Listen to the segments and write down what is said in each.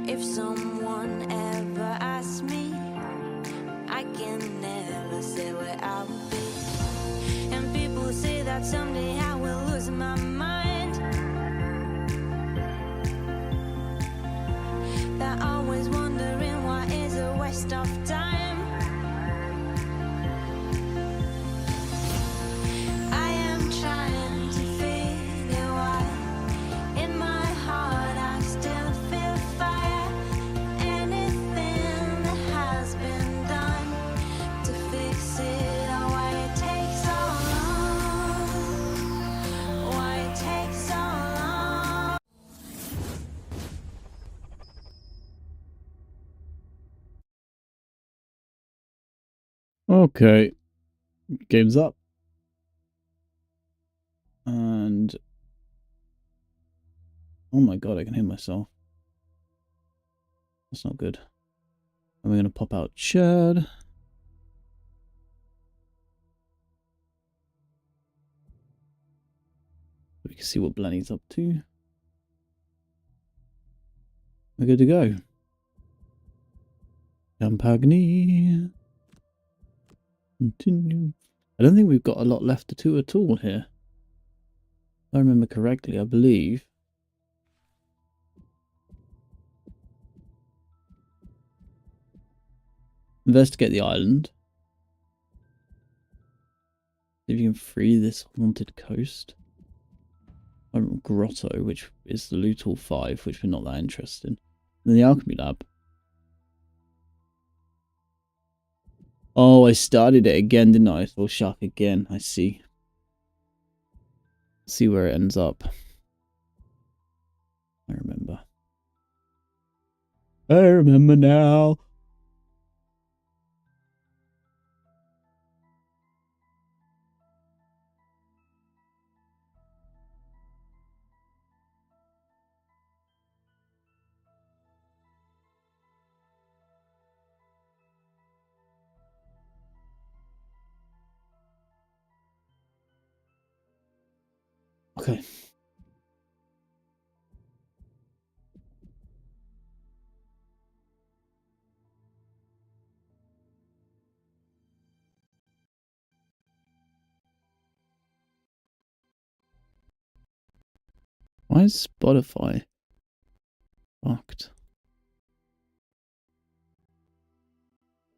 If someone ever asks me, I can never say where I'll be. And people say that someday I will lose my mind. They're always wondering why is a waste of time. I am trying to figure why in my heart I still feel fire. Anything that has been done to fix it, or why it takes so long, why it takes so long. Okay, game's up. And oh my god, I can hear myself. That's not good. And we're gonna pop out Chad. We can see what Blanny's up to. We're good to go. Campagny. Continue. I don't think we've got a lot left to do at all here. If I remember correctly, I believe. Investigate the island. See if you can free this haunted coast. Grotto, which is the loot all 5, which we're not that interested in. And then the alchemy lab. Oh, I started it again, didn't I? Oh, shark again. I see. See where it ends up. I remember. I remember now. Okay. Why is Spotify fucked?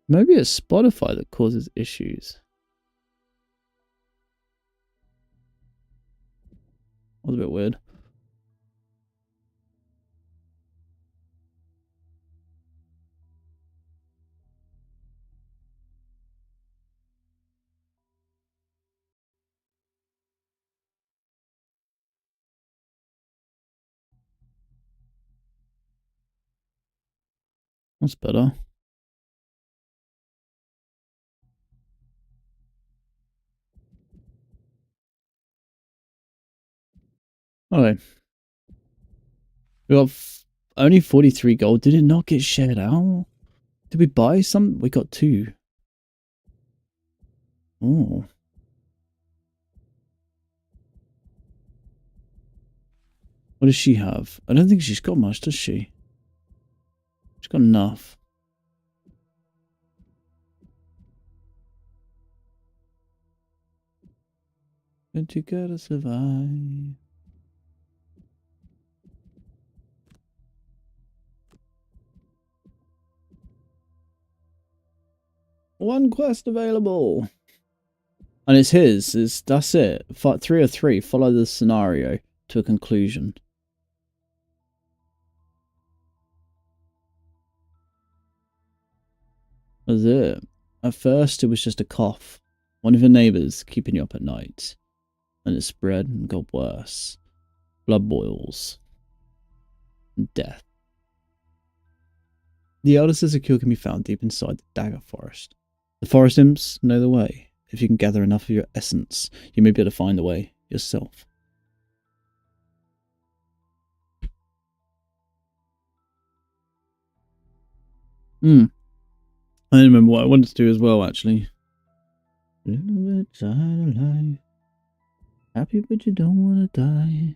Maybe it's Spotify that causes issues. That was a bit weird. That's better. Okay. We got only 43 gold. Did it not get shared out? Did we buy some? We got 2. Oh. What does she have? I don't think she's got much, does she? She's got enough. But you gotta survive. One quest available. And it's his. That's it. 3 or 3. Follow the scenario to a conclusion. That's it. At first, it was just a cough. One of your neighbours keeping you up at night. And it spread and got worse. Blood boils. And death. The eldest of the cure can be found deep inside the Dagger Forest. The forest imps know the way. If you can gather enough of your essence, you may be able to find the way yourself. I don't remember what I wanted to do as well, actually. A little bit tired of life. Happy but you don't want to die.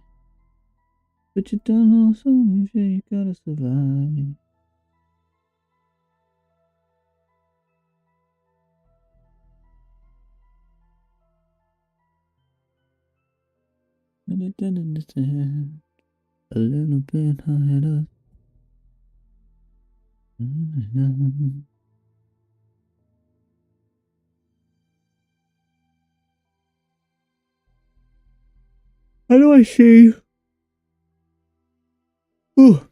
But you don't know, so you gotta survive. A little bit ahead of. How do I see? Ooh.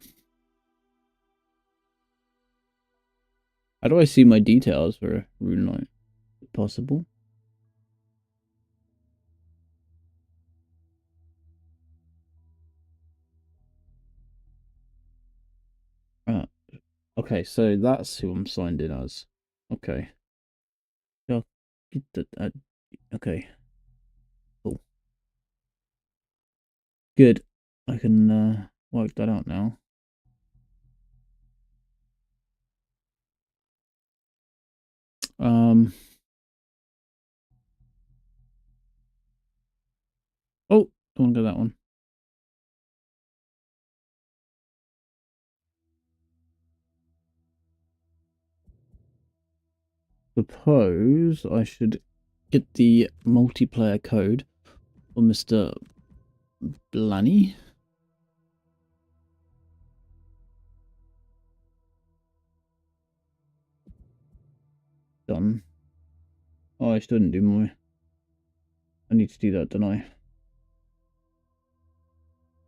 How do I see my details for a rune light? Possible. Okay, so that's who I'm signed in as. Okay. Yeah, okay. Cool. Good. I can work that out now. Oh, don't want to go that one. Suppose I should get the multiplayer code for Mr. Blanny. Done. Oh, I still didn't do my... I need to do that, don't I?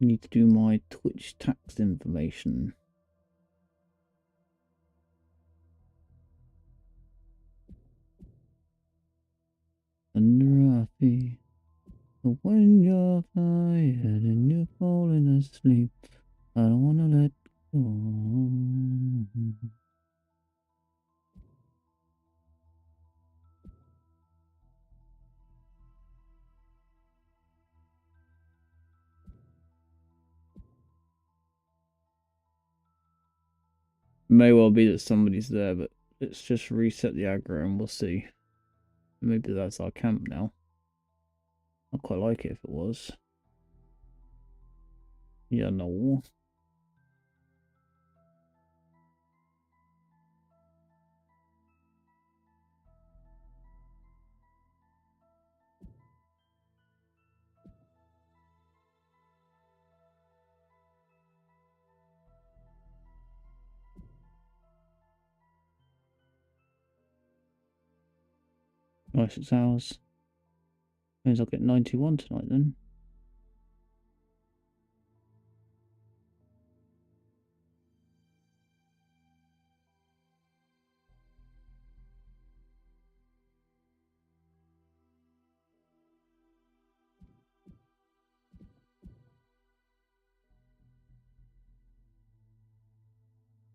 I need to do my Twitch tax information. Under our feet. When you're tired and you're falling asleep, I don't want to let go. May well be that somebody's there, but let's just reset the aggro and we'll see. Maybe that's our camp now. I'd quite like it if it was. Yeah, no. Nice, it's ours. Means I'll get 91 tonight then.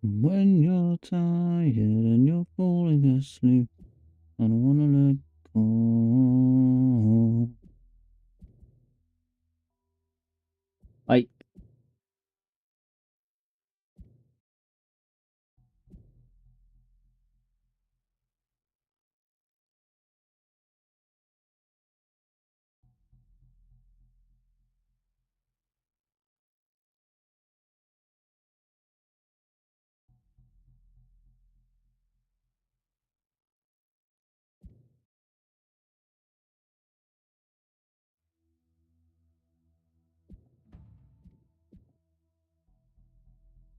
When you're tired and you're falling asleep, I don't want to let go.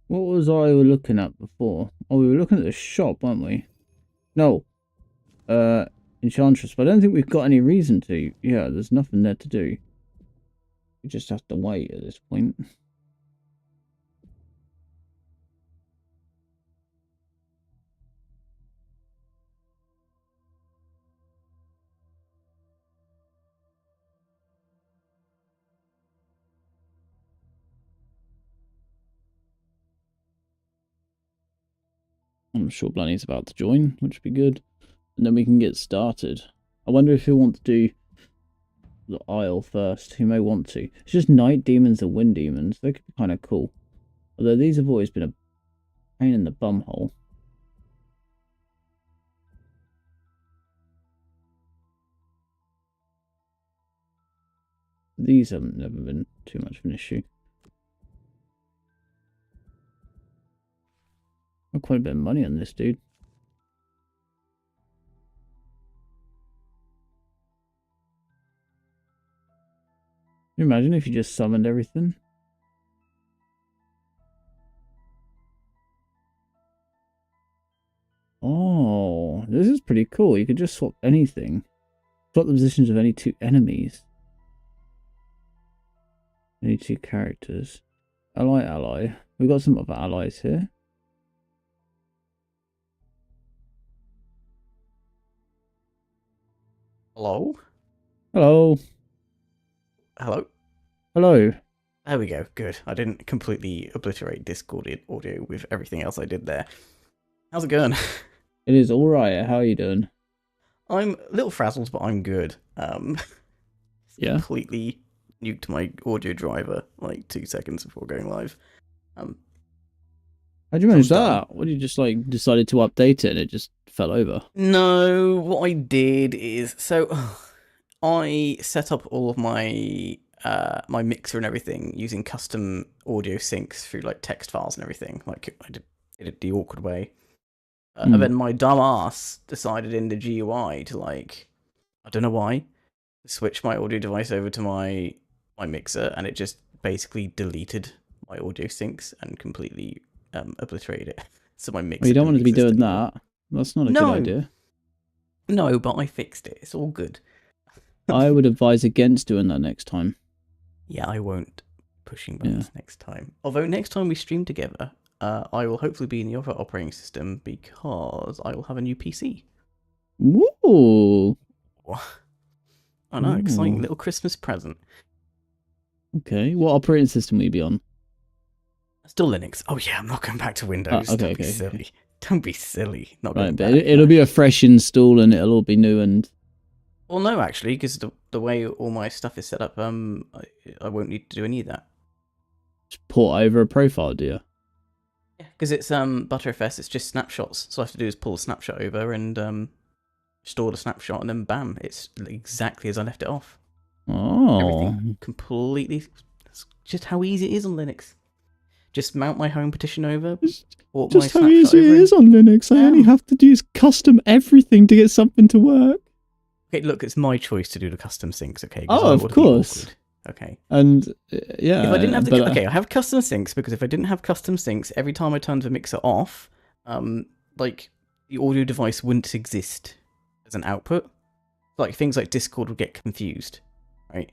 What was I looking at before? Oh, we were looking at the shop, weren't we? No. Enchantress, but I don't think we've got any reason to. Yeah, there's nothing there to do. We just have to wait at this point. I'm sure Blanny's about to join, which would be good. And then we can get started. I wonder if he'll want to do the Isle first. He may want to. It's just night demons and wind demons. They could be kind of cool. Although these have always been a pain in the bum hole. These haven't never been too much of an issue. Got quite a bit of money on this dude. imagine if you just summoned everything? Oh, this is pretty cool. You could just swap anything. Swap the positions of any two enemies. Any two characters. Ally. We've got some other allies here. Hello? Hello. Hello? Hello. There we go. Good. I didn't completely obliterate Discord audio with everything else I did there. How's it going? It is alright. How are you doing? I'm a little frazzled, but I'm good. Yeah. Completely nuked my audio driver like 2 seconds before going live. How'd you manage done. that? What, you just like decided to update it and it just fell over? No, what I did is I set up all of my my mixer and everything using custom audio syncs through like text files and everything. Like I did it the awkward way. And then my dumb ass decided in the GUI to like, I don't know why, switch my audio device over to my mixer, and it just basically deleted my audio syncs and completely obliterated it. So my mixer. Well, you don't want to be exist doing anymore. that. That's not a good idea. No, but I fixed it. It's all good. I would advise against doing that next time. Yeah, I won't pushing buttons next time. Although next time we stream together, I will hopefully be in the other operating system because I will have a new PC. Woo! I know, exciting Ooh. little Christmas present. Okay, what operating system will you be on? Still Linux. Oh yeah, I'm not going back to Windows. Don't be silly. Don't be silly. Not going Right, but back. it'll be a fresh install and it'll all be new and... Well, no, actually, because the way all my stuff is set up, I won't need to do any of that. Just port over a profile, do you? Yeah, because it's Btrfs. It's just snapshots. So all I have to do is pull a snapshot over and store the snapshot, and then bam, it's exactly as I left it off. Oh. Everything completely. It's just how easy it is on Linux. Just mount my home partition over. Just how easy it is on Linux. I only have to use custom everything to get something to work. Okay, look, it's my choice to do the custom syncs, okay? Oh, of course. Okay. And, yeah. If I didn't have the... Okay, I have custom syncs because if I didn't have custom syncs, every time I turned the mixer off, like, the audio device wouldn't exist as an output. Like, things like Discord would get confused, right?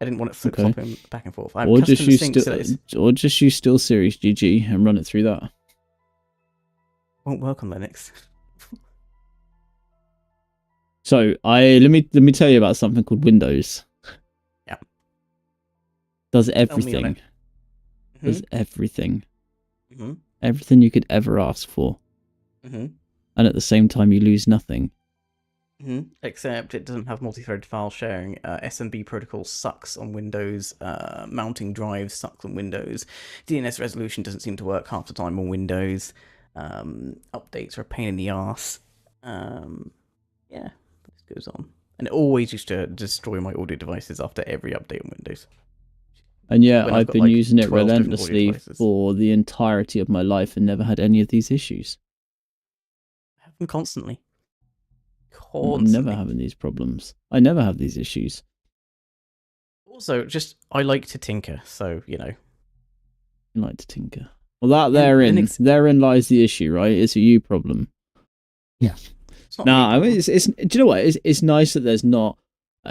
I didn't want it flip-flopping back and forth. I have custom syncs or just use Still Series GG and run it through that. Won't work on Linux. So let me tell you about something called Windows. Yeah. Does everything. Mm-hmm. Does everything. Mm-hmm. Everything you could ever ask for. Mm-hmm. And at the same time you lose nothing. Mm-hmm. Except it doesn't have multi-thread file sharing. SMB protocol sucks on Windows. Mounting drives sucks on Windows. DNS resolution doesn't seem to work half the time on Windows. Updates are a pain in the arse. Yeah. Goes on, and it always used to destroy my audio devices after every update on Windows. And yeah, I've been using it relentlessly for the entirety of my life and never had any of these issues. I have them constantly. I'm never having these problems. I never have these issues. Also, I like to tinker, so you know. You like to tinker. Well, therein lies the issue, right? It's a you problem. Yeah. Nah, I mean, do you know what? It's nice that there's not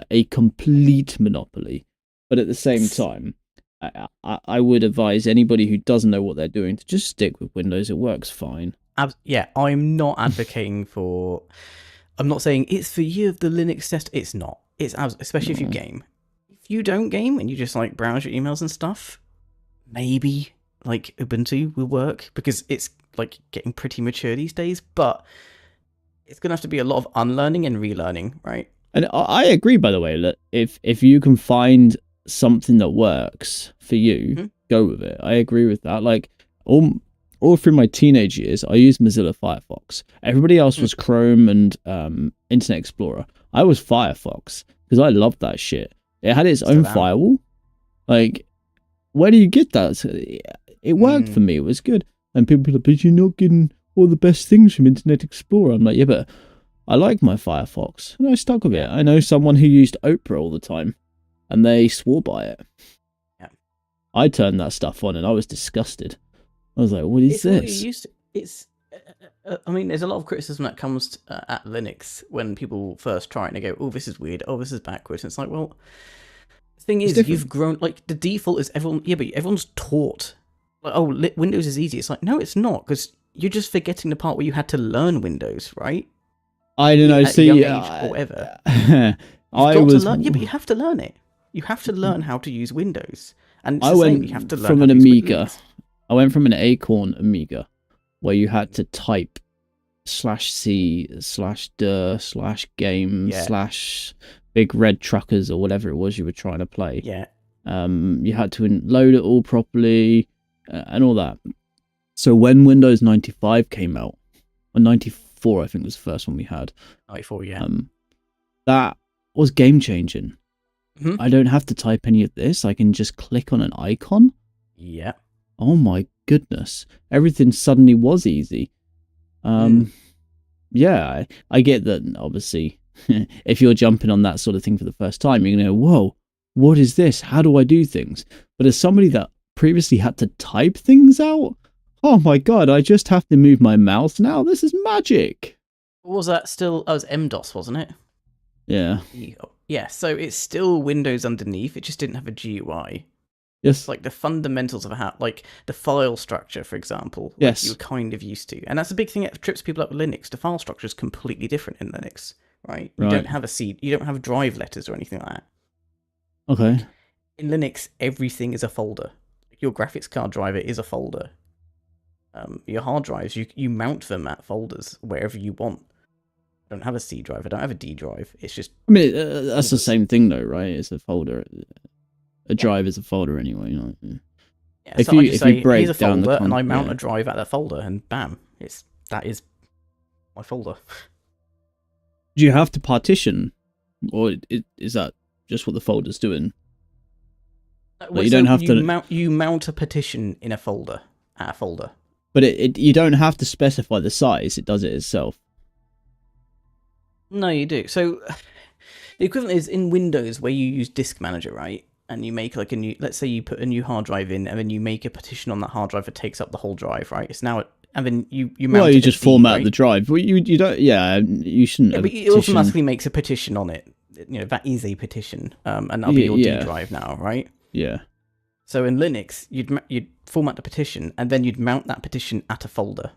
a complete monopoly, but at the same time, I would advise anybody who doesn't know what they're doing to just stick with Windows. It works fine. Yeah, I'm not advocating for. I'm not saying it's for you of the Linux test. It's not. It's especially if you game. If you don't game and you just like browse your emails and stuff, maybe like Ubuntu will work because it's like getting pretty mature these days, but. It's going to have to be a lot of unlearning and relearning, right? And I agree, by the way, that if you can find something that works for you, go with it. I agree with that. Like, all through my teenage years, I used Mozilla Firefox. Everybody else was Chrome and Internet Explorer. I was Firefox because I loved that shit. It had its own firewall. Like, where do you get that? It worked for me. It was good. And people are like, but you're not getting all the best things from Internet Explorer. I'm like, yeah, but I like my Firefox. And I stuck with it. I know someone who used Opera all the time. and they swore by it. Yeah. I turned that stuff on and I was disgusted. I was like, what is It's what this? you used to, it's. I mean, there's a lot of criticism that comes at Linux when people first try it and they go, "Oh, this is weird. Oh, this is backwards." And it's like, well, the thing is, different. you've grown. Like the default is everyone. Yeah, but everyone's taught. Like, oh, Windows is easy. It's like, no, it's not, because you're just forgetting the part where you had to learn Windows, right? I don't know. At a See, young age or whatever. I Got was. to learn. Yeah, but you have to learn it. You have to learn how to use Windows, and it's I the same. went You have to learn from how an to use Amiga. Linux. I went from an Acorn Amiga, where you had to type /C/dir/game/ Yeah. big red truckers or whatever it was you were trying to play. Yeah. You had to load it all properly and all that. So when Windows 95 came out, or 94 I think was the first one we had. 94, yeah. That was game changing. Mhm. I don't have to type any of this. I can just click on an icon. Yeah. Oh my goodness. Everything suddenly was easy. Yeah, I get that, obviously. If you're jumping on that sort of thing for the first time, you're going to go, whoa, what is this? How do I do things? But as somebody that previously had to type things out, oh my god, I just have to move my mouse now. This is magic. What was that still? That was MS-DOS, wasn't it? Yeah. Yeah, so it's still Windows underneath. It just didn't have a GUI. Yes. Like the fundamentals of how, like the file structure, for example. Like Yes. you were kind of used to. And that's a big thing that trips people up with Linux. The file structure is completely different in Linux, right? You don't have you don't have drive letters or anything like that. Okay. In Linux, everything is a folder. Your graphics card driver is a folder. Your hard drives, you mount them at folders wherever you want. I don't have a C drive. I don't have a D drive. It's just. I mean, that's the same thing though, right? It's a folder. A drive is a folder anyway. You know? Yeah, If so you I just say, break here's a down folder, the and I mount a drive at that folder, and bam, that is my folder. Do you have to partition, or is that just what the folder's doing? Well, you don't have to. You mount a partition in a folder at a folder. But you don't have to specify the size. It does it itself. No, you do. So the equivalent is in Windows where you use Disk Manager, right? And you make like a new. Let's say you put a new hard drive in, and then you make a partition on that hard drive that takes up the whole drive, right? It's now. And then you mount. Well, you just format right? the drive. Well, you don't. Yeah, you shouldn't. Yeah, but it automatically makes a partition on it. You know, that is a partition, and that'll be your D drive now, right? Yeah. So in Linux, you'd format the partition, and then you'd mount that partition at a folder,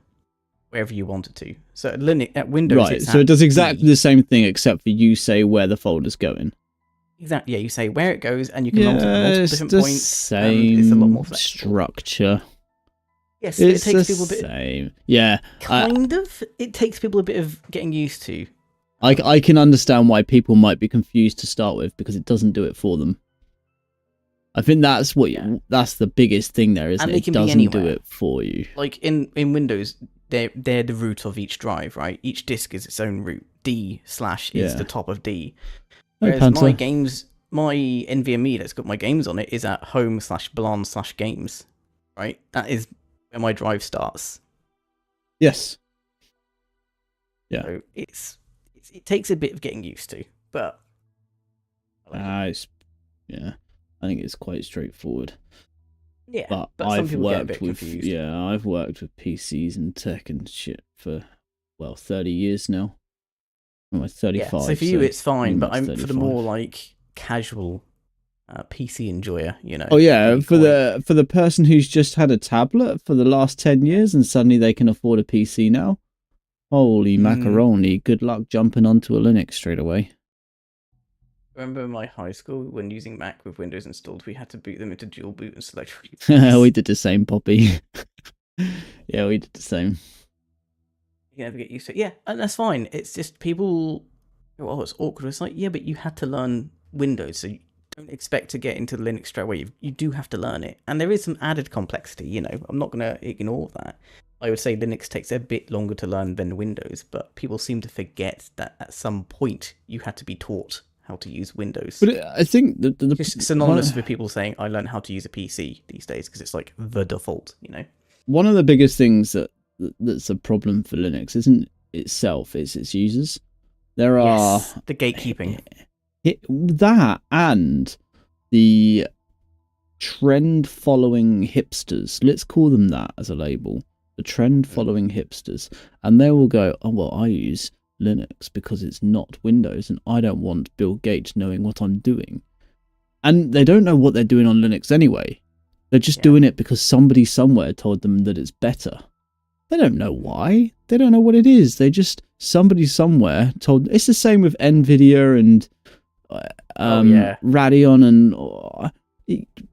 wherever you wanted to. So at Windows, right. So it does exactly the same thing, except for you say where the folder's going. Exactly. Yeah, you say where it goes, and you can mount it at multiple different points. Same it's a lot more flexible. Structure. Yes, it's it takes people a the bit. Same. Yeah. Kind of. It takes people a bit of getting used to. I can understand why people might be confused to start with, because it doesn't do it for them. I think that's that's the biggest thing there, isn't it? It doesn't do it for you. Like in Windows, they're the root of each drive, right? Each disk is its own root. D/ is the top of D. Whereas my NVMe that's got my games on it is at home/blan/games, right? That is where my drive starts. Yes. Yeah. So it takes a bit of getting used to, but yeah, I think it's quite straightforward. Yeah, but some people get a bit confused. Yeah, I've worked with PCs and tech and shit for 30 years now. I'm 35. Yeah, so for you it's fine, but I'm 35. for the more like casual PC enjoyer, you know. Oh yeah, for the person who's just had a tablet for the last 10 years and suddenly they can afford a PC now. Holy macaroni, good luck jumping onto a Linux straight away. Remember in my high school when using Mac with Windows installed, we had to boot them into dual boot and select. We did the same, Poppy. Yeah, we did the same. You never get used to it. Yeah, and that's fine. It's just people. Oh, it's awkward. It's like, yeah, but you had to learn Windows, so you don't expect to get into Linux straight away. You do have to learn it, and there is some added complexity. You know, I'm not going to ignore that. I would say Linux takes a bit longer to learn than Windows, but people seem to forget that at some point you had to be taught how to use Windows. But I think it's synonymous with people saying I learned how to use a PC these days because it's like the default, you know. One of the biggest things that's a problem for Linux isn't itself; it's its users. There are the gatekeeping. That and the trend following hipsters, let's call them that as a label, the trend following hipsters, and they will go, oh well, I use Linux because it's not Windows and I don't want Bill Gates knowing what I'm doing. And they don't know what they're doing on Linux anyway. They're just doing it because somebody somewhere told them that it's better. They don't know why. They don't know what it is. They just, somebody somewhere told. It's the same with NVIDIA and Radeon, and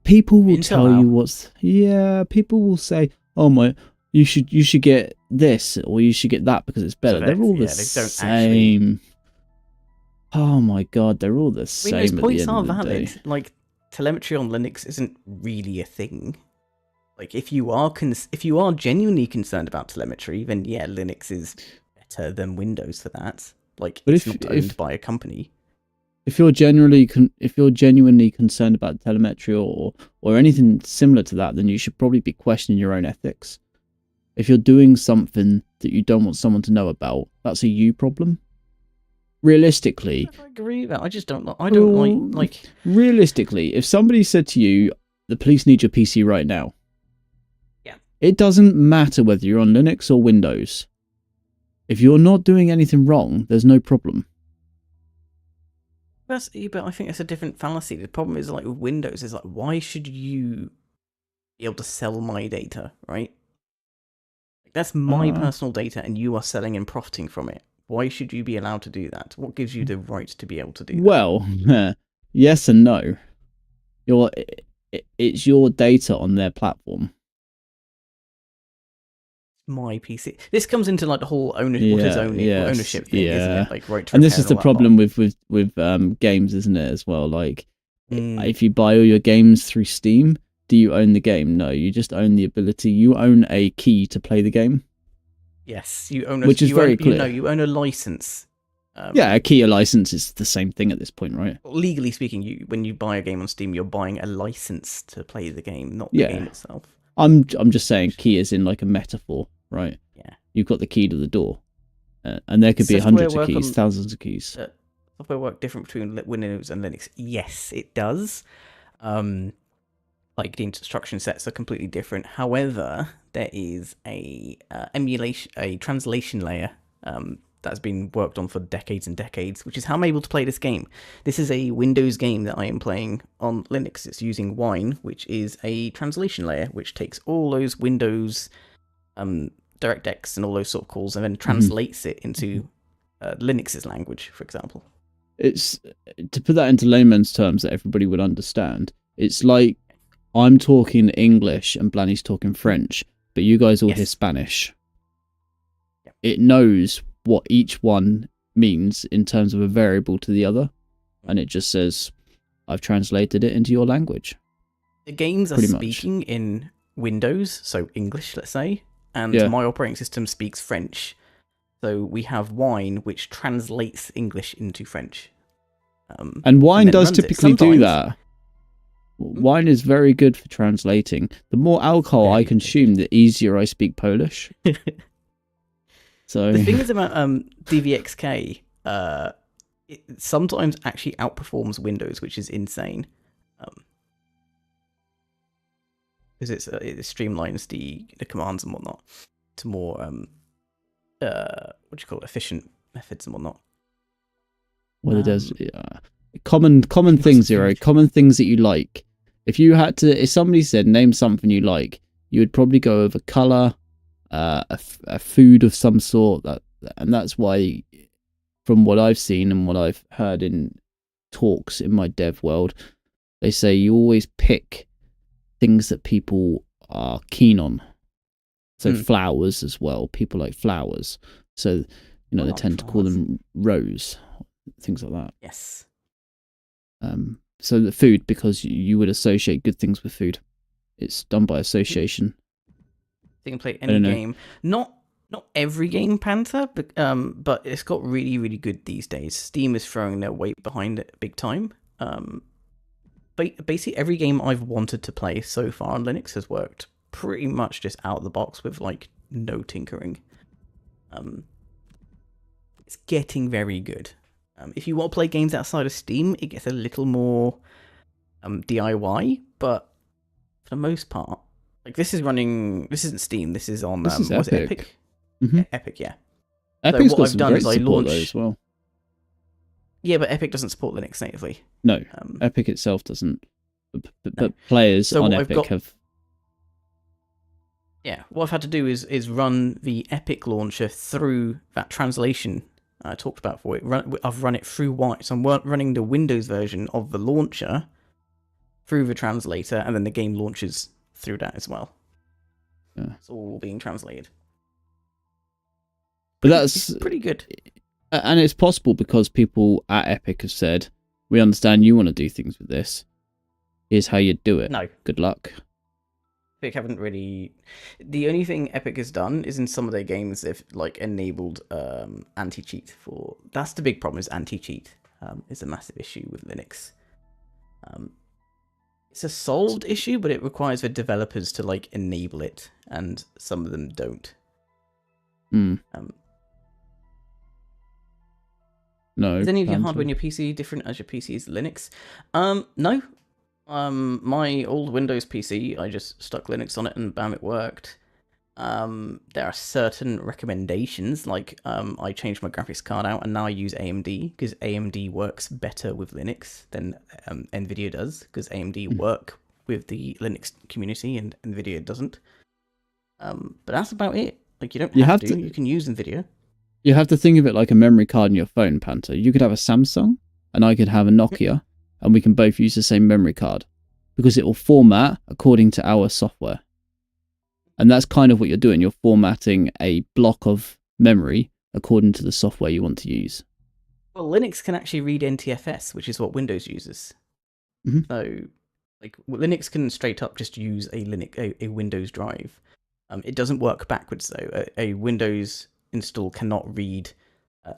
people will tell you what's. Yeah, people will say, "Oh my, you should get this or you should get that because it's better." They're all the same. Oh my god, they're all the same. Those points at the end are of the valid. day. Like, telemetry on Linux isn't really a thing. Like, if you are genuinely concerned about telemetry, then yeah, Linux is better than Windows for that. Like, but it's not owned by a company. If you're genuinely concerned about telemetry or anything similar to that, then you should probably be questioning your own ethics. If you're doing something that you don't want someone to know about, that's a you problem. Realistically, I agree with that. I just don't. I don't like. Realistically, if somebody said to you, "The police need your PC right now," yeah, it doesn't matter whether you're on Linux or Windows. If you're not doing anything wrong, there's no problem. But I think that's a different fallacy. The problem is, like, with Windows, is like, why should you be able to sell my data, right? Like, that's my personal data, and you are selling and profiting from it. Why should you be allowed to do that? What gives you the right to be able to do that? Well, yes and no. It's your data on their platform. My PC. This comes into like the whole ownership thing, isn't it? Like, right. And this is the problem with games, isn't it? As well, like if you buy all your games through Steam, do you own the game? No, you just own the ability. You own a key to play the game. Yes, you own which is very clear. No, you own a license. A key, a license is the same thing at this point, right? Legally speaking, when you buy a game on Steam, you're buying a license to play the game, not the game itself. I'm just saying key is in like a metaphor, right? Yeah. You've got the key to the door, and there could be hundreds of keys, thousands of keys. Software work different between Windows and Linux? Yes, it does. Like, the instruction sets are completely different. However, there is a translation layer that's been worked on for decades and decades, which is how I'm able to play this game. This is a Windows game that I am playing on Linux. It's using Wine, which is a translation layer, which takes all those Windows DirectX and all those sort of calls and then translates it into Linux's language, for example. It's, to put that into layman's terms that everybody would understand, it's like I'm talking English and Blanny's talking French, but you guys all hear Spanish. Yeah. It knows what each one means in terms of a variable to the other, and it just says, I've translated it into your language. The games are speaking in Windows, so English, let's say, and my operating system speaks French. So we have Wine, which translates English into French. And Wine does typically do that. Wine is very good for translating. The more alcohol I consume, the easier I speak Polish. So the thing is about DVXK, it sometimes actually outperforms Windows, which is insane. Because it streamlines the commands and whatnot to more efficient methods and whatnot. Well, it does. Common things, Zero. Common things that you like. If somebody said name something you like, you would probably go over color, a food of some sort. And that's why, from what I've seen and what I've heard in talks in my dev world, they say you always pick things that people are keen on. So flowers as well. People like flowers. So, they tend to call them rose, things like that. Yes. So the food, because you would associate good things with food. It's done by association. You can play any game. Not every game, Panther, but it's got really, really good these days. Steam is throwing their weight behind it big time. Basically, every game I've wanted to play so far on Linux has worked pretty much just out of the box with like no tinkering. It's getting very good. If you want to play games outside of Steam, it gets a little more DIY, but for the most part, like this isn't Steam. This is on This is was it Epic. Epic? Mm-hmm. Epic, yeah. Epic's what got I've some done great is I support though launch- as well. Yeah, but Epic doesn't support Linux natively. No, Um, Epic itself doesn't. But players So on what I've Epic got- have. Yeah, what I've had to do is run the Epic launcher through that translation I talked about for it. I've run it through Wine. So I'm running the Windows version of the launcher through the translator, and then the game launches through that as well. Yeah. It's all being translated. But that's It's pretty good. and it's possible because people at Epic have said, "We understand you want to do things with this. Here's how you do it. No, Good luck." Epic haven't really. The only thing Epic has done is in some of their games they've like enabled anti-cheat for. That's the big problem. Is anti-cheat is a massive issue with Linux. It's a solved issue, but it requires the developers to like enable it, and some of them don't. Mm. No. Is any of your Phantom. hardware in your PC different as your PC's Linux? No. My old Windows PC, I just stuck Linux on it and bam, it worked. There are certain recommendations, like I changed my graphics card out and now I use AMD because AMD works better with Linux than NVIDIA does, because AMD work with the Linux community and NVIDIA doesn't. But that's about it. Like you don't have to. You can use NVIDIA. You have to think of it like a memory card in your phone, Panther. You could have a Samsung and I could have a Nokia, and we can both use the same memory card because it will format according to our software. And that's kind of what you're doing. You're formatting a block of memory according to the software you want to use. Well, Linux can actually read NTFS, which is what Windows uses. Mm-hmm. So, like, Linux can straight up just use a Windows drive. It doesn't work backwards though. A Windows install cannot read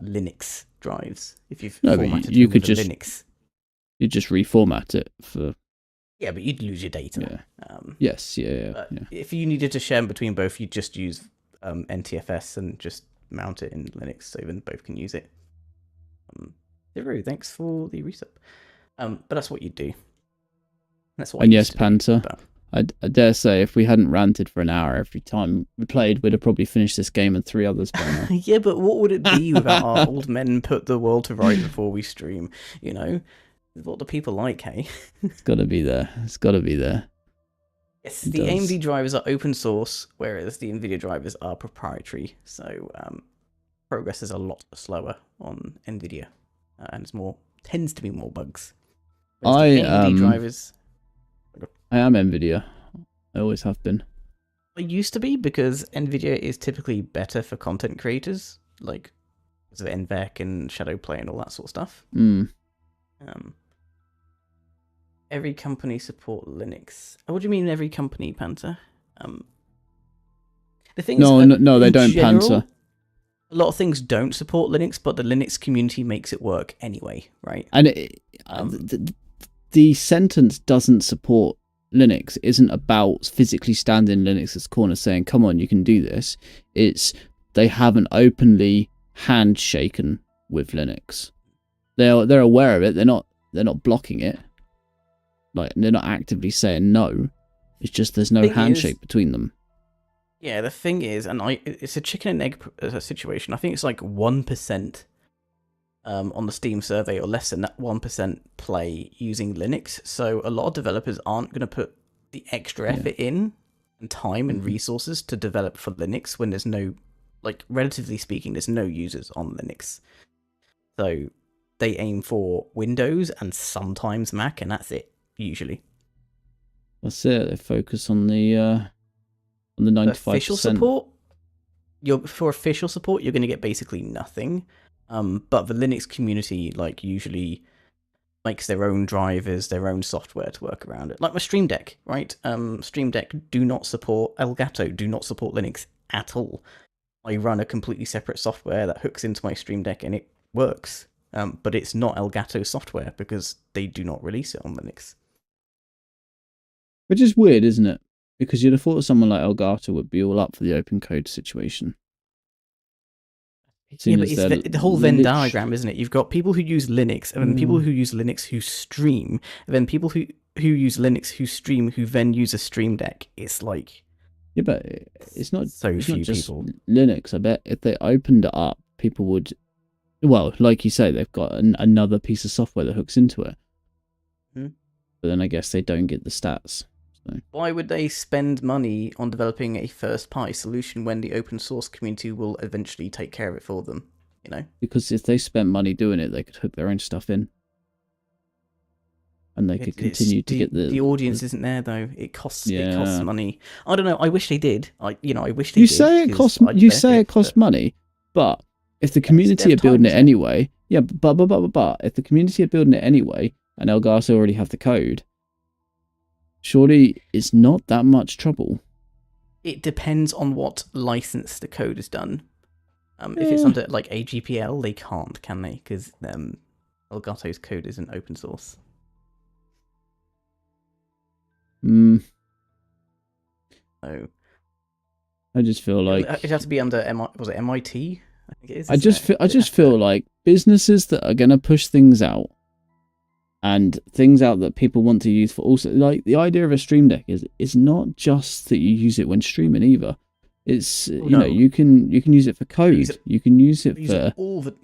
Linux drives if you've formatted you them could with a just Linux. You just reformat it for. Yeah, but you'd lose your data. Yeah. Yes. Yeah. But Yeah. if you needed to share between both, you'd just use NTFS and just mount it in Linux, so then both can use it. Zero, thanks for the resub. But that's what you do. That's what. And yes, Panther. I dare say if we hadn't ranted for an hour every time we played, we'd have probably finished this game and 3 others by now. Yeah, but what would it be without our old men put the world to right before we stream? You know, what do people like, hey? It's got to be there. It's got to be there. Yes, the AMD drivers are open source, whereas the NVIDIA drivers are proprietary. So progress is a lot slower on NVIDIA, and it's tends to be more bugs. Whereas the AMD drivers. I am NVIDIA. I always have been. I used to be, because NVIDIA is typically better for content creators, like because of NVEC and Shadowplay and all that sort of stuff. Every company support Linux. What do you mean every company, Panther? The thing no, they don't, general, Panther. A lot of things don't support Linux, but the Linux community makes it work anyway, right? And the sentence "doesn't support Linux" isn't about physically standing in Linux's corner saying, "Come on, you can do this." It's they haven't openly handshaken with Linux. They're aware of it. They're not blocking it. Like they're not actively saying no. It's just there's no handshake between them. Yeah, the thing is, and it's a chicken and egg situation. I think it's like 1% on the Steam survey, or less than that 1% play using Linux. So a lot of developers aren't going to put the extra effort in and time and resources to develop for Linux when there's no, like, relatively speaking, there's no users on Linux. So they aim for Windows and sometimes Mac, and that's it, usually. That's it. They focus on the 95%. Official support, for official support, you're going to get basically nothing. But the Linux community, like, usually makes their own drivers, their own software to work around it. Like my Stream Deck, right? Stream Deck do not support Elgato, do not support Linux at all. I run a completely separate software that hooks into my Stream Deck and it works. But it's not Elgato software because they do not release it on Linux. Which is weird, isn't it? Because you'd have thought someone like Elgato would be all up for the open code situation. Yeah, but it's the whole Venn diagram, isn't it? You've got people who use Linux, and then people who use Linux who stream, and then people who who use Linux, who stream, who then use a Stream Deck. It's like Yeah, but it's not so it's not few just people. Linux. I bet if they opened it up, people would. Well, like you say, they've got another piece of software that hooks into it. Hmm. But then I guess they don't get the stats. So. Why would they spend money on developing a first-party solution when the open source community will eventually take care of it for them? You know, Because if they spent money doing it, they could hook their own stuff in, and they could continue to get the audience isn't there though. It costs Yeah. money. I don't know. I wish they did. I wish they You did. say it 'cause costs. I'd You say benefit, it costs but money, but if the it's community are dev time, building it isn't it? anyway, yeah, but if the community are building it anyway, and Elgato already have the code, surely it's not that much trouble. It depends on what license the code is done. If it's Yeah. under like AGPL, they can't, can they? Because Elgato's code isn't open source. Mm, So I just feel like it'd have to be under was it MIT? I think it is. I isn't just it? feel I It'd just have to- feel like businesses that are gonna push things out and things out that people want to use for also like the idea of a stream deck is not just that you use it when streaming either. It's no. you can use it for code. use it- You can use it use for all the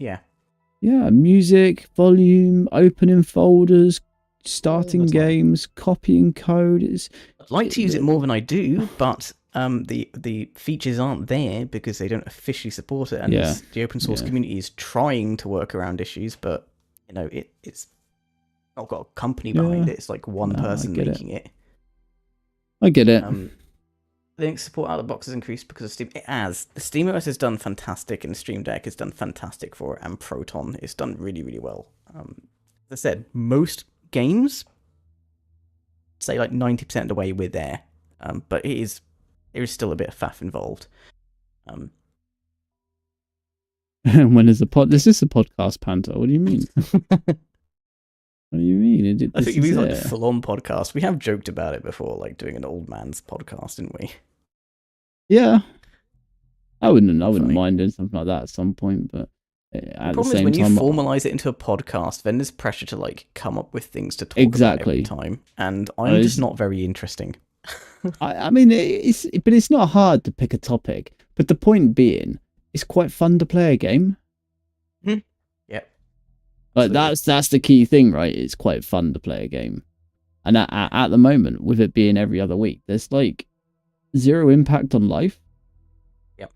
music, volume, opening folders, starting the time. games, copying code. I'd like to use it more than I do, but the features aren't there because they don't officially support it, and Yeah. the open source Yeah. community is trying to work around issues, but it's not got a company Yeah. behind it. It's like one No, I person get it. making it. I get it. Linux support out of the box has increased because of Steam. It has. The SteamOS has done fantastic, and Stream Deck has done fantastic for it, and Proton has done really, really well. As I said, most games, say like 90% of the way we're there, but there is still a bit of faff involved. When is the pod? This is a podcast, Panther. What do you mean? What do you mean? I think This we is like it. full-on podcast. We have joked about it before, like doing an old man's podcast, didn't we? Yeah, I wouldn't Funny. mind doing something like that at some point, but The at the problem is same when time, you formalize it into a podcast, then there's pressure to like come up with things to talk Exactly. about every time, and Oh, I'm just it's- not very interesting. I mean, it's not hard to pick a topic, but the point being, it's quite fun to play a game. Yep. Like that's the key thing, right? It's quite fun to play a game, and at the moment, with it being every other week, there's like zero impact on life. Yep.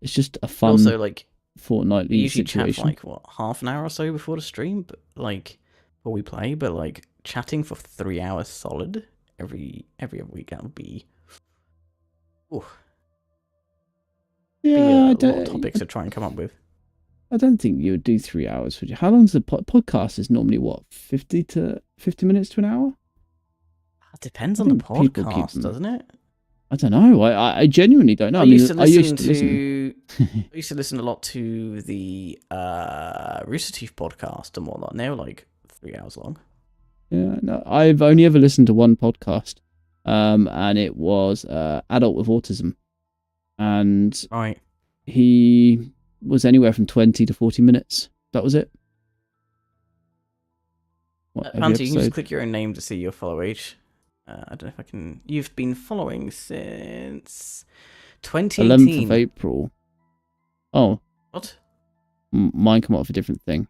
It's just a fun Also, like we fortnightly usually chat situation. for like what, half an hour or so before the stream, but like before we play, but like chatting for 3 hours solid every other week, that would be Yeah, a I lot of topics to try and come up with. I don't think you would do 3 hours. Would you? How long's the podcast? Is normally what 50 minutes to an hour? It depends I on the think people keep podcast, them- doesn't it? I don't know. I genuinely don't know. I used to I used listen to listen. I used to listen a lot to the Rooster Teeth podcast and whatnot. And they were like 3 hours long. Yeah, no, I've only ever listened to one podcast, and it was Adult with Autism, and Right. he was anywhere from 20 to 40 minutes. That was it. What, every Panty, you can just episode? click your own name to see your follow age. I don't know if I can. You've been following since 11th 2018. of April. Oh, What? mine come up with a different thing.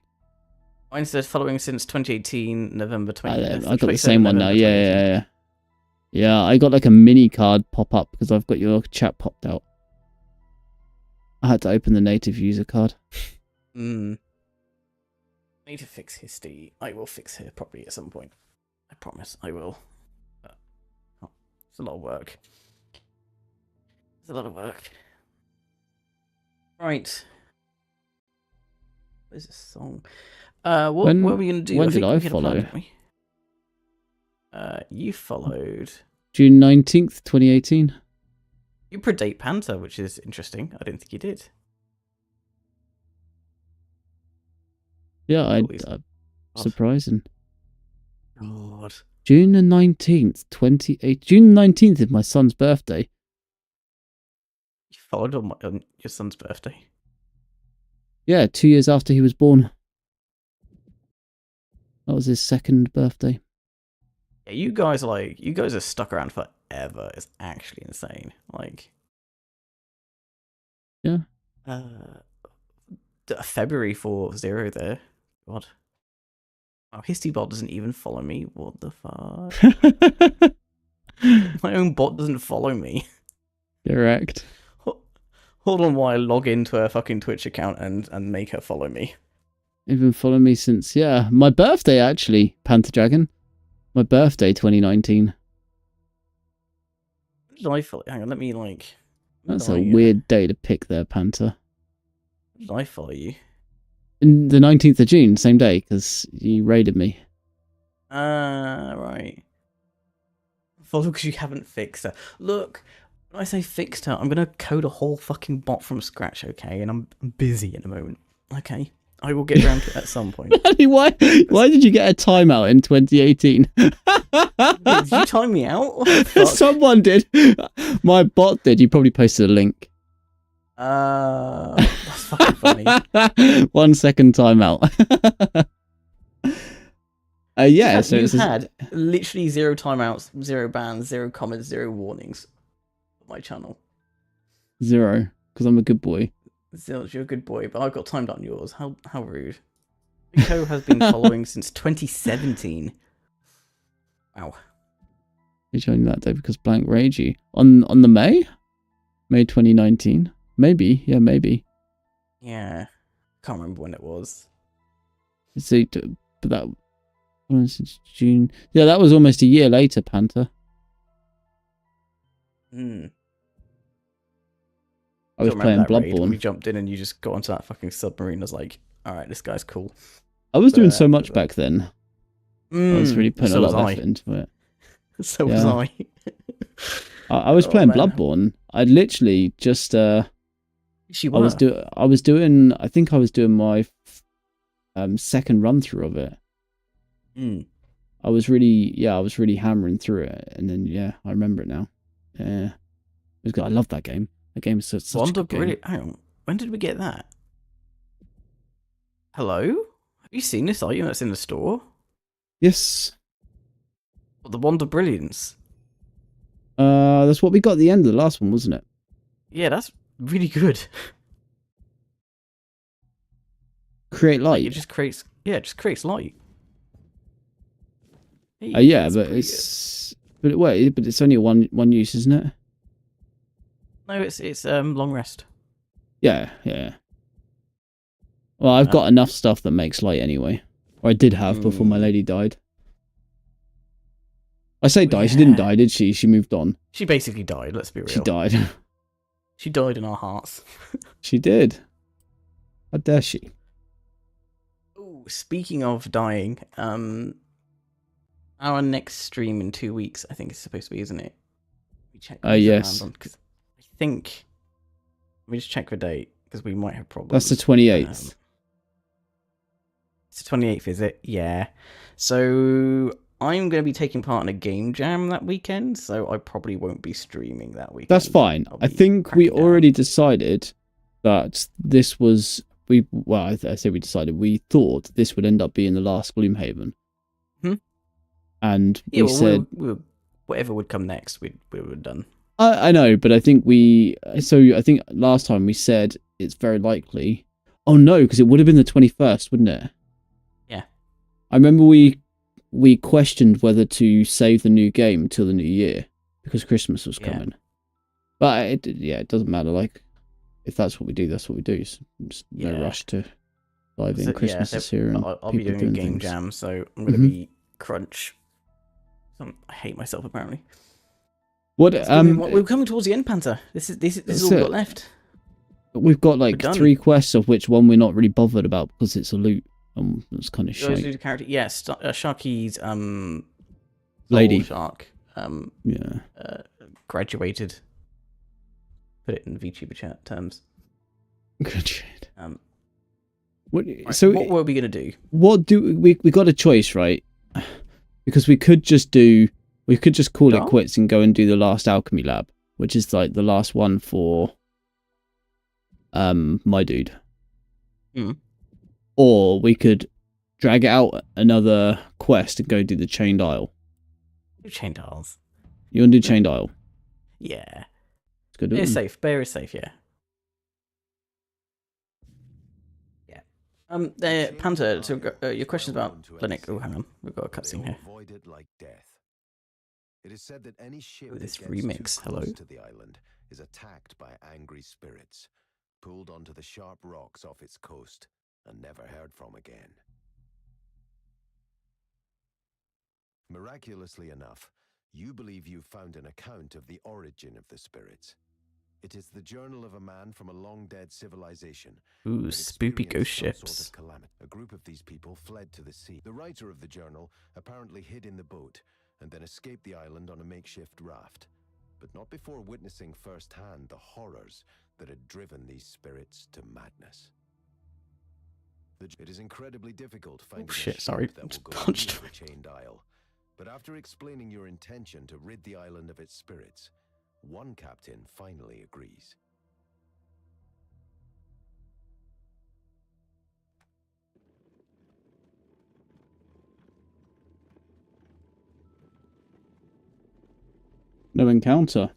Mine says following since 2018, November 20. I got the same one now. Yeah. Yeah, I got like a mini card pop up because I've got your chat popped out. I had to open the native user card. I need to fix history. I will fix her properly at some point. I promise I will. But, it's a lot of work. It's a lot of work. Right. Where's this song? What are we going to do? when think did I we had a plan, follow? didn't we? You followed. June 19th, 2018. You predate Panther, which is interesting. I didn't think you did. Yeah, Always. surprising. God. June the 19th, 2018. June 19th is my son's birthday. You followed on your son's birthday. Yeah, 2 years after he was born. That was his second birthday. Yeah, you guys are stuck around forever. It's actually insane. Like, Yeah. February for 0 there. God. Oh, HistyBot doesn't even follow me. What the fuck? My own bot doesn't follow me. Correct. Hold on while I log into her fucking Twitch account and make her follow me. You've been following me since, yeah, my birthday, actually, Panther Dragon. My birthday, 2019. When did I follow? Hang on, let me like. That's a weird day to pick there, Panther. When did I follow you? In the 19th of June, same day, because you raided me. Right. Follow because you haven't fixed her. Look, when I say fixed her, I'm gonna code a whole fucking bot from scratch, okay? And I'm busy in a moment, okay? I will get around to it at some point. why did you get a timeout in 2018? Did you time me out? What the fuck? Someone did. My bot did. You probably posted a link. That's fucking funny. 1 second timeout. Yeah, so you've had literally 0 timeouts, 0 bans, 0 comments, 0 warnings on my channel. 0, because I'm a good boy. Zilch, you're a good boy, but I've got timed on yours. How rude. Rico has been following since 2017. Wow. You joined that day because blank rage you on the May 2019. Maybe, yeah, maybe. Yeah, can't remember when it was. See, but that was since June. Yeah, that was almost a year later, Panther. I was playing Bloodborne. We jumped in and you just got onto that fucking submarine. I was like, all right, this guy's cool. I was doing so much back then. I was really putting a lot of effort into it. So was I. I was playing Bloodborne. I'd literally just I was doing I think I was doing my second run through of it. I was really hammering through it, and then I remember it now. Yeah, it was good. I love that game. That game is such a good game. Hang on, when did we get that? Hello, have you seen this item that's in the store? Yes. What, the Wand of Brilliance? That's what we got at the end of the last one, wasn't it? Yeah, that's really good. Create light. Like, it just creates light. Hey, Yeah, but it's but it's only one use, isn't it? No, it's long rest. Yeah. Well, I've got enough stuff that makes light anyway. Or I did have before my lady died. I say die, she didn't die, did she? She moved on. She basically died, let's be real. She died. She died in our hearts. She did. How dare she? Ooh, speaking of dying, our next stream in 2 weeks, I think it's supposed to be, isn't it? We check. Yes. Because I think. Let me just check the date because we might have problems. That's the 28th. It's the 28th, is it? Yeah. So I'm going to be taking part in a game jam that weekend, so I probably won't be streaming that weekend. That's fine. I think we already decided that this was I say we decided. We thought this would end up being the last Gloomhaven. And we said whatever would come next, we were done. I know, but I think I think last time we said it's very likely. Oh no, because it would have been the 21st, wouldn't it? Yeah. I remember we questioned whether to save the new game till the new year because Christmas was coming. But it doesn't matter. Like, if that's what we do, that's what we do. So no rush to dive in. Christmas is here, and I'll be doing a game jam, so I'm going to be crunch. I hate myself apparently. We're coming towards the end, Panther. This is all we've got left. We've got like 3 quests, of which one we're not really bothered about because it's a loot. It's kind of shit. Character, yes, Sharky's lady shark. Graduated. Put it in VTuber chat terms. Graduated. So what were we gonna do? We got a choice, right? Because we could just call it quits and go and do the last alchemy lab, which is like the last one for my dude. Or we could drag out another quest and go do the Chained Isle. Do chain dials. You want to do chain dial? Yeah. It's good. It's safe. Bear is safe, yeah. Yeah. Panther, so your questions about Linux. Oh, hang on. We've got a cutscene here. Like death. It is said that any ship Oh, this that gets remix, too hello? close to the island is attacked by angry spirits, pulled onto the sharp rocks off its coast, and never heard from again. Miraculously enough, you believe you've found an account of the origin of the spirits. It is the journal of a man from a long-dead civilization. Ooh, that spoopy ghost experienced some ships. sort of calamity. A group of these people fled to the sea. The writer of the journal apparently hid in the boat and then escaped the island on a makeshift raft, but not before witnessing firsthand the horrors that had driven these spirits to madness. It is incredibly difficult finding a shit, ship sorry. that will Just go punched near the chained isle. But after explaining your intention to rid the island of its spirits, one captain finally agrees. No encounter.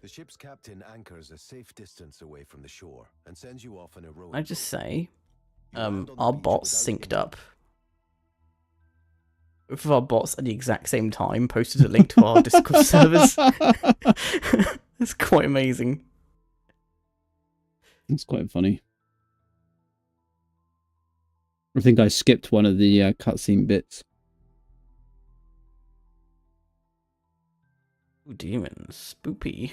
The ship's captain anchors a safe distance away from the shore and sends you off on a rowing I just say, You land on the our beach bots without synced any- up. Both of our bots at the exact same time posted a link to our Discord servers. It's quite amazing. It's quite funny. I think I skipped one of the cutscene bits. Ooh, demons. Spoopy.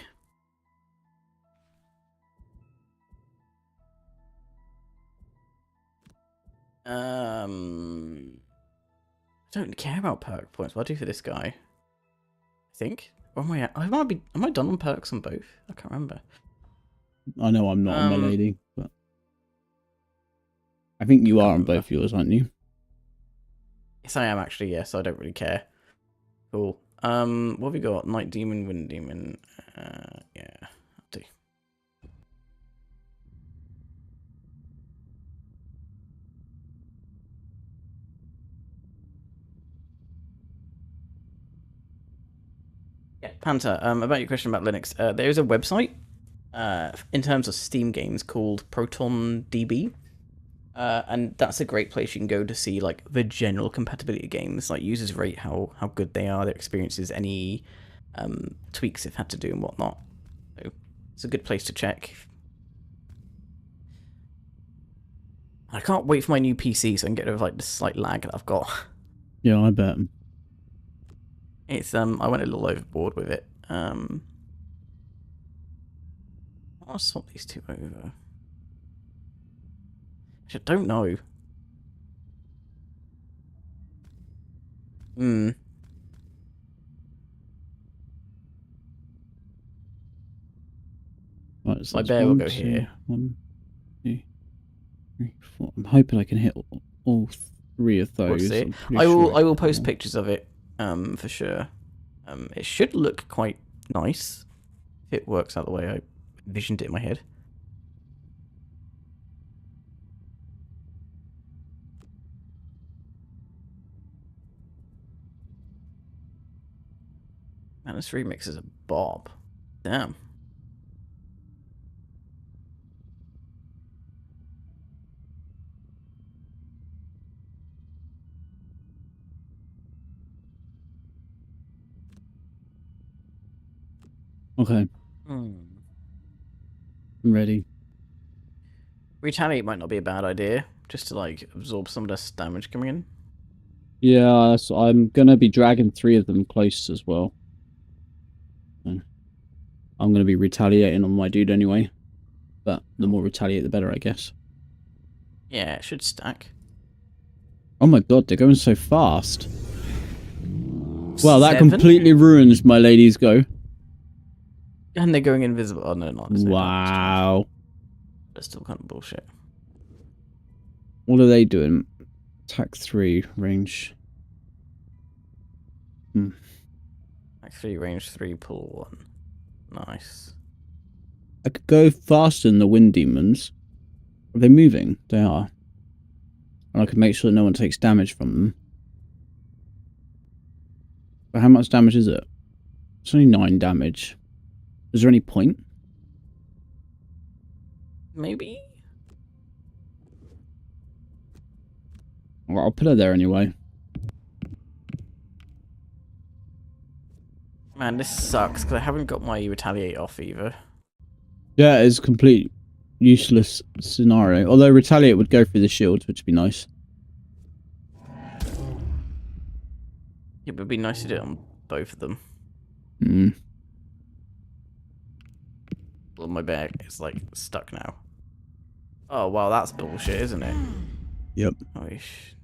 I don't care about perk points. What do I do for this guy? I think. Or am I at? Am I done on perks on both? I can't remember. I know I'm not on my lady, but I think you are on both yours, aren't you? Yes, I am actually. Yes, I don't really care. Cool. What have we got? Night demon, wind demon. Yeah, I'll do. Yeah, Panther. About your question about Linux, there is a website, in terms of Steam games called ProtonDB. And that's a great place you can go to see like the general compatibility of games. Like users rate how good they are, their experiences, any tweaks they've had to do and whatnot. So it's a good place to check. I can't wait for my new PC so I can get rid of like the slight lag that I've got. Yeah, I bet. It's I went a little overboard with it. I'll swap these two over. I don't know. Right, so My that's bear will one, go two, here. 1, 2, 3, 4. I'm hoping I can hit all 3 of those. We'll see. I'm pretty I sure will can. post pictures of it, for sure. It should look quite nice if it works out the way I envisioned it in my head. Man, this remix is a bob. Damn. Okay. I'm ready. Retaliate might not be a bad idea, just to like absorb some of this damage coming in. Yeah, so I'm going to be dragging 3 of them close as well. So I'm going to be retaliating on my dude anyway. But the more retaliate, the better, I guess. Yeah, it should stack. Oh my god, they're going so fast. Well, that 7? completely ruins my lady's go. And they're going invisible. Oh, no, not. Wow. That's still kind of bullshit. What are they doing? Attack 3, range. Attack 3, range 3, pull 1. Nice. I could go faster than the wind demons. Are they moving? They are. And I can make sure no one takes damage from them. But how much damage is it? It's only 9 damage. Is there any point? Maybe? Well, I'll put her there anyway. Man, this sucks because I haven't got my retaliate off either. Yeah, it's a complete useless scenario. Although retaliate would go through the shields, which would be nice. It would be nice to do it on both of them. Hmm. Well, my back is like stuck now. Oh wow, that's bullshit, isn't it? Yep. Oish.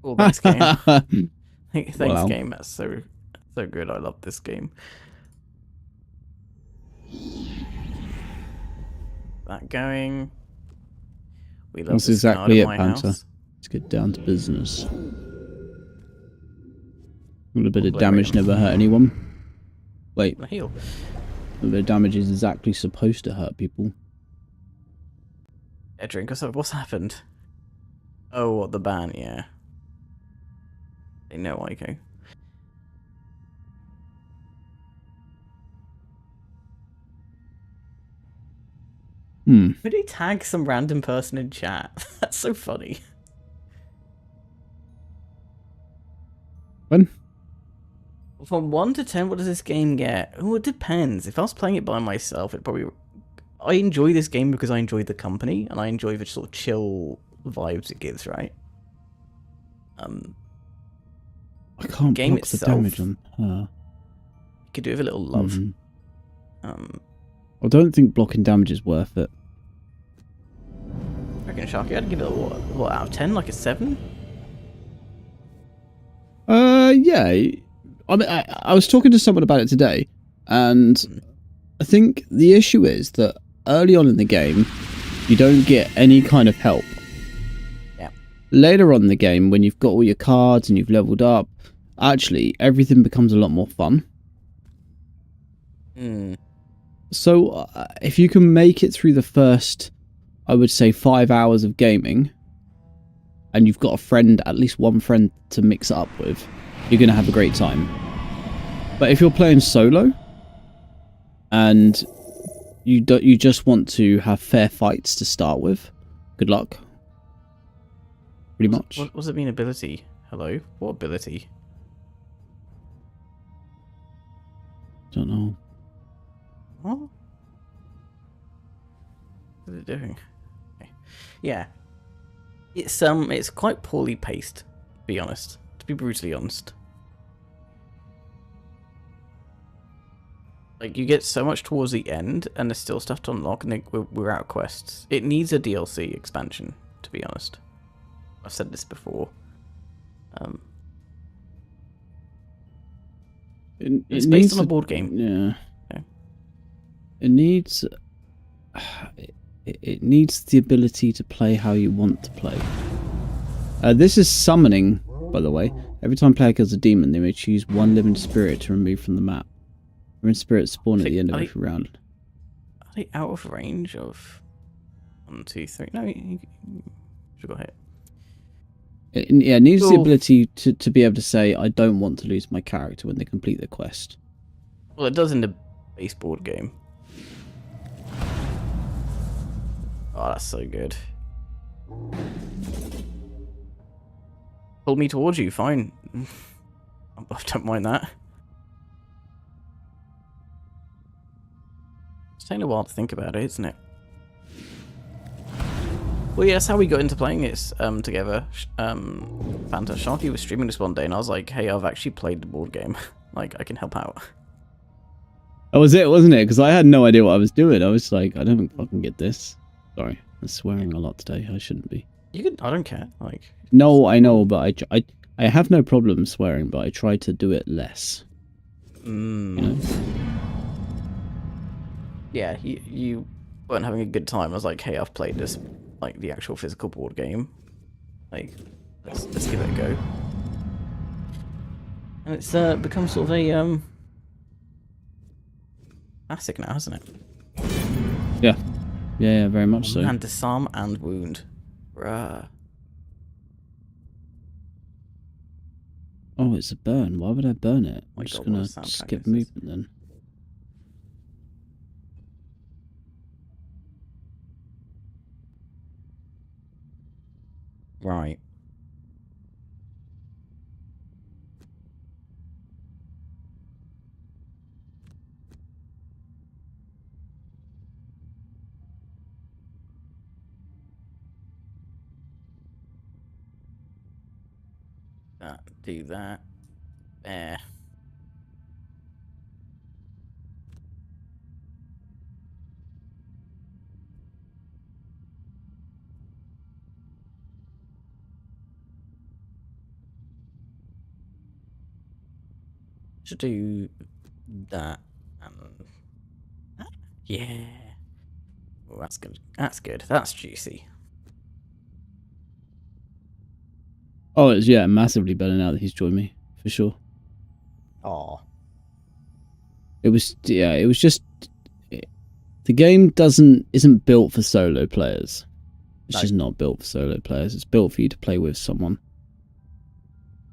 Oh, thanks, game. Thanks, Wow. game. That's so good. I love this game. That going. We love That's this card exactly at it, my Panther. house. Let's get down to business. A little bit of Blame damage him. never hurt anyone. Wait, A heal. a little bit of damage is exactly supposed to hurt people. A drink or something. What's happened? Oh, what, the ban? Yeah. They know I go. Hmm. Would he tag some random person in chat? That's so funny. When? From 1 to 10, what does this game get? Oh, it depends. If I was playing it by myself, it probably... I enjoy this game because I enjoy the company, and I enjoy the sort of chill vibes it gives, right? I can't Game block the itself. damage on her. You could do with a little love. Mhm. Um, I don't think blocking damage is worth it. I reckon Sharky, I'd give it a what out of 10? Like a 7? Yeah. I mean, I was talking to someone about it today, and I think the issue is that early on in the game, you don't get any kind of help. Yeah. Later on in the game, when you've got all your cards and you've leveled up, actually, everything becomes a lot more fun. Hmm. So, if you can make it through the first, I would say, 5 hours of gaming, and you've got a friend, at least one friend to mix it up with, you're going to have a great time. But if you're playing solo, and you just want to have fair fights to start with, good luck. Pretty much. What does it mean, ability? Hello? What ability? Don't know. What? What is it doing? Okay. Yeah. It's quite poorly paced, to be honest. To be brutally honest. Like, you get so much towards the end, and there's still stuff to unlock, and we're out of quests. It needs a DLC expansion, to be honest. I've said this before. It's based on a board game. Yeah. Okay. It needs... It needs the ability to play how you want to play. This is summoning, by the way. Every time a player kills a demon, they may choose one living spirit to remove from the map. Living spirits spawn at the end of every round. Are they out of range of 1, 2, 3? No, you should go ahead. It needs the Cool. ability to be able to say, I don't want to lose my character when they complete their quest. Well, it does in the base board game. Oh, that's so good. Pull me towards you, fine. I don't mind that. It's taking a while to think about it, isn't it? Well, yeah, that's how we got into playing it together. Fanta Sharky was streaming this one day, and I was like, hey, I've actually played the board game. Like, I can help out. That was it, wasn't it? Because I had no idea what I was doing. I was like, I don't fucking get this. Sorry, I'm swearing a lot today. I shouldn't be. You could, I don't care. Like, No, I know, but I have no problem swearing, but I try to do it less. You know? Yeah, you weren't having a good time. I was like, hey, I've played this, like, the actual physical board game. Like, let's give it a go. And it's become sort of a classic now, hasn't it? Yeah. Yeah, very much so. And disarm and wound. Bruh. Oh, it's a burn. Why would I burn it? My I'm just God, gonna what a soundtrack skip this is. movement then. Right. Do that. There. Should do that and that. Yeah. Oh, that's good. That's good. That's juicy. Oh, it's yeah, massively better now that he's joined me for sure. Oh. It was just the game isn't built for solo players. It's No. just not built for solo players. It's built for you to play with someone.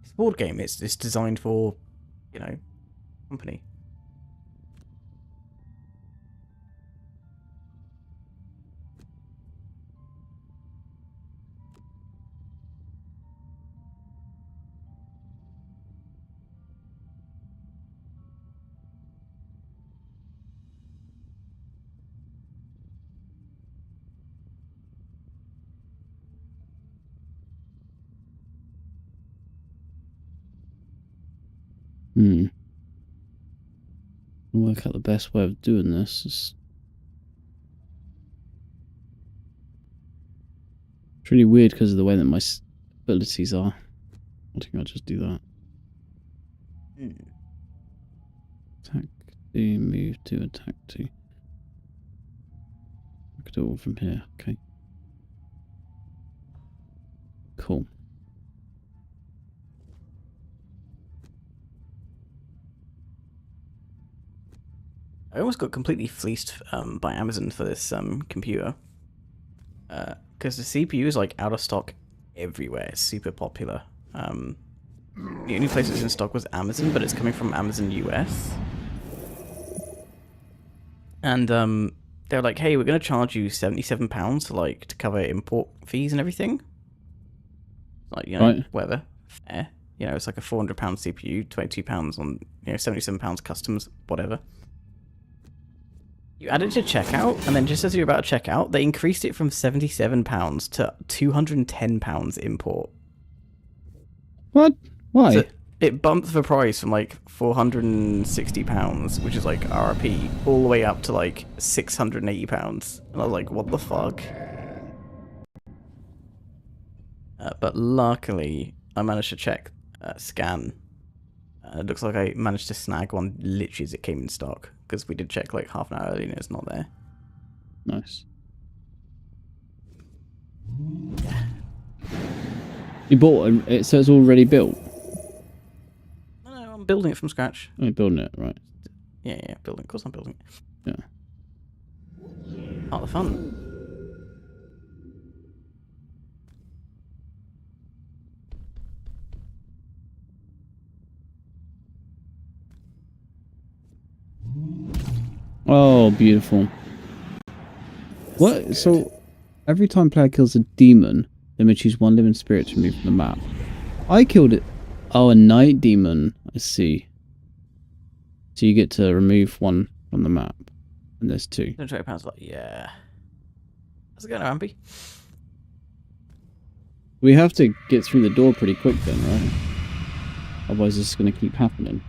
It's a board game. It's designed for, you know, company. I'll work out the best way of doing this. It's really weird because of the way that my abilities are. I think I'll just do that. Attack 2, move 2, attack 2. I could do it all from here. Okay. Cool. I almost got completely fleeced by Amazon for this computer. Because the CPU is like out of stock everywhere. It's super popular. The only place it's in stock was Amazon, but it's coming from Amazon US. And they're like, hey, we're going to charge you £77 to cover import fees and everything. Like, you know, Right. whatever. Fair. You know, it's like a £400 CPU, £22 on, you know, £77 customs, whatever. You add it to checkout, and then just as you're about to check out, they increased it from £77 to £210 import. What? Why? So it bumped the price from like £460, which is like RRP, all the way up to like £680. And I was like, what the fuck? But luckily, I managed to scan. It looks like I managed to snag one literally as it came in stock, because we did check like half an hour early and it's not there. Nice. You bought it, so it's already built. No, I'm building it from scratch. Oh, you're building it, right? Yeah, building. Of course I'm building it. Yeah. Part of the fun. Oh, beautiful. What? So, every time player kills a demon, they may choose one living spirit to remove from the map. I killed it. Oh, a night demon. I see. So you get to remove one from the map. And there's two. £20, like, yeah. How's it going, Rampy? We have to get through the door pretty quick then, right? Otherwise this is going to keep happening.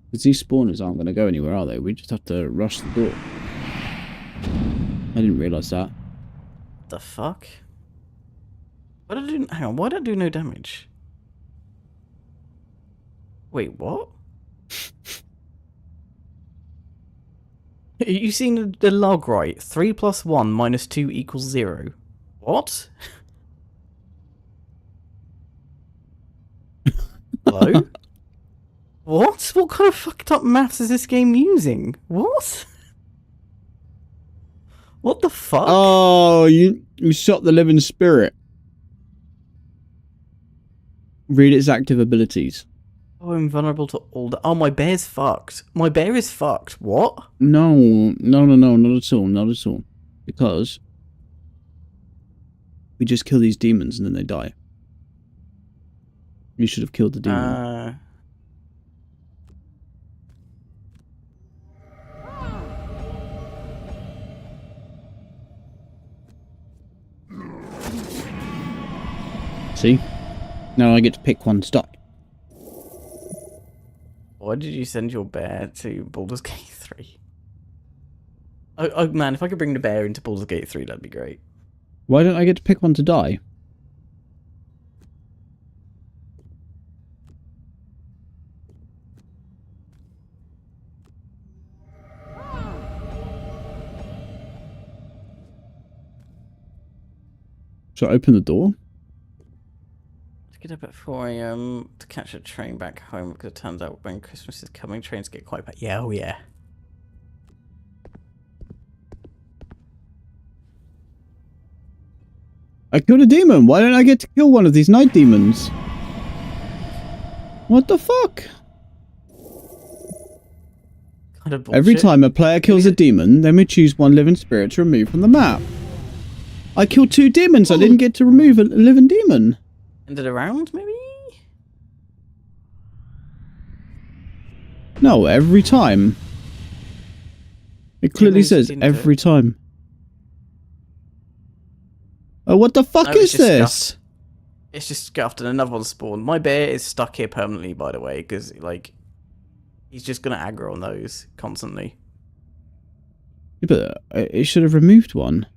Because these spawners aren't going to go anywhere, are they? We just have to rush the door. I didn't realise that. The fuck? Why did I do? Hang on. Why did I do no damage? Wait, what? You seen the log right? 3 + 1 - 2 = 0. What? Hello? What? What kind of fucked up maths is this game using? What? What the fuck? Oh, you shot the living spirit. Read its active abilities. Oh, I'm vulnerable to all the... Oh, my bear's fucked. My bear is fucked. What? No, not at all, not at all. Because we just kill these demons and then they die. You should have killed the demon. See? Now I get to pick one to die. Why did you send your bear to Baldur's Gate 3? Oh man, if I could bring the bear into Baldur's Gate 3, that'd be great. Why don't I get to pick one to die? Should I open the door? Let's get up at 4 AM to catch a train back home because it turns out when Christmas is coming, trains get quite bad. Yeah, oh yeah. I killed a demon. Why don't I get to kill one of these night demons? What the fuck? Kind of bullshit. Every time a player kills a demon, then we choose one living spirit to remove from the map. I killed 2 demons. I didn't get to remove a living demon. Ended a round, maybe? No, every time. It clearly says every time. Oh, what the fuck is this? It's just scuffed and another one spawned. My bear is stuck here permanently, by the way, because, like, he's just going to aggro on those constantly. Yeah, but it should have removed one.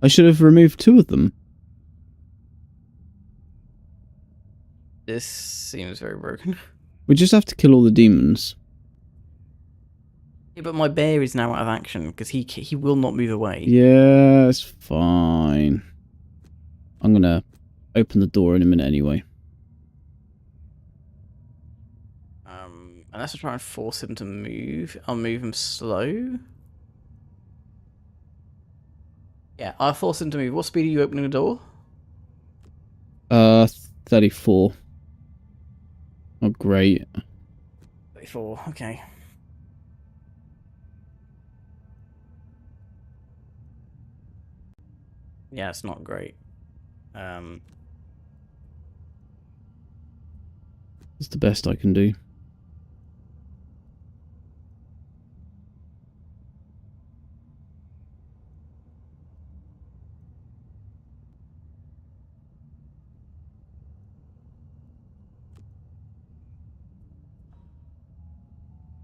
I should have removed 2 of them. This seems very broken. We just have to kill all the demons. Yeah, but my bear is now out of action because he will not move away. Yeah, it's fine. I'm gonna open the door in a minute anyway. Unless I try and force him to move, I'll move him slow. Yeah, I'll force him to move. What speed are you opening the door? 34. Oh, great. 34, okay. Yeah, it's not great. It's the best I can do.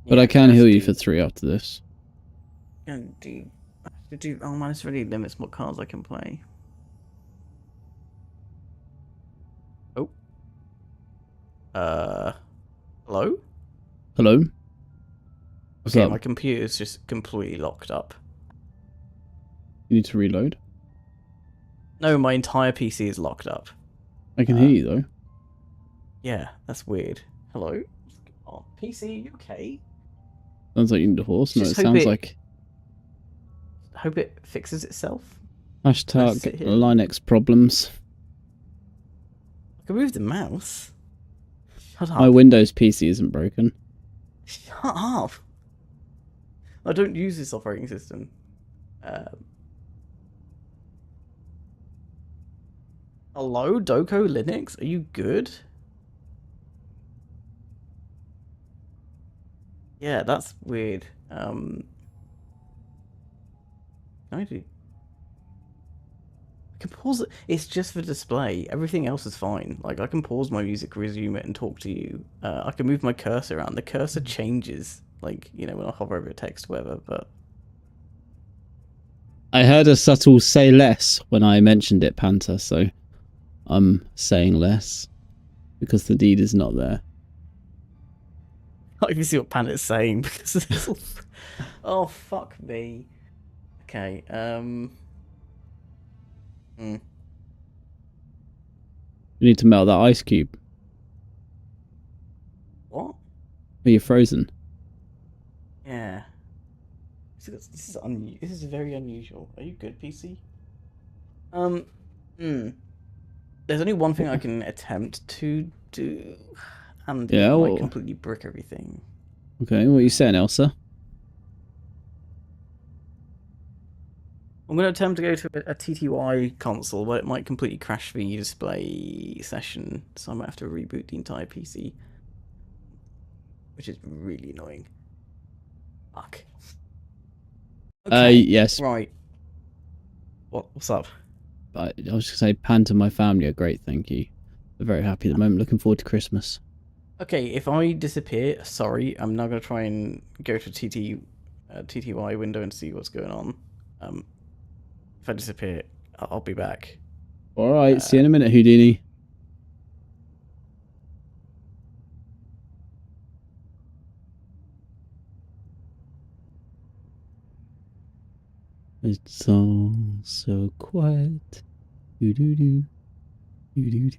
But I can heal you for 3 after this. Oh man, this really limits what cards I can play. Oh. Hello? Hello? What's Okay, up? my computer's just completely locked up. You need to reload? No, my entire PC is locked up. I can hear you though. Yeah, that's weird. Hello? Oh, PC, you okay? Sounds like you need a horse. No, it Just hope sounds it- like Hope it fixes itself. hashtag sit here. Linux problems. I can move the mouse. Shut up. My Windows PC isn't broken. Shut up. I don't use this operating system. Hello, Doko Linux? Are you good? Yeah, that's weird. Can I do? I can pause it. It's just for display. Everything else is fine. Like, I can pause my music, resume it, and talk to you. I can move my cursor around. The cursor changes, like, you know, when I hover over text, whatever, but... I heard a subtle say less when I mentioned it, Panther, so I'm saying less because the deed is not there. I can see what Panet's saying because of this. Oh, fuck me. Okay, You need to melt that ice cube. What? Are you frozen? Yeah. This is very unusual. Are you good, PC? There's only one thing I can attempt to do, and Yeah, it might well- completely brick everything. Okay, what are you saying, Elsa? I'm going to attempt to go to a TTY console, but it might completely crash the display session, so I might have to reboot the entire PC, which is really annoying. Fuck. Yes. Right. What's up? I was just gonna say, Pant and my family are great, thank you. They're very happy at the moment. Looking forward to Christmas. Okay, if I disappear, sorry, I'm now going to try and go to TTY window and see what's going on. If I disappear, I'll be back. All right, see you in a minute, Houdini. It's all so quiet. Do do do. Do do do.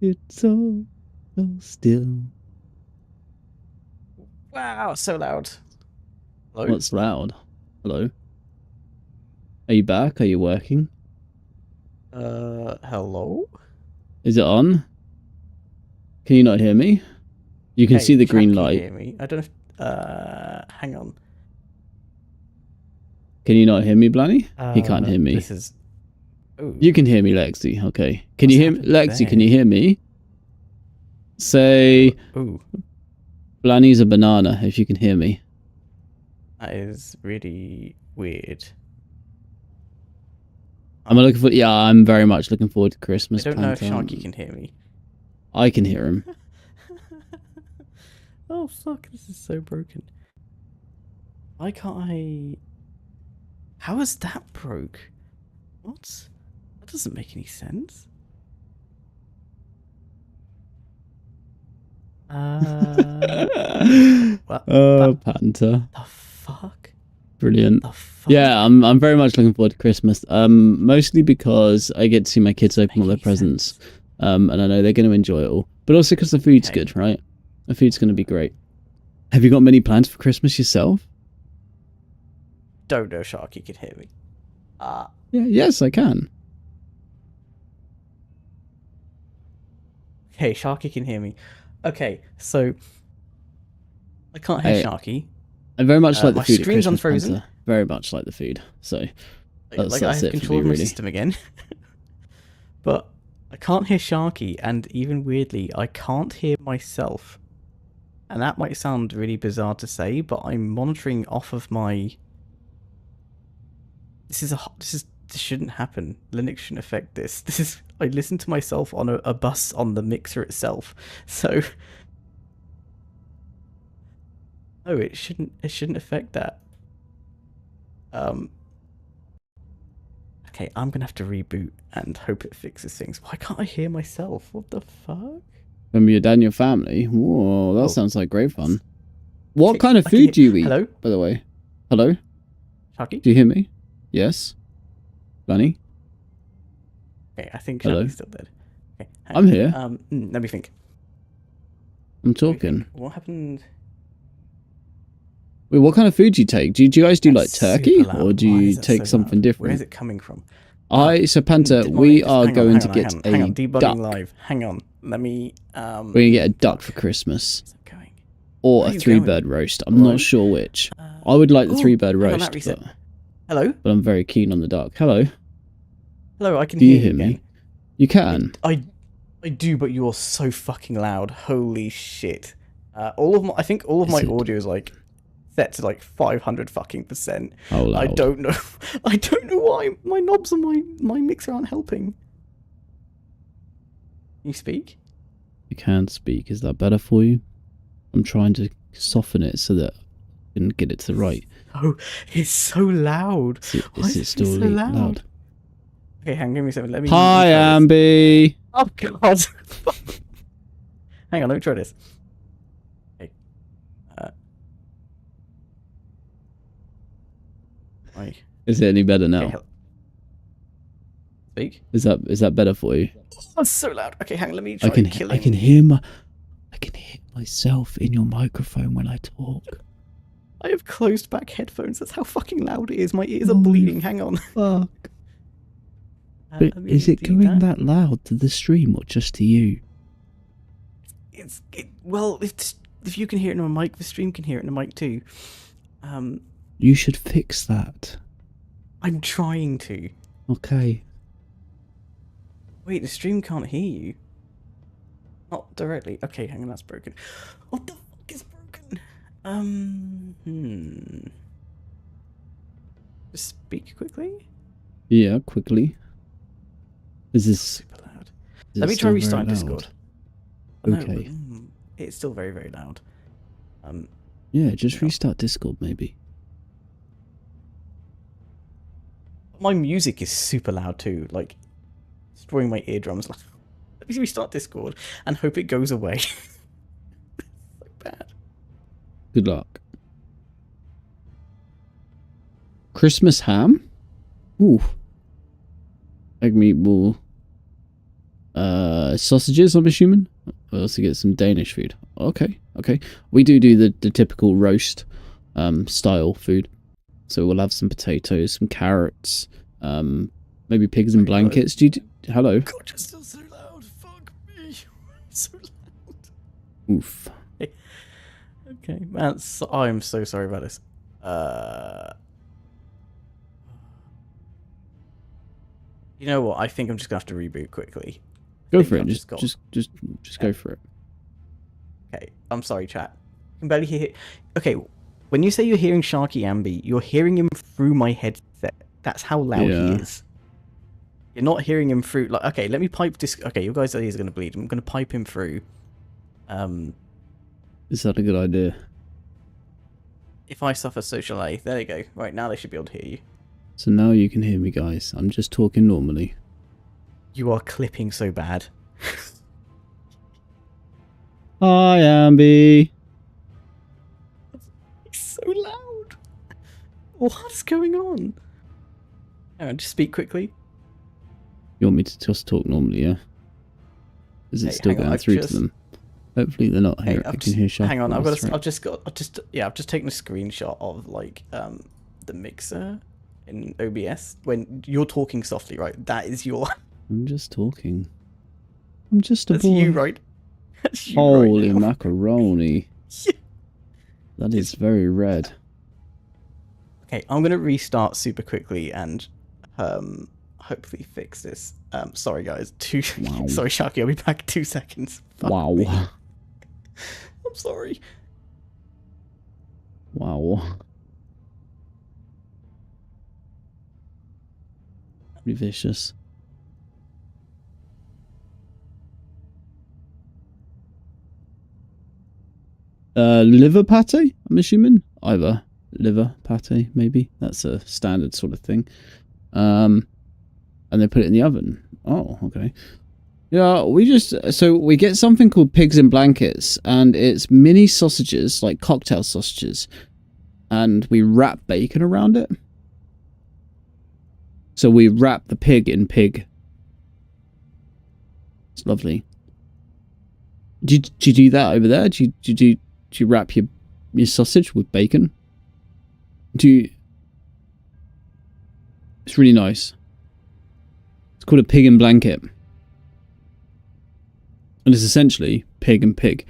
It's all so still. Wow, so loud. Hello? What's loud? Hello? Are you back? Are you working? Hello? Is it on? Can you not hear me? You can Hey, see the chat, green can you light. hear me? I don't know if, hang on. Can you not hear me, Blanny? He can't hear me. This is... Ooh. You can hear me, Lexi. Okay. Can What's you hear me? happened Lexi, there? can you hear me? Say, Ooh, Blanny's a banana, if you can hear me. that is really weird. Am I looking for... Yeah, I'm very much looking forward to Christmas. I don't know if Plant. Sharky can hear me. I can hear him. Oh fuck, this is so broken. Why can't I... How is that broke? What? That doesn't make any sense. What Panta. the fuck? Brilliant. The fuck? Yeah, I'm very much looking forward to Christmas. Mostly because I get to see my kids open all their Making presents. sense. And I know they're going to enjoy it all. But also because the food's Okay. good, right? The food's going to be great. Have you got many plans for Christmas yourself? Don't know Sharky can hear me. Yeah, yes, I can. Okay, Sharky can hear me. Okay, so I can't hear Hey, Sharky. I very much like the my food at screen's Christmas, unfrozen. Panta. Very much like the food. So, Like, I that's have it for control me, of my really. system again. But I can't hear Sharky, and even weirdly, I can't hear myself. And that might sound really bizarre to say, but I'm monitoring off of my... This shouldn't happen. Linux shouldn't affect this. I listen to myself on a bus on the mixer itself. So no, it shouldn't affect that. Okay, I'm gonna have to reboot and hope it fixes things. Why can't I hear myself? What the fuck? Remember your dad and your family? Whoa, that Oh. sounds like great fun. What Okay, kind of I can food do you eat, Hello? by the way? Hello? Sharky? Do you hear me? Yes? Bunny? Okay, I think Hello? Sharky's still dead. Okay, hang I'm on. here. Let me think. I'm Let me talking. think. What happened? Wait, what kind of food do you take? Do you guys do like That's turkey? super loud. Or do Why you is that take so something loud? different? Where is it coming from? So Panta, Did my we just- are hang on, going hang to on, get hang on. a Debugging duck. live. Hang on. Let me. We're going to get a duck for fuck. Christmas. Where's it going? Or Where a are you 3-bird roast. I'm Hello? not sure which. I would like the Ooh, 3-bird hang on, roast, that reset. but Hello? I'm very keen on the duck. Hello? Hello, I can Do you hear hear me? again. You can. I do, but you're so fucking loud. Holy shit. I think all of Is my it? audio is like set to like 500 fucking %. How loud? I don't know. I don't know why my knobs on my mixer aren't helping. You speak? You can speak. Is that better for you? I'm trying to soften it so that I can get it to the right. Oh, it's so loud. Why Is it it still so loud? Okay, hang on, give me a second. Let me. Hi, let me try this. Ambi. Oh god. Hang on, let me try this. Okay. Right. Is it any better now? Okay, speak. Is that better for you? Oh, it's so loud. Okay, hang on, let me try I can killing. hear myself in your microphone when I talk. I have closed back headphones. That's how fucking loud it is. My ears are bleeding. Hang on. Fuck. But is it going that loud to the stream or just to you? Well, if you can hear it in a mic, the stream can hear it in a mic too. You should fix that. I'm trying to. Okay. Wait, the stream can't hear you. Not directly. Okay, hang on, that's broken. What the fuck is broken? Just speak quickly. Yeah, quickly. Is this Super loud? Let me try restarting Discord. Okay. No, it's still very, very loud. Yeah, just restart Discord maybe. My music is super loud too, like destroying my eardrums. Like, let me restart Discord and hope it goes away. So bad. Good luck. Christmas ham? Ooh. Egg meatball. Sausages, I'm assuming. I also get some Danish food. Okay, okay. We do the typical roast style food. So we'll have some potatoes, some carrots, maybe pigs in blankets. Do you hello? God, you're still so loud. Fuck me. So loud. Oof. Okay, man. I'm so sorry about this. You know what? I think I'm just gonna have to reboot quickly. Go for it. Just go for it. Okay, I'm sorry, chat. I can barely hear. Okay, when you say you're hearing Sharky Ambi, you're hearing him through my headset. That's how loud he is. You're not hearing him through. Like, okay, let me pipe this. Okay, your guys' ears are gonna bleed. I'm gonna pipe him through. Is that a good idea? If I suffer social A, there you go. Right now they should be able to hear you. So now you can hear me, guys. I'm just talking normally. You are clipping so bad. Hi, Ambi. It's so loud. What's going on? Hang on, just speak quickly. You want me to just talk normally, yeah? Is it still going through to them? Hopefully they're not here. I can hear Sharky. Hang on, I've just taken a screenshot of like the mixer in OBS when you're talking softly, right? That is your. I'm just talking. I'm just a That's boy. you, right? That's you. Holy right now. macaroni. Yeah. That is very red. Okay, I'm gonna restart super quickly and hopefully fix this. Sorry guys. Wow. Sorry, Sharky, I'll be back in 2 seconds. Fuck Wow. me. I'm sorry. Wow. Pretty vicious. Liver pate, I'm assuming. Either liver pate, maybe. That's a standard sort of thing. And they put it in the oven. Oh, okay. Yeah, so we get something called pigs in blankets, and it's mini sausages, like cocktail sausages, and we wrap bacon around it. So we wrap the pig in pig. It's lovely. Do you do that over there? Do you wrap your sausage with bacon? It's really nice. It's called a pig in blanket. And it's essentially pig and pig.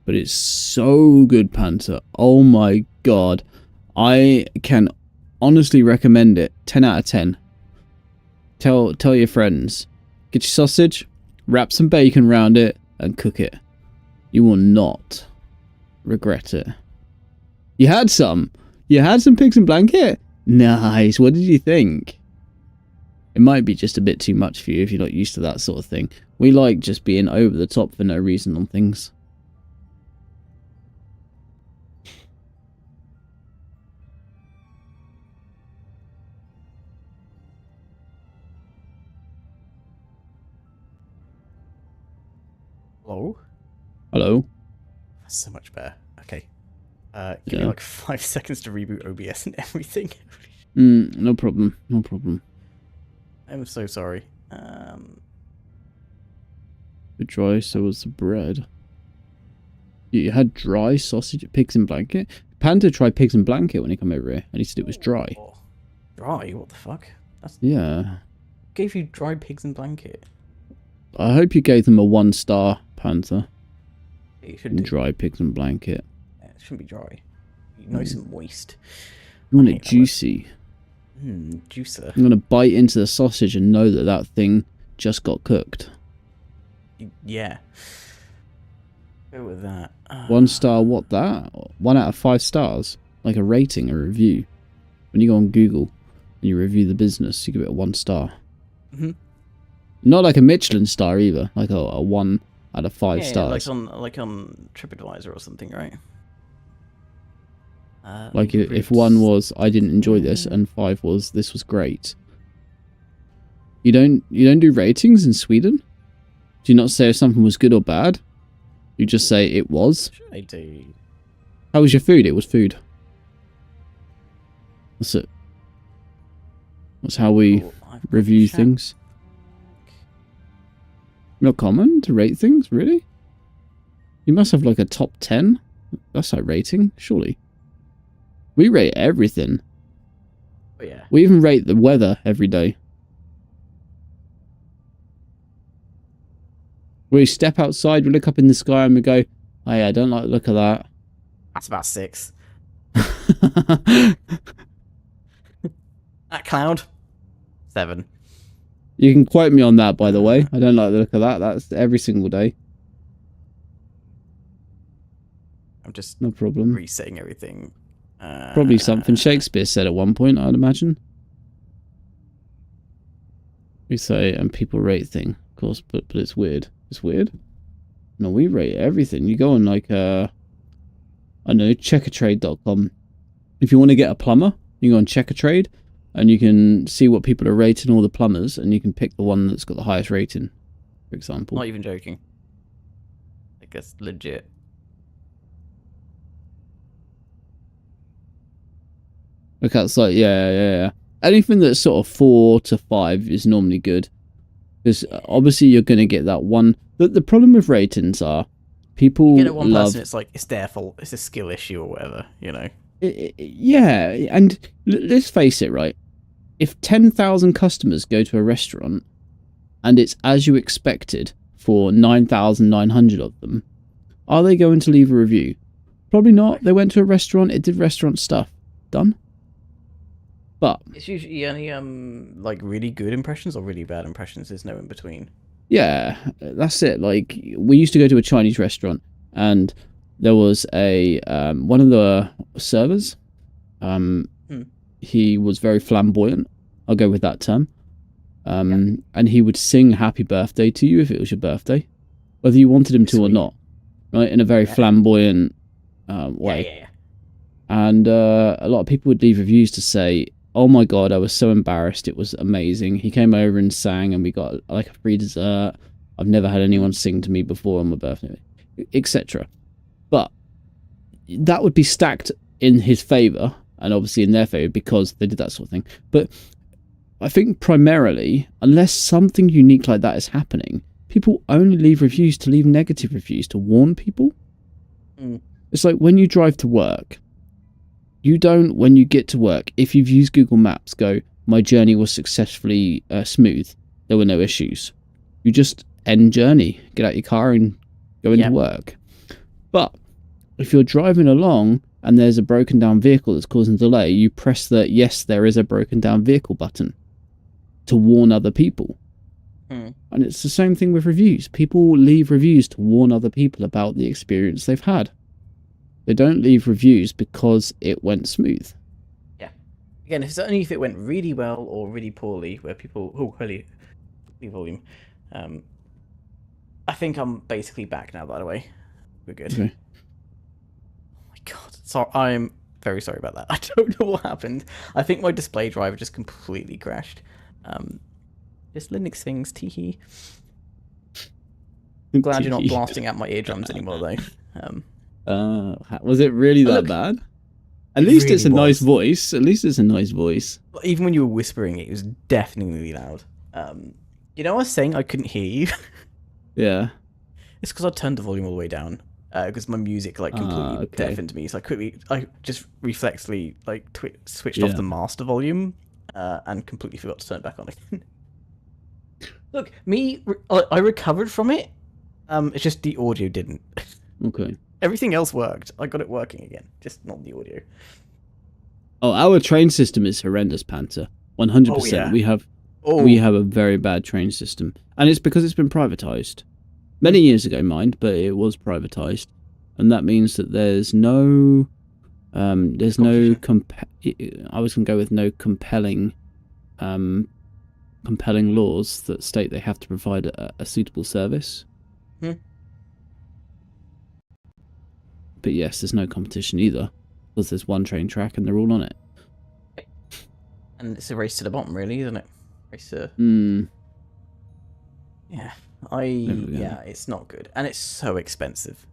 But it's so good, Panther. Oh my god. I can honestly recommend it. 10 out of 10. Tell your friends. Get your sausage, wrap some bacon around it, and cook it. You will not regret it. You had some? You had some pigs in blanket? Nice. What did you think? It might be just a bit too much for you if you're not used to that sort of thing. We like just being over the top for no reason on things. Hello? Hello? That's so much better. Okay. Give me like 5 seconds to reboot OBS and everything. No problem. No problem. I'm so sorry. Bit dry, so was the bread. You had dry sausage, pigs in blanket? Panda tried pigs and blanket when he came over here, and he said it was dry. Oh, dry? What the fuck? Yeah. Gave you dry pigs and blanket. I hope you gave them a 1-star, Panther. It should And do. dry pigs and blanket. Yeah, it shouldn't be dry. Nice and moist. You want I it hate that juicy. Juicer. I'm going to bite into the sausage and know that that thing just got cooked. Yeah. Go with that. 1-star, what that? 1 out of 5 stars? Like a rating, a review. When you go on Google and you review the business, you give it a 1 star. Mhm. Not like a Michelin star either, like a 1 out of 5 Yeah, stars. like on TripAdvisor or something, right? Like if 1 was I didn't enjoy this and 5 was this was great. You don't do ratings in Sweden? Do you not say if something was good or bad? You just say it was. Sure I do. How was your food? It was food. That's it. That's how we Oh, I've got review chat. things. Not common to rate things, really? You must have like a top 10. That's like rating, surely. We rate everything. Oh yeah. We even rate the weather every day. We step outside, we look up in the sky and we go, oh yeah, I don't like the look of that. That's about 6. That cloud. 7. You can quote me on that, by the way. I don't like the look of that. That's every single day. I'm just No problem. resetting everything. Probably something Shakespeare said at one point, I'd imagine. We say, and people rate thing, of course, but it's weird. It's weird. No, we rate everything. You go on like, I don't know, checkertrade.com. If you want to get a plumber, you go on Checkertrade, and you can see what people are rating all the plumbers, and you can pick the one that's got the highest rating, for example. Not even joking. Like that's legit. Okay, it's like, yeah. Anything that's sort of 4 to 5 is normally good. Because obviously you're going to get that one. The problem with ratings are people You get it one love... person, it's like it's their fault. It's a skill issue or whatever, you know. Yeah, and let's face it, right? If 10,000 customers go to a restaurant and it's as you expected for 9,900 of them, are they going to leave a review? Probably not. They went to a restaurant, it did restaurant stuff. Done. But It's usually only like really good impressions or really bad impressions. There's no in between. yeah, that's it. Like, we used to go to a Chinese restaurant and there was a one of the servers. He was very flamboyant. I'll go with that term. And he would sing happy birthday to you if it was your birthday, whether you wanted him to or not, right? In a very flamboyant way. Yeah. And a lot of people would leave reviews to say, oh my god, I was so embarrassed. It was amazing. He came over and sang and we got like a free dessert. I've never had anyone sing to me before on my birthday, etc. But that would be stacked in his favour and obviously in their favour because they did that sort of thing. But I think primarily, unless something unique like that is happening, people only leave reviews to leave negative reviews to warn people. It's like when you drive to work, you don't, when you get to work, if you've used Google Maps, go, my journey was successfully smooth. There were no issues. You just end journey, get out your car and go into work. But if you're driving along and there's a broken down vehicle that's causing a delay, you press the yes, there is a broken down vehicle button to warn other people. And it's the same thing with reviews. People leave reviews to warn other people about the experience they've had. They don't leave reviews because it went smooth. Yeah. Again, it's only if it went really well or really poorly, where people holy volume. I think I'm basically back now. By the way, we're good. Okay. Oh my god, sorry. I'm very sorry about that. I don't know what happened. I think my display driver just completely crashed. Just Linux things. Teehee. I'm glad you're not blasting out my eardrums anymore, though. Was it really that bad? At least it's a nice voice. At least it's a nice voice. Even when you were whispering, it was definitely loud. You know, I was saying I couldn't hear you. Yeah. It's because I turned the volume all the way down. because my music like completely okay. deafened me. So I just reflexively like switched off the master volume and completely forgot to turn it back on again. Look, I recovered from it. It's just the audio didn't. Okay. Everything else worked. I got it working again, just not the audio. Oh, our train system is horrendous, Panther. 100%. Oh, yeah. We have a very bad train system, and it's because it's been privatized many years ago, mind, but it was privatized, and that means that there's no I was gonna go with no compelling laws that state they have to provide a suitable service. But yes, there's no competition either, because there's one train track and they're all on it. And it's a race to the bottom, really, isn't it? Race to... Yeah. Yeah, it's not good. And it's so expensive.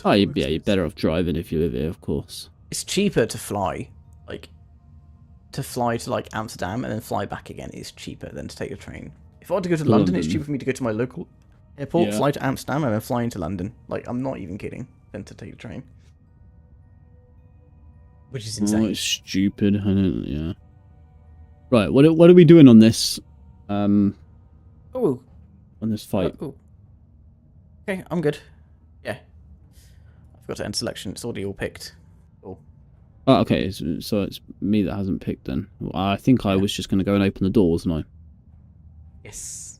You're better off driving if you live here, of course. It's cheaper to fly. Like, to fly to, like, Amsterdam and then fly back again is cheaper than to take a train. If I want to go to London, it's cheaper for me to go to my local airport, fly to Amsterdam, and then fly into London. Like, I'm not even kidding, than to take a train. Which is insane. Oh, it's stupid. Yeah. Right, what are we doing on this? On this fight? Okay, I'm good. Yeah. I forgot to end selection. It's already all picked. Cool. Oh, okay. So it's me that hasn't picked then. Well, I think I was just going to go and open the door, wasn't I? Yes.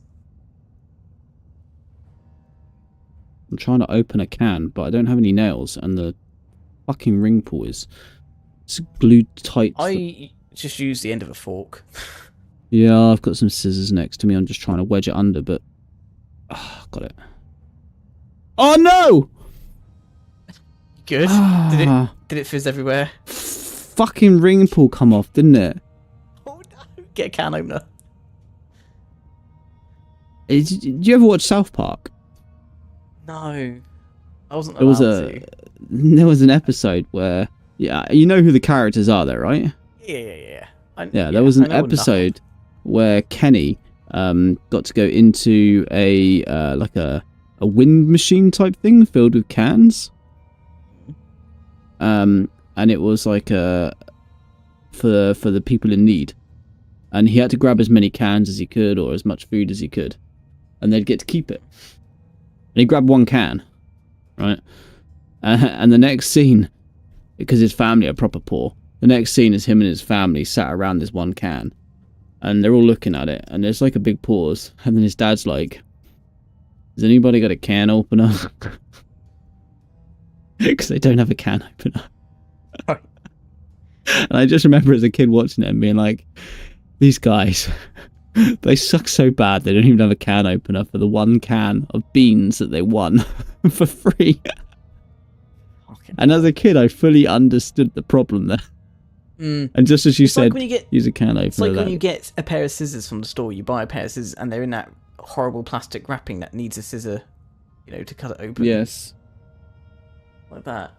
I'm trying to open a can, but I don't have any nails, and the fucking ring pull is glued tight. I just used the end of a fork. Yeah, I've got some scissors next to me. I'm just trying to wedge it under, but... got it. Oh, no! Good. Did it fizz everywhere? Fucking ring pull come off, didn't it? Oh, no. Get a can opener. Did you ever watch South Park? No. I wasn't allowed to. There was an episode where... Yeah, you know who the characters are there, right? Yeah. There was an episode where Kenny got to go into a wind machine type thing filled with cans. And it was like for the people in need. And he had to grab as many cans as he could or as much food as he could. And they'd get to keep it. And he grabbed one can, right? And the next scene, because his family are proper poor, the next scene is him and his family sat around this one can. And they're all looking at it. And there's like a big pause. And then his dad's like, has anybody got a can opener? Because they don't have a can opener. And I just remember as a kid watching it and being like, these guys, they suck so bad they don't even have a can opener for the one can of beans that they won for free. And as a kid, I fully understood the problem there. And just as you said, like use a can opener. It's like when you get a pair of scissors from the store, you buy a pair of scissors and they're in that horrible plastic wrapping that needs a scissor, to cut it open. Yes. Like that.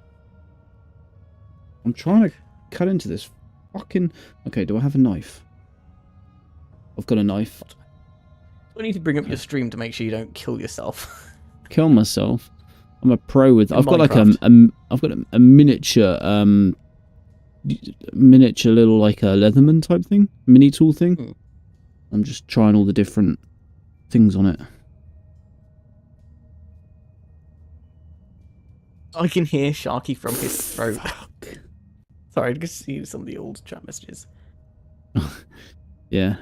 I'm trying to cut into this fucking... Okay, do I have a knife? I've got a knife. I need to bring up your stream to make sure you don't kill yourself. Kill myself? I'm a pro with... I've got like I've got a miniature little like a Leatherman type thing, mini tool thing. I'm just trying all the different things on it. I can hear Sharky from his throat. Sorry, I just see some of the old chat messages. Yeah.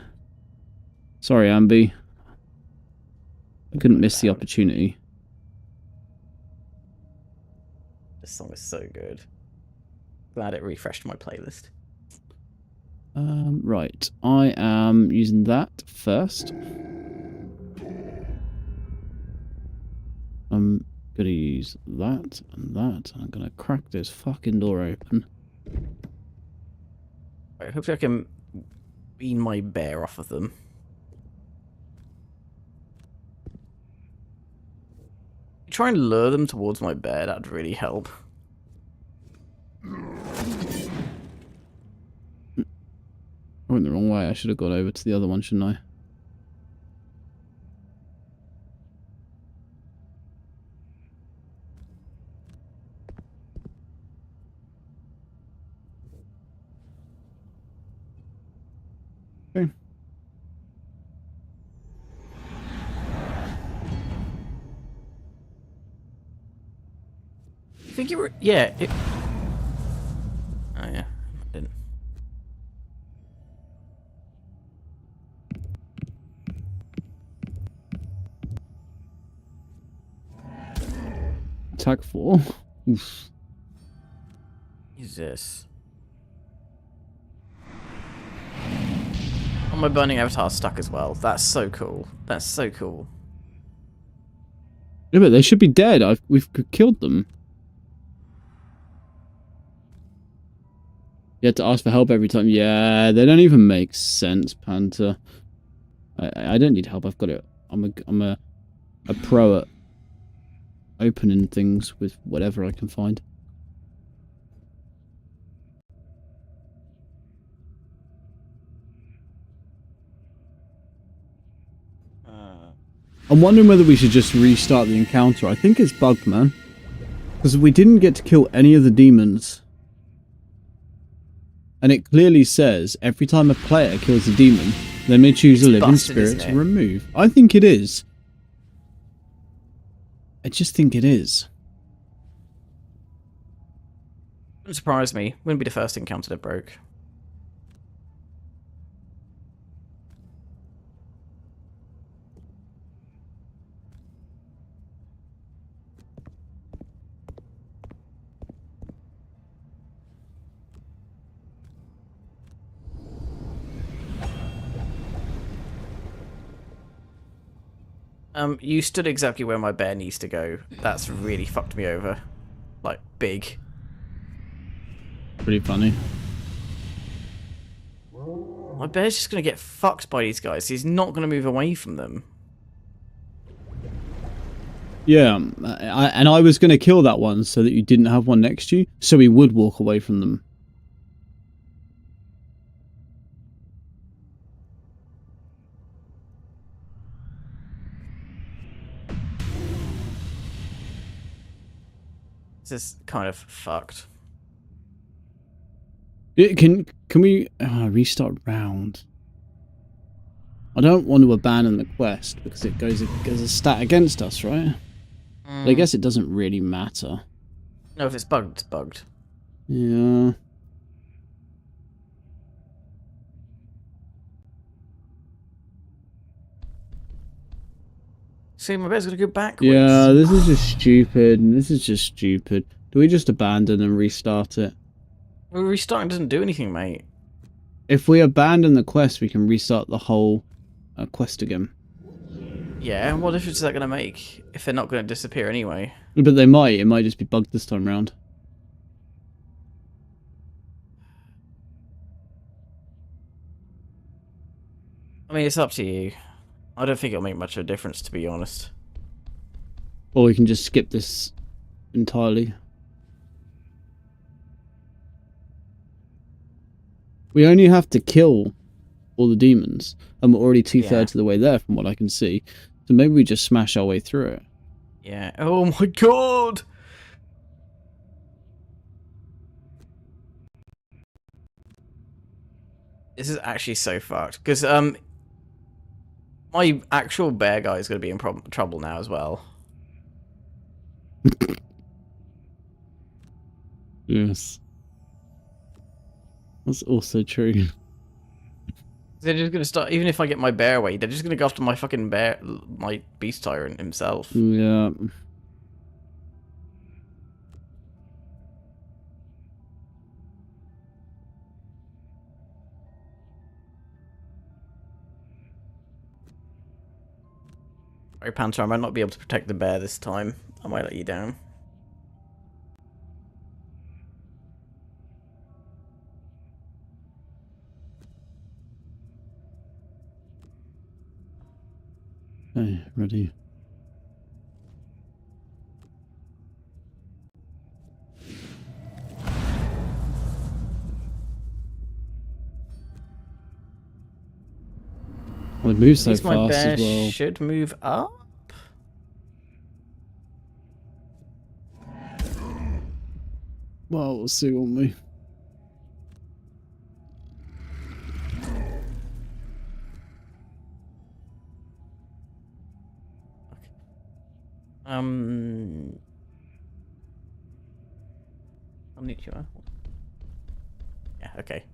Sorry, Ambi. I couldn't miss the opportunity. This song is so good. Glad it refreshed my playlist. Right. I am using that first. I'm gonna use that and that. I'm gonna crack this fucking door open. Right, hopefully I can wean my bear off of them. Try and lure them towards my bear, that'd really help. I went the wrong way. I should have gone over to the other one, shouldn't I? I think you were... Yeah. Oh, yeah. I didn't. Attack 4. Oof. Jesus. Oh, my burning avatar's stuck as well. That's so cool. That's so cool. Yeah, but they should be dead. We've killed them. You had to ask for help every time. Yeah, they don't even make sense, Panther. I don't need help. I've got it. I'm a pro at opening things with whatever I can find. I'm wondering whether we should just restart the encounter. I think it's bugged, man. Because we didn't get to kill any of the demons. And it clearly says every time a player kills a demon, they may choose a living spirit to remove. I think it is. I just think it is. Wouldn't surprise me. Wouldn't be the first encounter that broke. You stood exactly where my bear needs to go. That's really fucked me over. Like, big. Pretty funny. My bear's just gonna get fucked by these guys. He's not gonna move away from them. Yeah, and I was going to kill that one so that you didn't have one next to you, so he would walk away from them. This is kind of fucked. Can we restart round? I don't want to abandon the quest because it goes as a stat against us, right? But I guess it doesn't really matter. No, if it's bugged, it's bugged. Yeah. See, my bear's gonna go backwards. Yeah, this is just stupid. This is just stupid. Do we just abandon and restart it? Well, restarting doesn't do anything, mate. If we abandon the quest, we can restart the whole quest again. Yeah, and what difference is that gonna make if they're not gonna disappear anyway? But they might. It might just be bugged this time round. I mean, it's up to you. I don't think it'll make much of a difference, to be honest. Or we can just skip this entirely. We only have to kill all the demons, and we're already 2/3 of the way there from what I can see. So maybe we just smash our way through it. Yeah. Oh my god! This is actually so fucked. Because, my actual bear guy is going to be in trouble now as well. Yes. That's also true. They're just going to start, even if I get my bear away, they're just going to go after my fucking bear, my beast tyrant himself. Yeah. Sorry, Panther, I might not be able to protect the bear this time. I might let you down. Okay, ready. Well, it moves so At least my fast bear as well. should move up. Well, we'll see, won't we? Konnichiwa. Yeah, okay.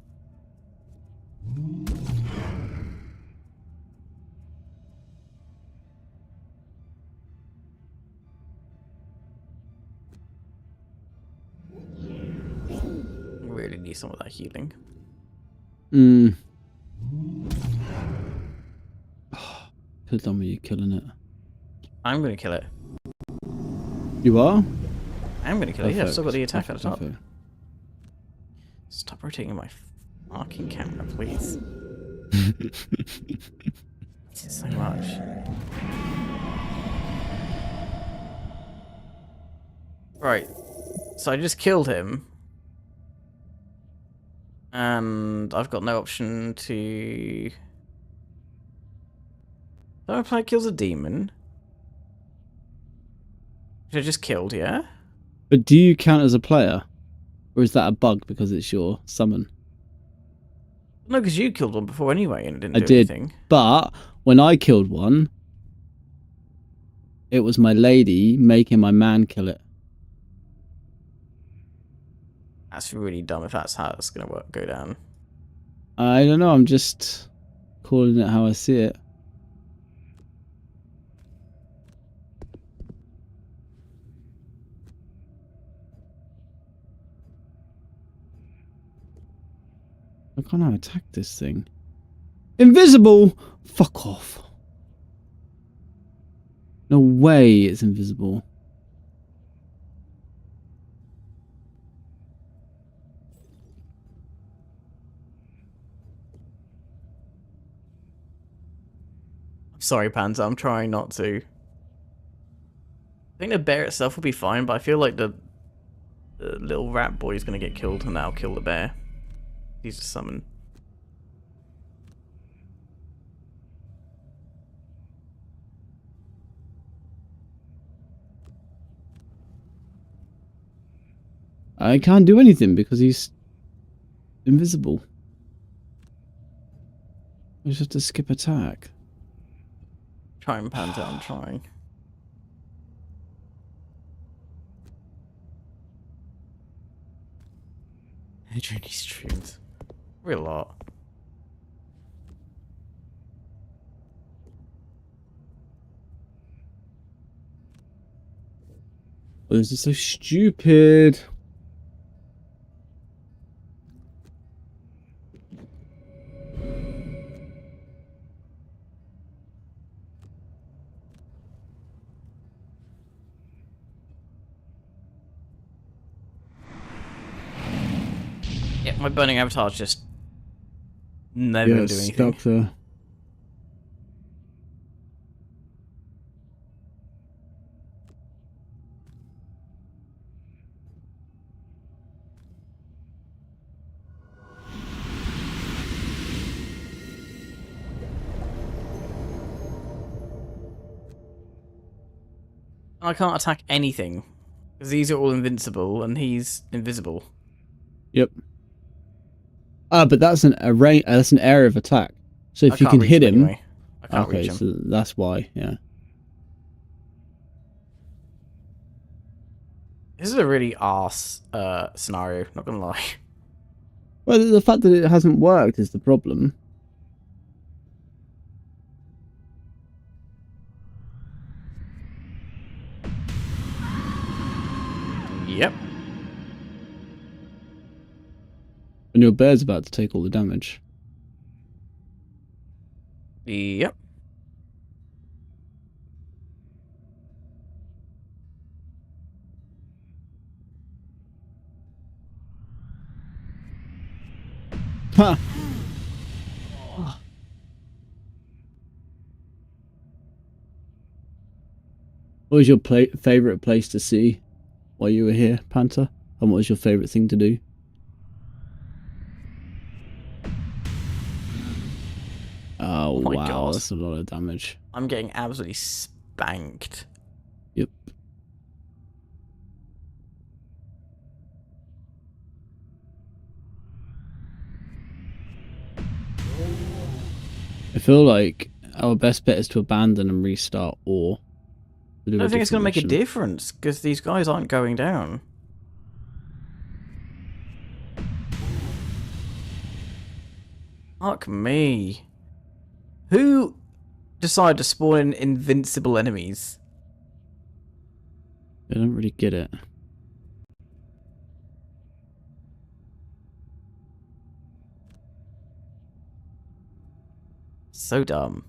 Really need some of that healing. Mm. Could have done with you killing it. I'm gonna kill it. You are? I'm gonna kill it. Yeah, I've still got the attack Perfect, at the top. perfect. Stop rotating my fucking camera, please. It's so much. Right. So I just killed him. And I've got no option to... So my player kills a demon. Which I just killed, yeah? But do you count as a player? Or is that a bug because it's your summon? No, because you killed one before anyway and it didn't I do did. anything. But when I killed one, it was my lady making my man kill it. That's really dumb if that's how it's going to go down. I don't know, I'm just calling it how I see it. How can I attack this thing? Invisible! Fuck off. No way it's invisible. I'm sorry, Panda, I'm trying not to. I think the bear itself will be fine, but I feel like the little rat boy is going to get killed and that'll kill the bear. He's a summon. I can't do anything because he's invisible. I just have to skip attack. Trying, Panda, I'm trying. During these streams. Real lot. Oh, this is so stupid. Yeah, my burning avatar's just never gonna do anything. Stuck there. I can't attack anything. Because these are all invincible and he's invisible. Yep. Ah, but that's an array. That's an area of attack. So if I you can't can reach hit him him, anyway. I can't okay, reach him. so that's why. Yeah. This is a really arse scenario, not gonna lie. Well, the fact that it hasn't worked is the problem. Yep. And your bear's about to take all the damage. Yep. Ha! What was your favourite place to see while you were here, Panther? And what was your favourite thing to do? Oh, my wow, God. that's a lot of damage. I'm getting absolutely spanked. Yep. I feel like our best bet is to abandon and restart, or to do I don't think it's going to make a different mission. difference, because these guys aren't going down. Fuck me. Who decided to spawn in invincible enemies? I don't really get it. So dumb.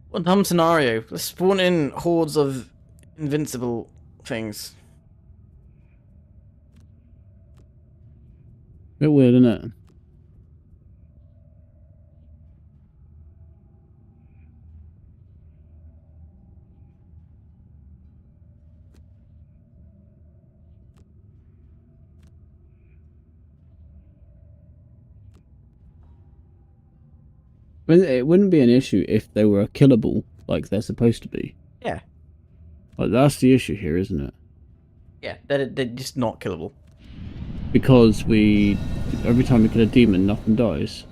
What a dumb scenario. Let's spawn in hordes of invincible things. Bit weird, isn't it? But it wouldn't be an issue if they were killable like they're supposed to be. Yeah. Like, that's the issue here, isn't it? Yeah, they're just not killable. Because every time we kill a demon, nothing dies.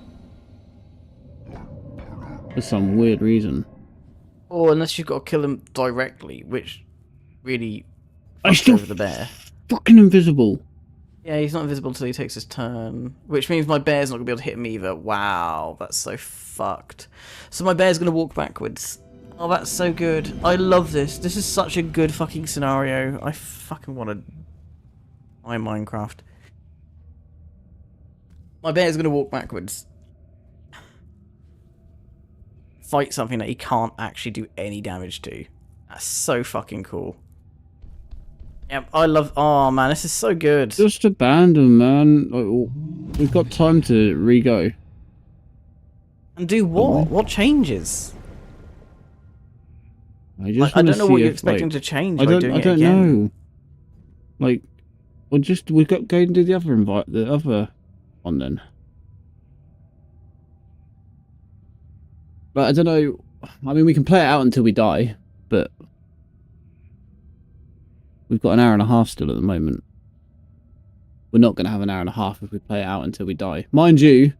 For some weird reason. Or unless you've got to kill them directly, which really I fucks still over the bear. Fucking invisible. Yeah, he's not invisible until he takes his turn. Which means my bear's not going to be able to hit him either. Wow, that's so fucked. So my bear's going to walk backwards. Oh, that's so good. I love this. This is such a good fucking scenario. I fucking want to buy Minecraft. My bear's going to walk backwards. Fight something that he can't actually do any damage to. That's so fucking cool. Yep, I love... Oh, man, this is so good. Just abandon, man. Like, we've got time to re-go. And do what? What changes? I just I want to don't know see what you're if, expecting like, to change I by don't, doing I it don't again. know. Like, we've got go and do the other one then. But I don't know. I mean, we can play it out until we die, but we've got an hour and a half still at the moment. We're not going to have an hour and a half if we play it out until we die. Mind you,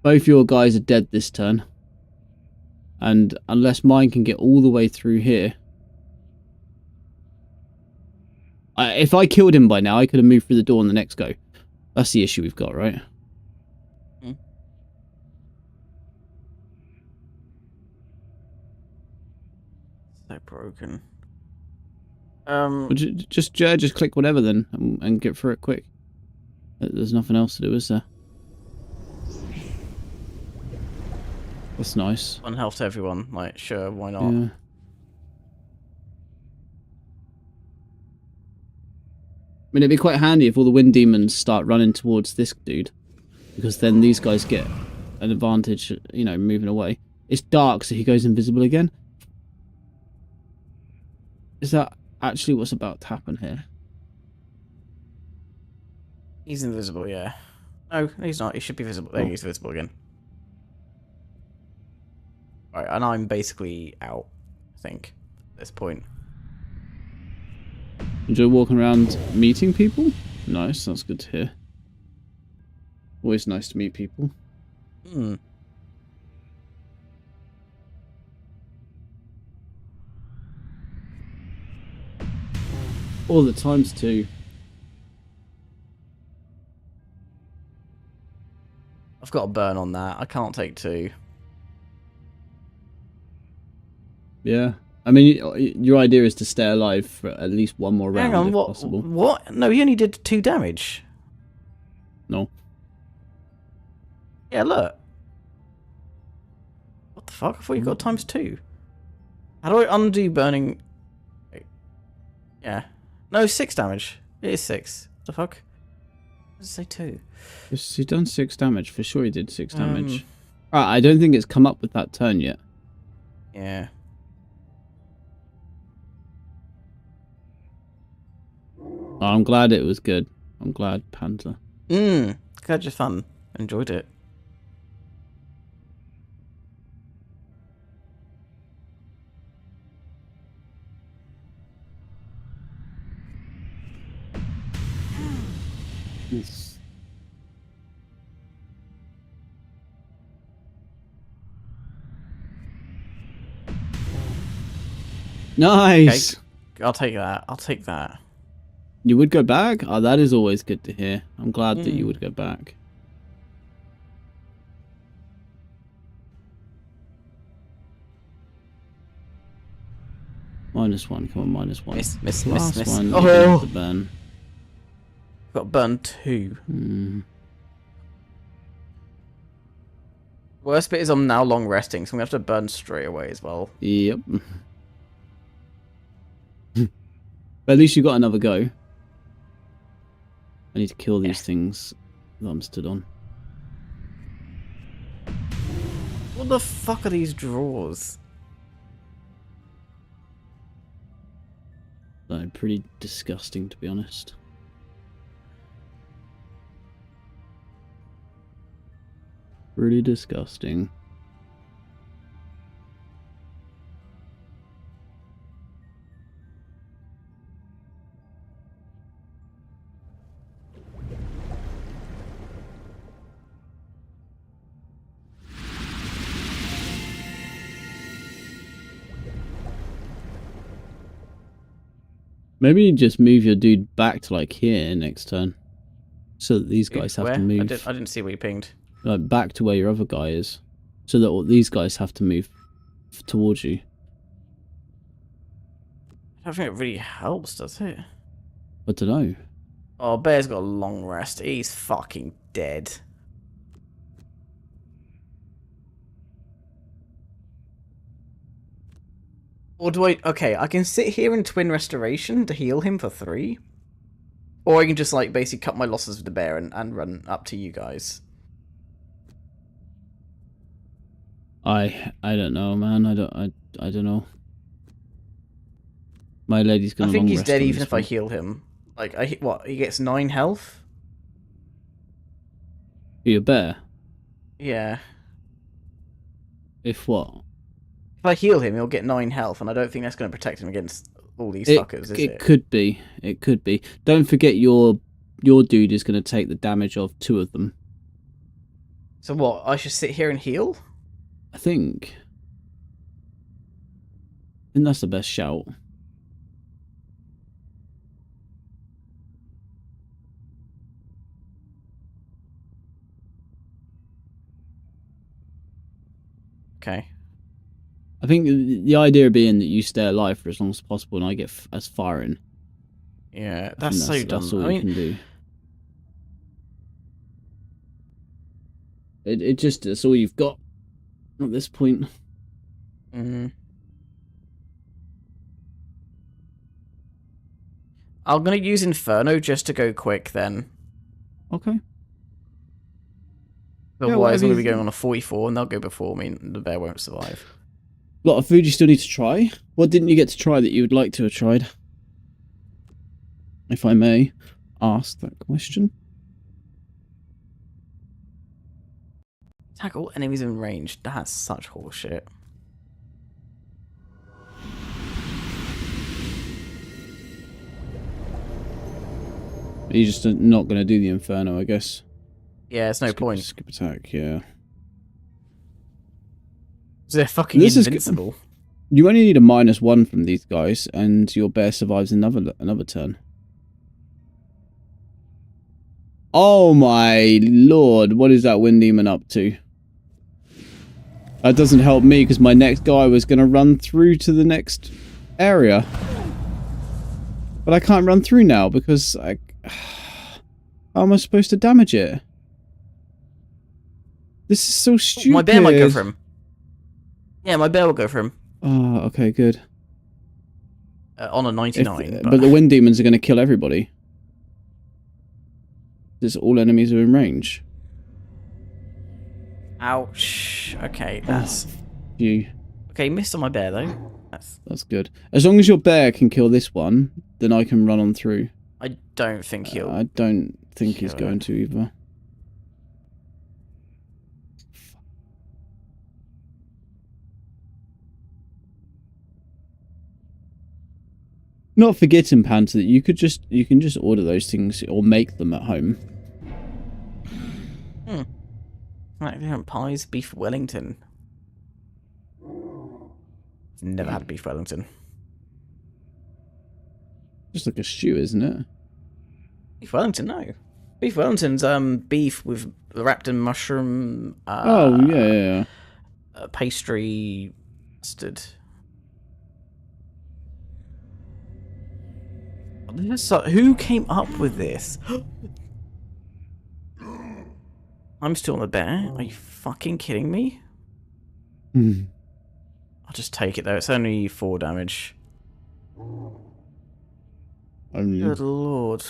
both your guys are dead this turn. And unless mine can get all the way through here... if I killed him by now, I could have moved through the door on the next go. That's the issue we've got, right? So broken. Well, just click whatever then and get through it quick. There's nothing else to do, is there? That's nice. One health to everyone. Like, sure, why not? Yeah. I mean, it'd be quite handy if all the wind demons start running towards this dude. Because then these guys get an advantage, you know, moving away. It's dark, so he goes invisible again. Is that actually what's about to happen here? He's invisible, yeah. No, he's not. He should be visible. There, he's visible again. Right, and I'm basically out, I think, at this point. Enjoy walking around meeting people? Nice, that's good to hear. Always nice to meet people. Hmm. All the times too. I've got a burn on that. I can't take two. Yeah. I mean, your idea is to stay alive for at least one more round, Hang on, if what? possible. What? No, he only did 2 damage. No. Yeah, look. What the fuck? I thought you got ×2. How do I undo burning? Yeah. No, 6 damage. It is 6. What the fuck? Does it say 2? Yes, he's done 6 damage. For sure he did 6 damage. Right, I don't think it's come up with that turn yet. Yeah. Oh, I'm glad it was good. I'm glad, Panther. Glad you're fun. Enjoyed it. Nice. Okay, I'll take that. I'll take that. You would go back? Oh, that is always good to hear. I'm glad that you would go back. -1. Come on, -1. Miss. Last one. Oh! You're gonna have to burn. Got burned 2. Hmm. Worst bit is I'm now long resting, so I'm gonna have to burn straight away as well. Yep. But at least you got another go. I need to kill these things that I'm stood on. What the fuck are these drawers? So, pretty disgusting, to be honest. Pretty disgusting. Maybe you just move your dude back to like here next turn, so that these guys have to move. I didn't see where you pinged. Like back to where your other guy is, so that all these guys have to move towards you. I don't think it really helps, does it? I don't know. Oh, Bear's got a long rest. He's fucking dead. Or do I... Okay, I can sit here in Twin Restoration to heal him for 3. Or I can just, like, basically cut my losses with the Bear and run up to you guys. I don't know, man. I don't know. My lady's gonna. I think long he's rest dead on even this if I one. heal him. Like, what? He gets 9 health? You're bear. Yeah. If what? If I heal him, he'll get 9 health, and I don't think that's going to protect him against all these fuckers, is it? It could be. It could be. Don't forget your dude is gonna take the damage of 2 of them. So what? I should sit here and heal? I think that's the best shout. Okay. I think the idea being that you stay alive for as long as possible, and I get as firing. Yeah, I that's think so dumb. That's all I you mean, can do. It's all you've got at this point. I'm going to use Inferno just to go quick then. Okay. Otherwise, I'm going to be going on a 44 and they'll go before me and the bear won't survive. A lot of food you still need to try. What didn't you get to try that you would like to have tried? If I may ask that question. Attack all enemies in range. That's such horseshit. You're just not going to do the Inferno, I guess. Yeah, it's no point. Skip attack, yeah. They're fucking invincible. You only need a -1 from these guys, and your bear survives another turn. Oh my lord, what is that wind demon up to? That doesn't help me, because my next guy was going to run through to the next area. But I can't run through now, because how am I supposed to damage it? This is so stupid. My bear might go for him. Yeah, my bear will go for him. Oh, okay, good. On a 99. But the wind demons are going to kill everybody. Because all enemies are in range. Ouch. Okay, that's... You. Okay, missed on my bear, though. That's good. As long as your bear can kill this one, then I can run on through. I don't think he'll... I don't think he's going to either. Not forgetting, Panther, that you can just order those things or make them at home. Like different pies, beef Wellington. Never had beef Wellington. Just like a stew, isn't it? Beef Wellington, no. Beef Wellington's beef with wrapped in mushroom. Oh yeah. Pastry, mustard. Who came up with this? I'm still on the bear. Are you fucking kidding me? Hmm. I'll just take it though. It's only 4 damage. Only. Good lord.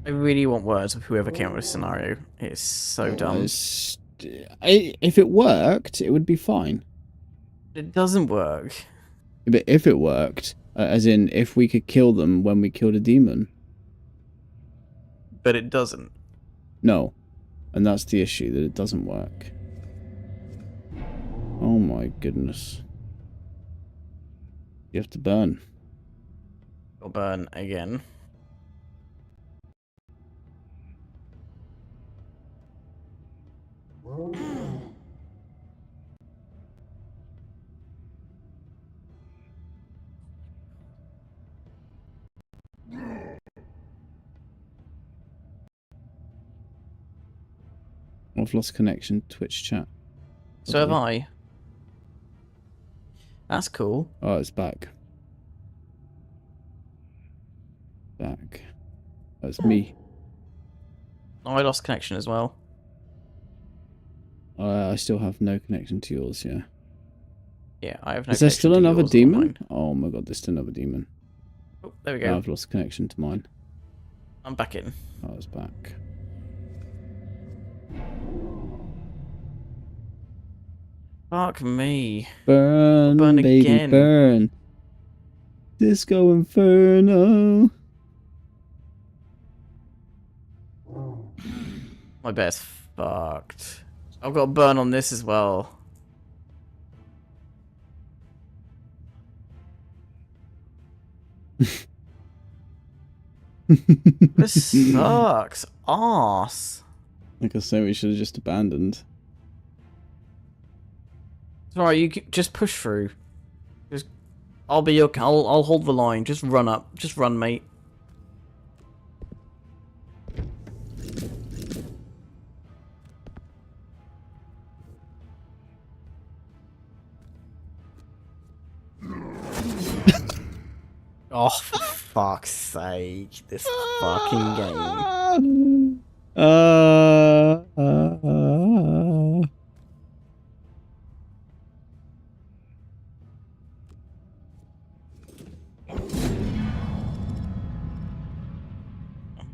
I really want words with whoever came up with this scenario. It's so dumb. If it worked, it would be fine. It doesn't work. But if it worked, as in if we could kill them when we killed a demon. But it doesn't. No. And that's the issue, that it doesn't work. Oh my goodness. You have to burn. Or burn again. I've lost connection. Twitch chat. So have I. That's cool. Oh, it's back. Back. That's me. Oh, I lost connection as well. I still have no connection to yours, yeah. Yeah, I have no. Is there still another yours or demon? mine. Oh my god, there's still another demon. Oh, there we Now go. I've lost connection to mine. I'm back in. Oh, it's back. Fuck me. Burn, Burn baby, again. burn. Disco Inferno. My bear's fucked. I've got a burn on this as well. This sucks. Arse. Like I say, we should have just abandoned. It's alright, you just push through. I'll be okay. I'll hold the line. Just run up. Just run, mate. Oh, for fuck's sake. This fucking game.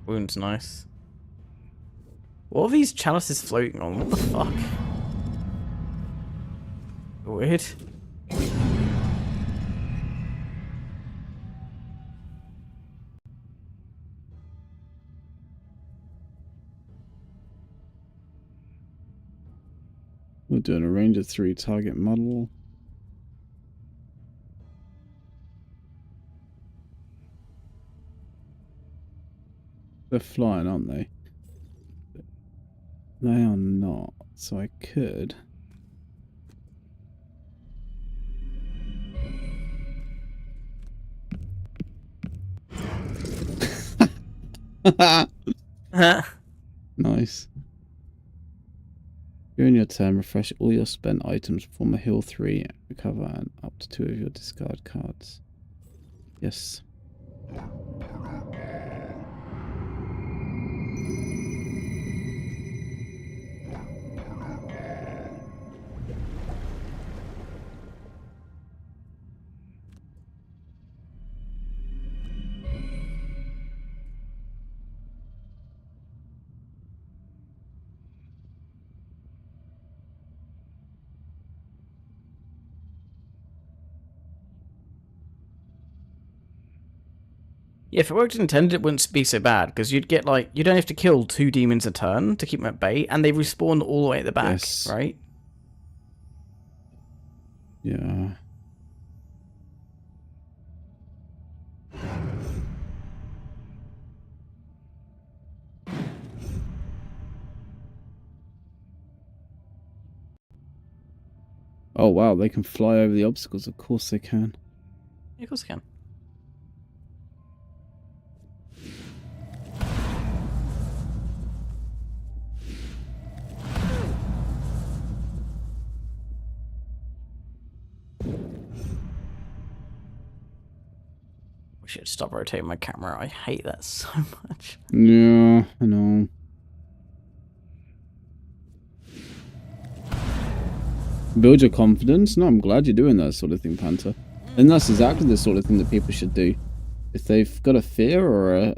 Wound's nice. What are these chalices floating on? What the fuck? Weird. We're doing a range of 3 target model. They're flying, aren't they? They are not, so I could. Nice. During your turn, refresh all your spent items, perform a heal 3, recover, and up to 2 of your discard cards. Yes. Yeah, if it worked as intended, it wouldn't be so bad, because you'd get, like, you don't have to kill 2 demons a turn to keep them at bay, and they respawn all the way at the back, Yes. right? Yeah. Oh wow, they can fly over the obstacles. Of course they can. Yeah, of course I can. I should stop rotating my camera. I hate that so much. Yeah, I know. Build your confidence. No, I'm glad you're doing that sort of thing, Panther. And that's exactly the sort of thing that people should do. If they've got a fear or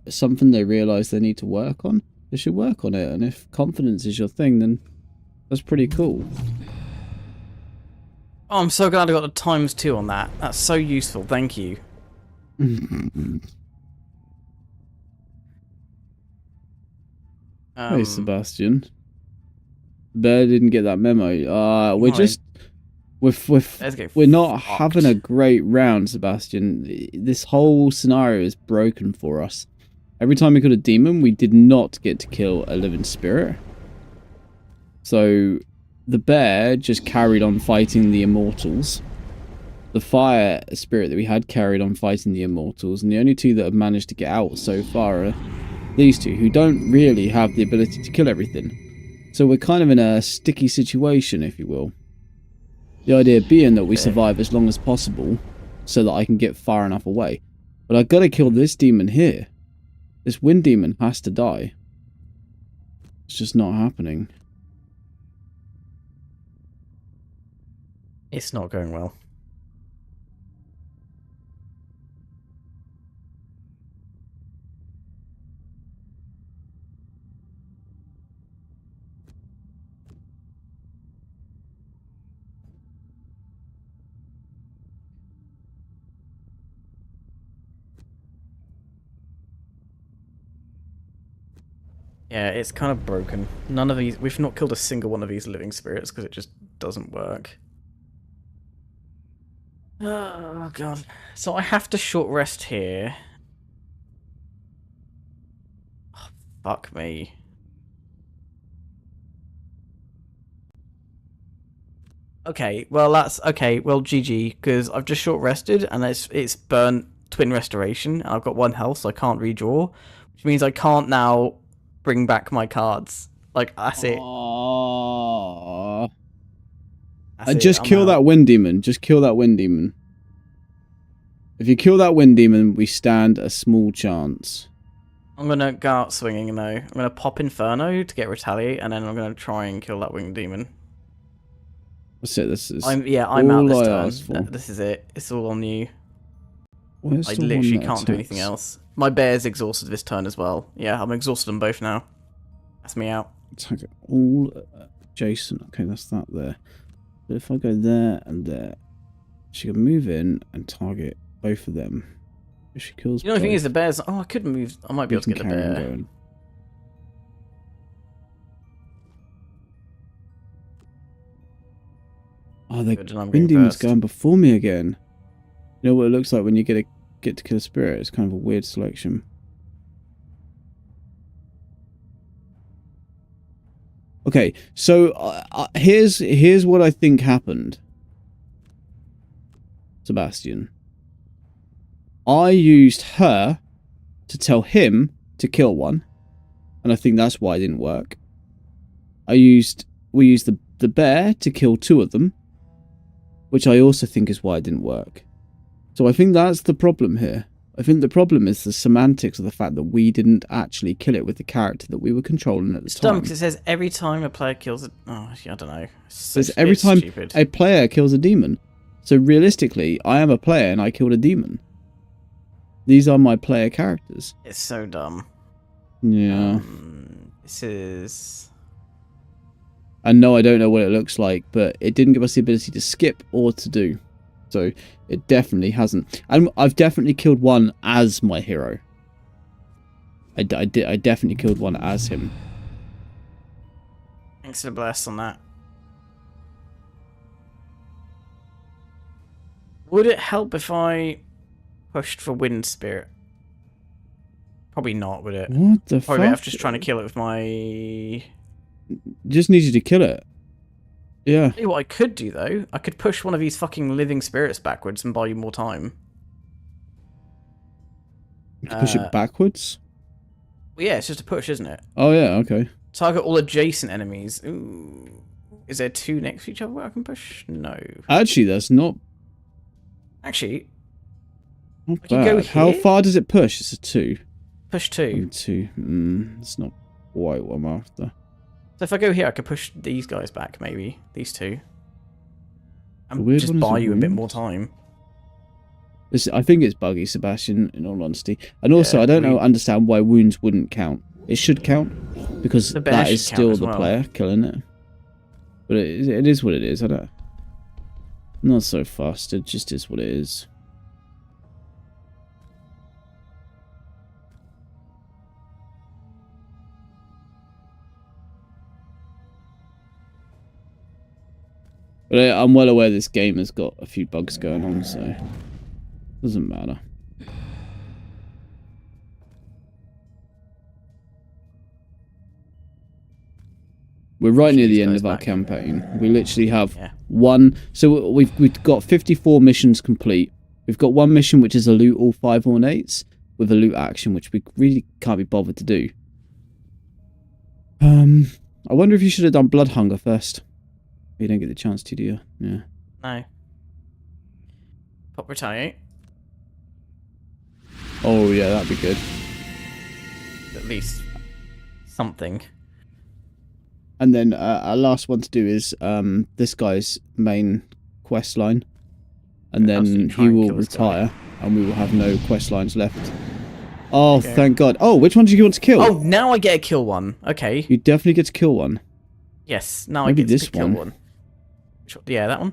something they realise they need to work on, they should work on it. And if confidence is your thing, then that's pretty cool. Oh, I'm so glad I got the ×2 on that. That's so useful. Thank you. Hey, Sebastian. Bear didn't get that memo. We're just... We're not having a great round, Sebastian. This whole scenario is broken for us. Every time we killed a demon, we did not get to kill a living spirit. So, the bear just carried on fighting the immortals. The fire spirit that we had carried on fighting the immortals. And the only two that have managed to get out so far are these two, who don't really have the ability to kill everything. So we're kind of in a sticky situation, if you will. The idea being that we survive as long as possible so that I can get far enough away. But I've got to kill this demon here. This wind demon has to die. It's just not happening. It's not going well. Yeah, it's kind of broken. None of these... We've not killed a single one of these living spirits because it just doesn't work. Oh, God. So I have to short rest here. Oh, fuck me. Okay, well, that's... Okay, well, GG, because I've just short rested and it's burnt twin restoration and I've got 1 health, so I can't redraw. Which means I can't now bring back my cards. Like, that's it. Just kill that wind demon. Just kill that wind demon. If you kill that wind demon, we stand a small chance. I'm going to go out swinging, though. I'm going to pop Inferno to get Retaliate, and then I'm going to try and kill that wind demon. That's it. This is I'm out this turn. This is it. It's all on you. I literally can't do anything else. My bear's exhausted this turn as well. Yeah, I'm exhausted them both now. That's me out. Attack all Jason. Okay, that's that there. But if I go there and there, she can move in and target both of them. If she kills the only thing is the bear's... Oh, I could move... I might be able to get the bear. Going. Oh, the wind demon's going before me again. You know what it looks like when you get to kill a spirit? It's kind of a weird selection. Okay, so here's what I think happened. Sebastian. I used her to tell him to kill one, and I think that's why it didn't work. We used the bear to kill 2 of them, which I also think is why it didn't work. So I think that's the problem here. I think the problem is the semantics of the fact that we didn't actually kill it with the character that we were controlling at the time. It's dumb because it says every time a player kills a... Oh, I don't know. It's every time stupid. A player kills a demon. So realistically, I am a player and I killed a demon. These are my player characters. It's so dumb. Yeah. This is... And no, I don't know what it looks like, but it didn't give us the ability to skip or to do. So it definitely hasn't. And I've definitely killed one as my hero. I definitely killed one as him. Thanks to bless on that. Would it help if I pushed for Wind Spirit? Probably not, would it? What the fuck? Probably I'm just trying to kill it with my... Just need you to kill it. Yeah. Tell you what I could do, though. I could push one of these fucking living spirits backwards and buy you more time. You can push it backwards? Well, yeah, it's just a push, isn't it? Oh, yeah, okay. Target all adjacent enemies. Ooh. Is there 2 next to each other where I can push? No. Actually, that's not Actually, Not I can go bad. How here? far does it push? It's a 2. push 2. 2. It's not quite what I'm after. So if I go here, I could push these guys back, maybe. These 2. The And weird just one is buy a you a bit wound. more time. I think it's buggy, Sebastian, in all honesty. And also, Yeah, I don't understand why wounds wouldn't count. It should count, because The bear that is should count still as the well. player killing it. But it is what it is. I'm not so fussed. It just is what it is. But I'm well aware this game has got a few bugs going on, so doesn't matter. We're right near the end of our campaign. We literally have one. So we've got 54 missions complete. We've got one mission which is a loot all 5 ornates with a loot action, which we really can't be bothered to do. I wonder if you should have done Blood Hunger first. You don't get the chance to, do you? Yeah. No. Pop retaliate. Oh yeah, that'd be good. At least something. And then our last one to do is this guy's main quest line, and then he will retire, and we will have no quest lines left. Oh, thank God! Oh, which one do you want to kill? Oh, now I get to kill one. Okay. You definitely get to kill one. Yes. Now Maybe I get this to kill one. Yeah, that one.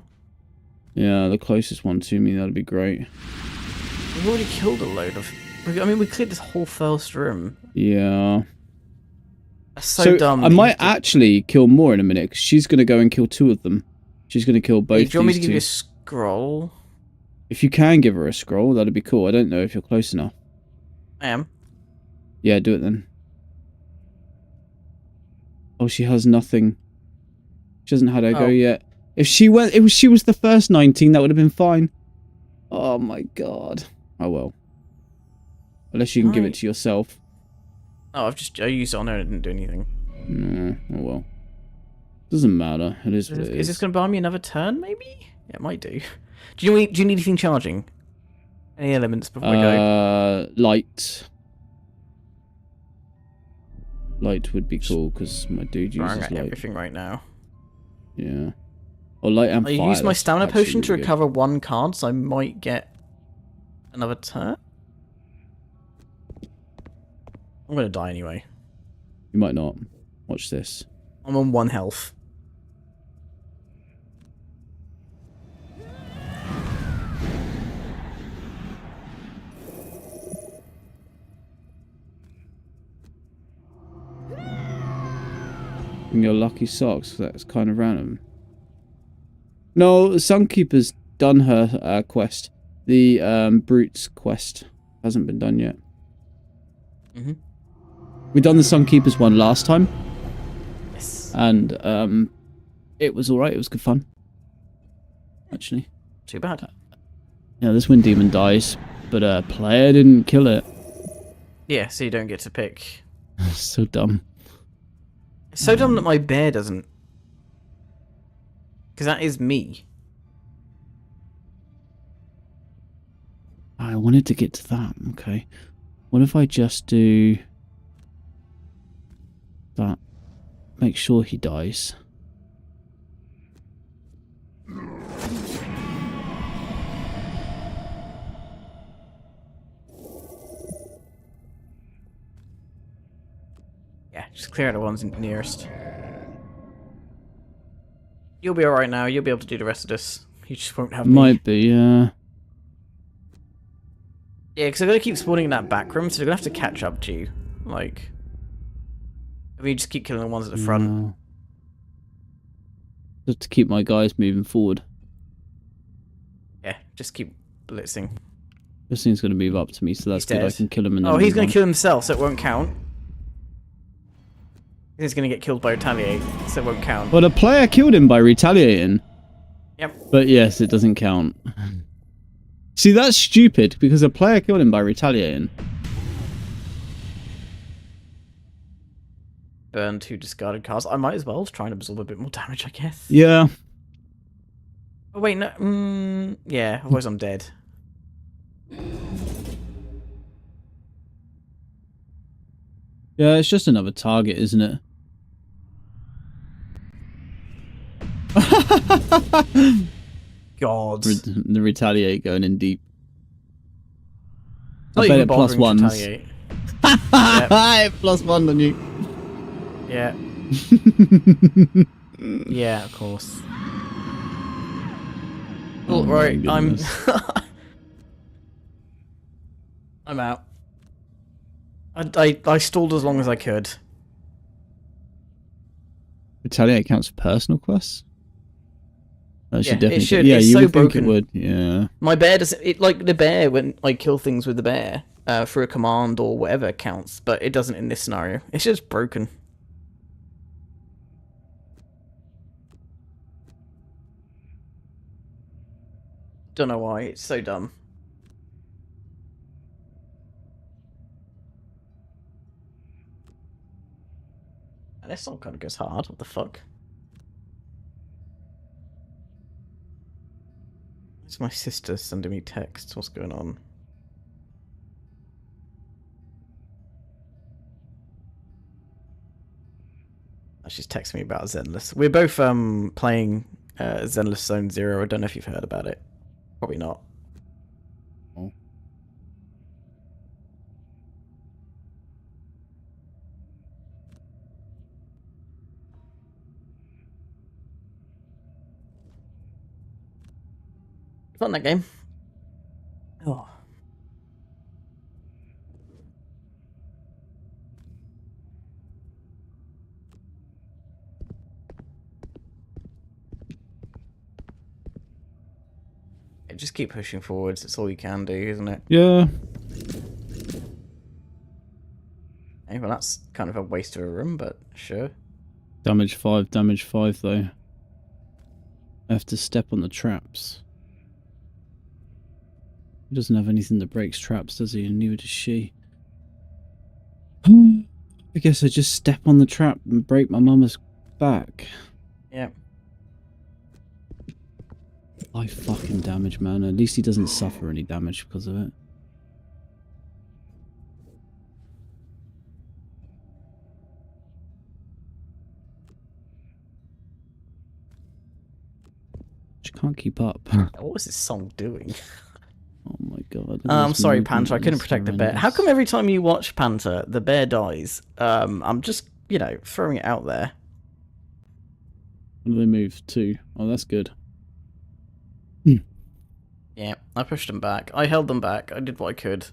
Yeah, the closest one to me. That'd be great. We've already killed a load of. I mean, we cleared this whole first room. Yeah. That's so dumb. I might actually kill more in a minute, because she's going to go and kill 2 of them. She's going to kill both. Hey, do you want me to these give you a 2. scroll? If you can give her a scroll, that'd be cool. I don't know if you're close enough. I am. Yeah, do it then. Oh, she has nothing. She hasn't had her go yet. If she was the first 19, that would have been fine. Oh my God. Oh well. Unless you can give it to yourself. Oh, I used it on her and it didn't do anything. No. Oh well. Doesn't matter. It is what it is. Is this going to buy me another turn, maybe? Yeah, it might do. Do you need anything charging? Any elements before we go? Light. Light would be cool, because my dude uses light. Everything right now. Yeah. Or light and fire. I used my stamina actually potion to really good. recover 1 card, so I might get another turn. I'm going to die anyway. You might not. Watch this. I'm on 1 health. In your lucky socks, that's kind of random. No, Sunkeeper's done her quest. The Brute's quest hasn't been done yet. We done the Sunkeeper's one last time. Yes. And it was alright, it was good fun. Actually. Too bad. Yeah, this Wind Demon dies, but player didn't kill it. Yeah, so you don't get to pick. So dumb. It's so dumb that my bear doesn't. Because that is me. I wanted to get to that. Okay. What if I just do that? Make sure he dies. Yeah, just clear out the ones nearest. You'll be alright now. You'll be able to do the rest of this. You just won't have me. Might be, yeah. Yeah, because they're going to keep spawning in that back room, so they're going to have to catch up to you. Like... I mean, you just keep killing the ones at the front. No. Just to keep my guys moving forward. Yeah, just keep blitzing. This thing's going to move up to me, so that's good. I dead. can kill him and then Oh, he's move going on. to kill himself, so it won't count. He's going to get killed by retaliate, so it won't count. Well, the player killed him by retaliating. Yep. But yes, it doesn't count. See, that's stupid, because a player killed him by retaliating. Burn 2 discarded cards. I might as well try and absorb a bit more damage, I guess. Yeah. Oh, wait, no. Yeah, otherwise I'm dead. Yeah, it's just another target, isn't it? God. The retaliate going in deep. Not I bet even it plus bothering to ones. retaliate. Plus one on you. Yeah. Yeah, of course. Oh, right, my I'm... goodness. I'm out. I stalled as long as I could. Retaliate counts for personal quests? That should Yeah, it definitely. should. Yeah, It's you so would think broken. it would. Yeah. My bear doesn't... It, like, the bear, when I kill things with the bear, for a command or whatever counts, but it doesn't in this scenario. It's just broken. Don't know why. It's so dumb. And this song kind of goes hard. What the fuck? It's my sister sending me texts. What's going on? She's texting me about Zenless. We're both playing Zenless Zone Zero. I don't know if you've heard about it. Probably not. Oh. Fun, that game. Oh. Just keep pushing forwards. It's all you can do, isn't it? Yeah. Hey, well, that's kind of a waste of a room, but sure. Damage 5 though. I have to step on the traps. He doesn't have anything that breaks traps, does he? And neither does she. I guess I just step on the trap and break my mama's back. Yeah. 5 fucking damage, man. At least he doesn't suffer any damage because of it. She can't keep up. What was this song doing? Oh my god. I'm This sorry, movement Panther. I couldn't is protect the bear. How horrendous. come every time you watch Panther, the bear dies? I'm just, you know, throwing it out there. What do they move to? Oh, that's good. Yeah, I pushed them back. I held them back. I did what I could.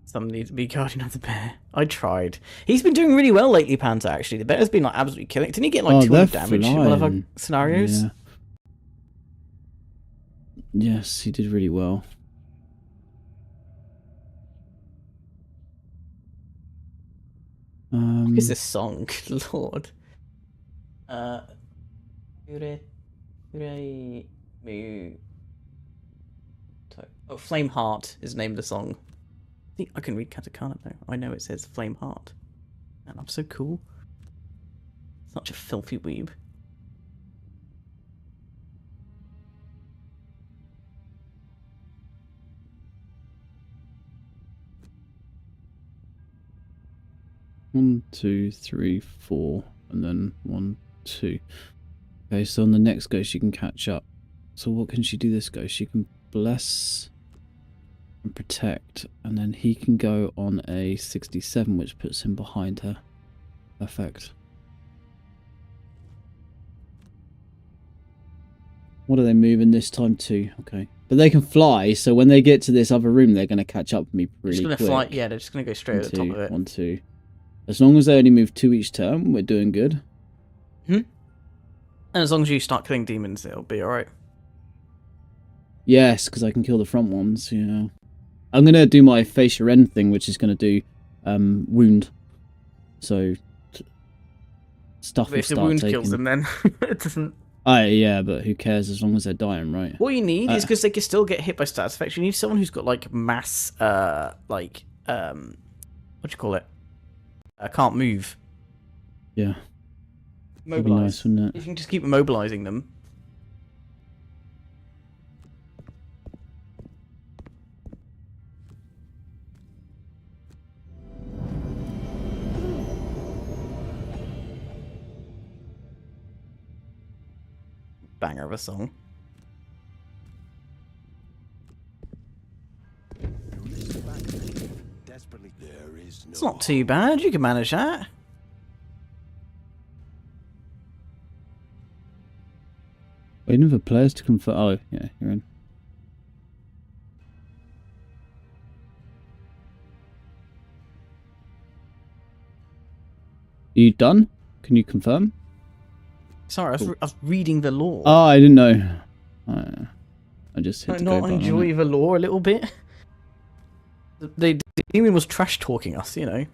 Some need to be guardian of the bear. I tried. He's been doing really well lately, Panther, actually. The bear's been like absolutely killing. Didn't he get like Oh, 200 they're damage in one of our flying. scenarios? Yeah. Yes, he did really well. What is this song? Good lord. Oh, Flame Heart is named the song. I think I can read katakana now. I know it says Flame Heart. And I'm so cool. Such a filthy weeb. One, 2, 3, 4, and then 1, 2. Okay, so on the next go she can catch up. So what can she do this go? She can bless and protect, and then he can go on a 67, which puts him behind her. Perfect. What are they moving this time to? Okay. But they can fly, so when they get to this other room, they're going to catch up with me really Just gonna quick. fly. Yeah, they're just gonna go straight at the top of it. 1, 2. As long as they only move 2 each turn, we're doing good. And as long as you start killing demons, it'll be alright. Yes, because I can kill the front ones, yeah. I'm going to do my facial rend thing, which is going to do wound. So, stuff But will if the start wound taking... kills them, then it doesn't... Yeah, but who cares as long as they're dying, right? What you need is, because they can still get hit by status effects, you need someone who's got, like, mass, what do you call it? Can't move. Yeah. That'd be Mobilize. nice, wouldn't it? If you can just keep immobilizing them. Banger of a song. Desperately, there is no It's not too bad, you can manage that. Waiting for players to confirm... Oh, yeah, you're in. Are you done? Can you confirm? Sorry, I was reading the lore. Oh, I didn't know. I just hit Might the go not button on enjoy it. the lore a little bit. The demon was trash talking us, you know.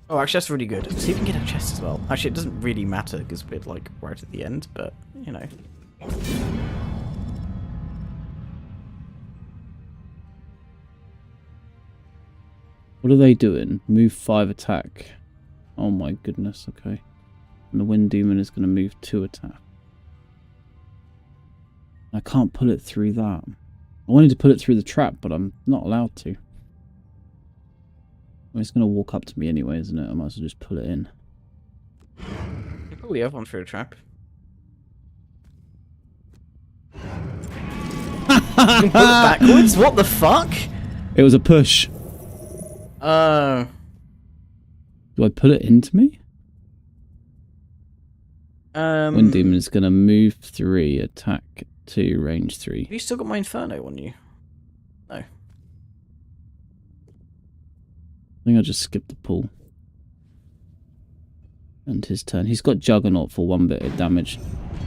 Oh, actually, that's really good. See if we can get a chest as well. Actually, it doesn't really matter because we're like right at the end, but you know. What are they doing? Move 5 attack. Oh my goodness, okay. And the wind demon is going to move 2 attack. I can't pull it through that. I wanted to pull it through the trap, but I'm not allowed to. Well, it's going to walk up to me anyway, isn't it? I might as well just pull it in. You probably have one through the trap. You can pull it backwards? What the fuck? It was a push. Oh. Do I pull it into me? Wind demon is going to move 3, attack 2, range 3. Have you still got my Inferno on you? No. I think I just skipped the pull. And his turn. He's got Juggernaut for 1 bit of damage.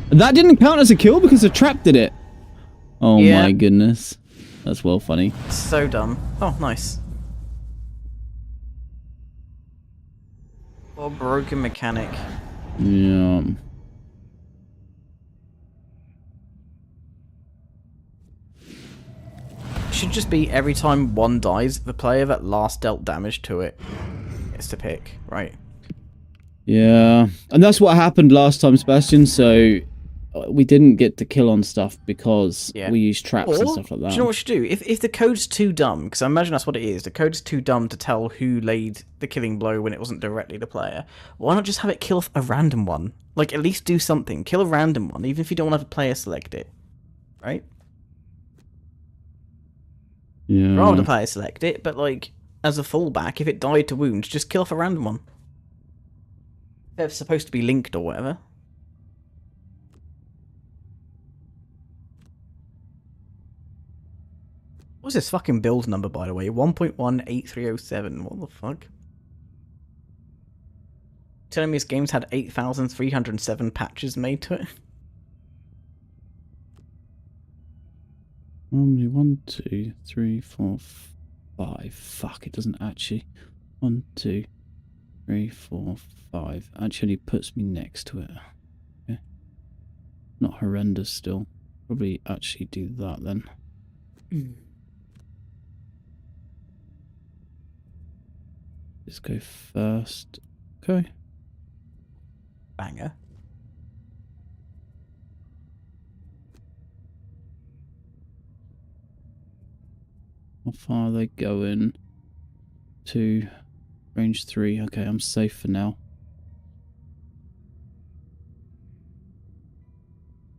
That didn't count as a kill because the trap did it. Oh Yeah. my goodness. That's well funny. So dumb. Oh, nice. What a broken mechanic. Yeah. Should just be every time one dies, the player that last dealt damage to it gets to pick, right? Yeah. And that's what happened last time, Sebastian, so we didn't get to kill on stuff because we used traps and stuff like that. Do you know what we should do? If the code's too dumb, because I imagine that's what it is, the code's too dumb to tell who laid the killing blow when it wasn't directly the player, why not just have it kill a random one? Like, at least do something. Kill a random one, even if you don't want to have a player select it. Right? Yeah. Rather the player select it, but like, as a fallback, if it died to wounds, just kill off a random one. They're supposed to be linked or whatever. What's this fucking build number, by the way? 1.18307. What the fuck? Telling me this game's had 8,307 patches made to it? Only 1, 2, 3, 4, 5. Fuck, it doesn't actually. 1, 2, 3, 4, 5. Actually puts me next to it. Okay. Not horrendous still. Probably actually do that then. Let's go first. Okay. Banger. How far are they going? 2, range 3. Okay, I'm safe for now.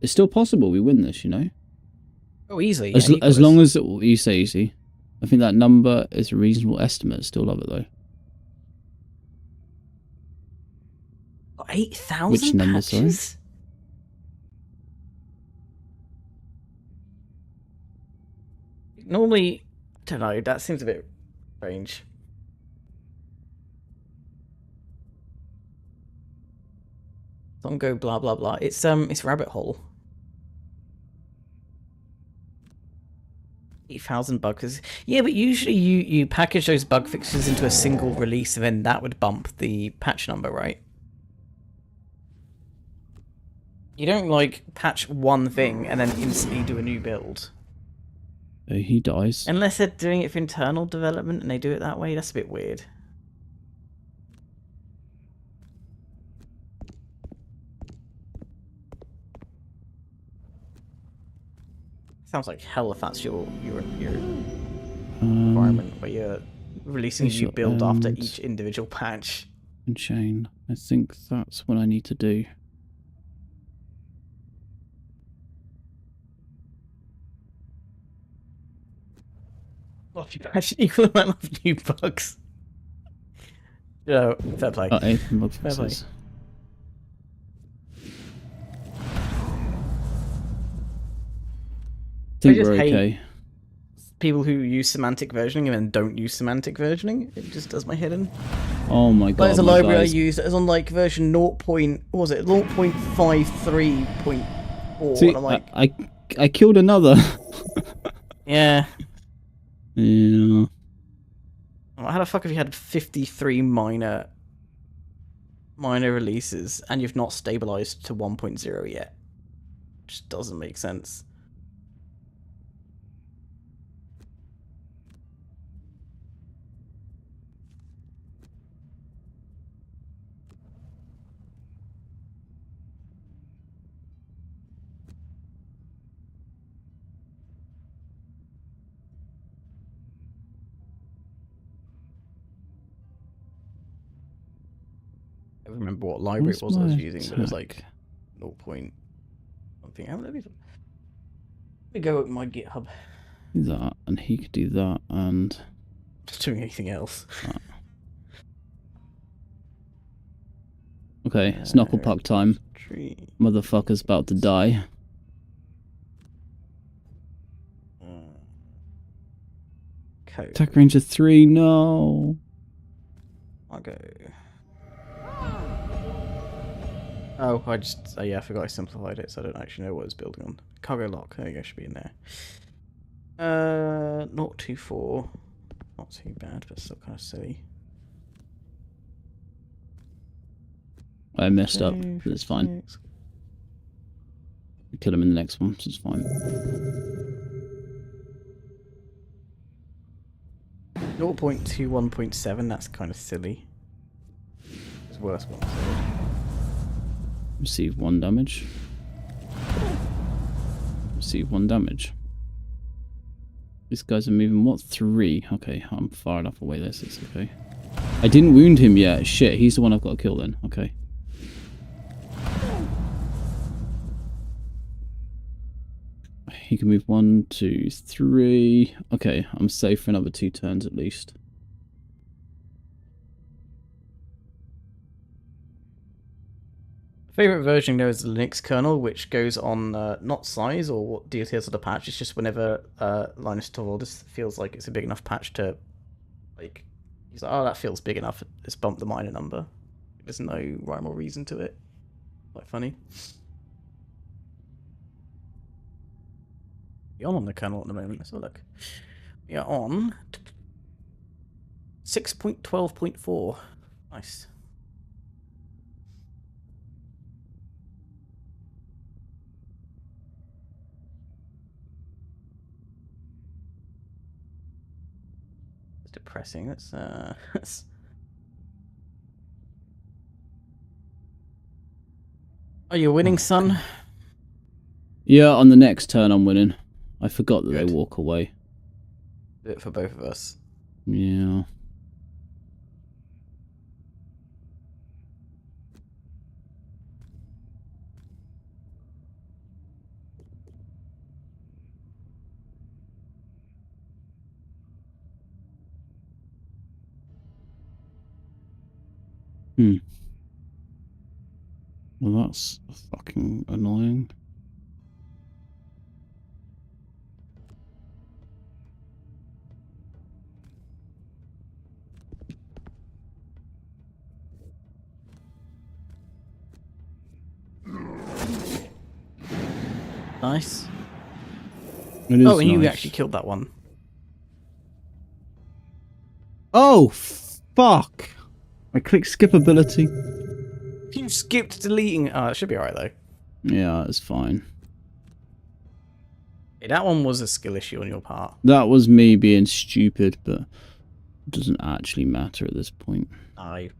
It's still possible we win this, you know? Oh, easily. As, yeah, as long as you say easy. I think that number is a reasonable estimate. Still love it though. 8,000 Which number, patches? sorry? Normally, I don't know, that seems a bit strange. Don't go blah blah blah. It's rabbit hole. 8,000 bugs. Yeah, but usually you package those bug fixes into a single release, and then that would bump the patch number, right? You don't like patch one thing and then instantly do a new build. He dies. Unless they're doing it for internal development and they do it that way, that's a bit weird. Sounds like hell if that's your environment where you're releasing a new build after each individual patch. And chain. I think that's what I need to do. Well, if you patch an equal amount of new bugs. No, fair play. Bug Fair play. fixes. I think we're okay. People who use semantic versioning and then don't use semantic versioning. It just does my head in. Oh my god. There's a library I used that is on like version 0. What was it? 0.53.4. See, and I'm like, I killed another. yeah. Yeah. How the fuck have you had 53 minor releases and you've not stabilized to 1.0 yet? Just doesn't make sense. I don't remember what library it was I was using, but it was like 0. Something. Let me go at my GitHub. Do that, and he could do that, and Just doing anything else. Okay, it's knuckle puck time. Motherfucker's about to die. Code. Attack Ranger 3, no. I'll go. Oh, yeah, I forgot I simplified it, so I don't actually know what it's building on. Cargo lock, there you go, should be in there. 024. Not too bad, but still kind of silly. I messed up, but it's fine. Kill him in the next one, so it's fine. 0.21.7, that's kind of silly. It's worse one. Receive 1 damage. Receive 1 damage. These guys are moving, what, 3? Okay, I'm far enough away this, it's okay. I didn't wound him yet, shit, he's the one I've got to kill then, okay. He can move 1, 2, 3. Okay, I'm safe for another 2 turns at least. Favorite version though is the Linux kernel, which goes on not size or what details of the patch. It's just whenever Linus Torvalds feels like it's a big enough patch to, like, he's like, oh, that feels big enough. Let's bump the minor number. There's no rhyme or reason to it. Quite funny. We're on the kernel at the moment. Let's have a look. We are on 6.12.4. Nice. It's depressing. That's Oh, you're winning, son? Yeah, on the next turn I'm winning. I forgot that Good. they walk away. Do it for both of us. Yeah. Well, that's fucking annoying. Nice. It is Oh, and you nice. actually killed that one. Oh, fuck. I clicked skip ability. You skipped deleting. Oh, it should be alright though. Yeah, it's fine. Yeah, that one was a skill issue on your part. That was me being stupid, but it doesn't actually matter at this point. I.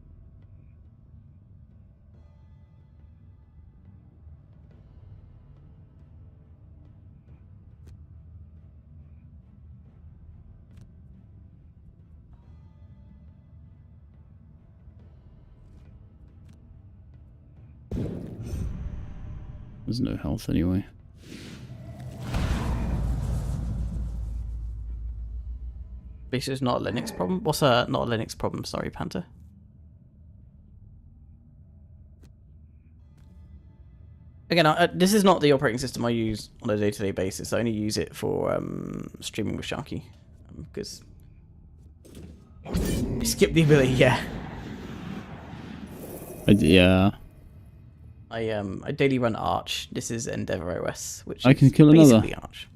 There's no health anyway. This is not a Linux problem. What's a not a Linux problem? Sorry, Panther. Again, this is not the operating system I use on a day-to-day basis. I only use it for streaming with Sharky because skip the ability. Yeah, Yeah. I daily run Arch. This is Endeavour OS, which I can is kill another. basically Arch.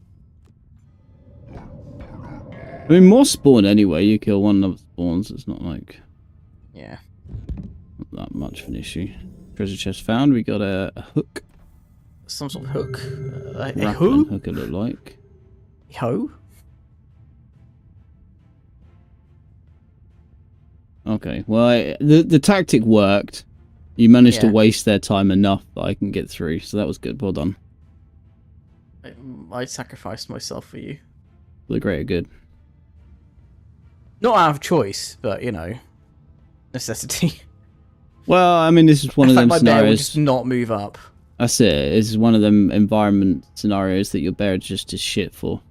I mean, more spawn anyway. You kill one of the spawns. It's not like Yeah. not that much of an issue. Treasure chest found. We got a hook. Some sort of hook. A Grappling who? hook, it looked like. Ho? Okay. Well, the tactic worked. You managed to Yeah. waste their time enough that I can get through. So that was good. Well done. I sacrificed myself for you. For the greater good. Not out of choice, but you know, necessity. Well, I mean, this is one In of fact, them my bear would scenarios. just not move up. That's it. This is one of them environment scenarios that your bear just is shit for.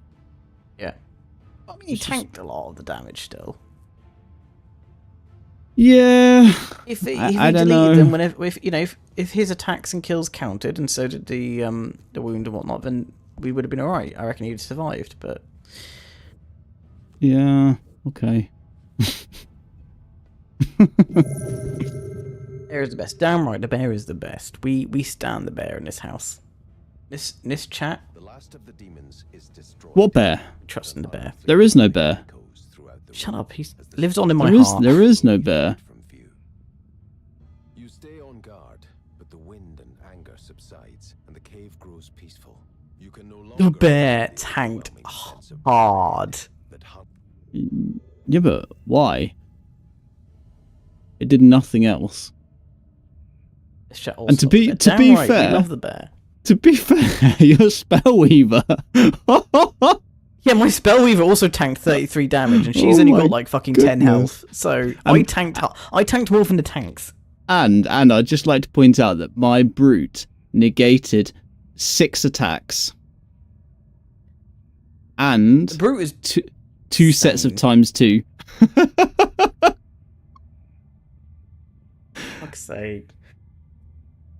Yeah. I mean, you tanked a lot of the damage still. Yeah. If he I don't deleted know. them, whenever, if his attacks and kills counted, and so did the wound and whatnot, then we would have been alright. I reckon he'd have survived, but Yeah. Okay. bear is the best. Damn right, the bear is the best. We stand the bear in this house. This chat, The last of the demons is destroyed. What bear? trust in the bear. There is no bear. Shut up. He lives on in my There is heart. there is no bear. From view. You stay on guard, but the wind and anger subsides, and the cave grows peaceful. You can no longer The bear feel the tanked overwhelming sense of hard. that hunt. Yeah, but why? It did nothing else. This chat And to also be- loves the to bear. be Damn right, fair- we love the bear. To be fair, you're a spellweaver. Yeah, my Spellweaver also tanked 33 damage, and she's Oh only my got like fucking 10 goodness. health. So I tanked more than the tanks. and I'd just like to point out that my brute negated 6 attacks. And The brute is two sets of insane. ×2. fuck's sake.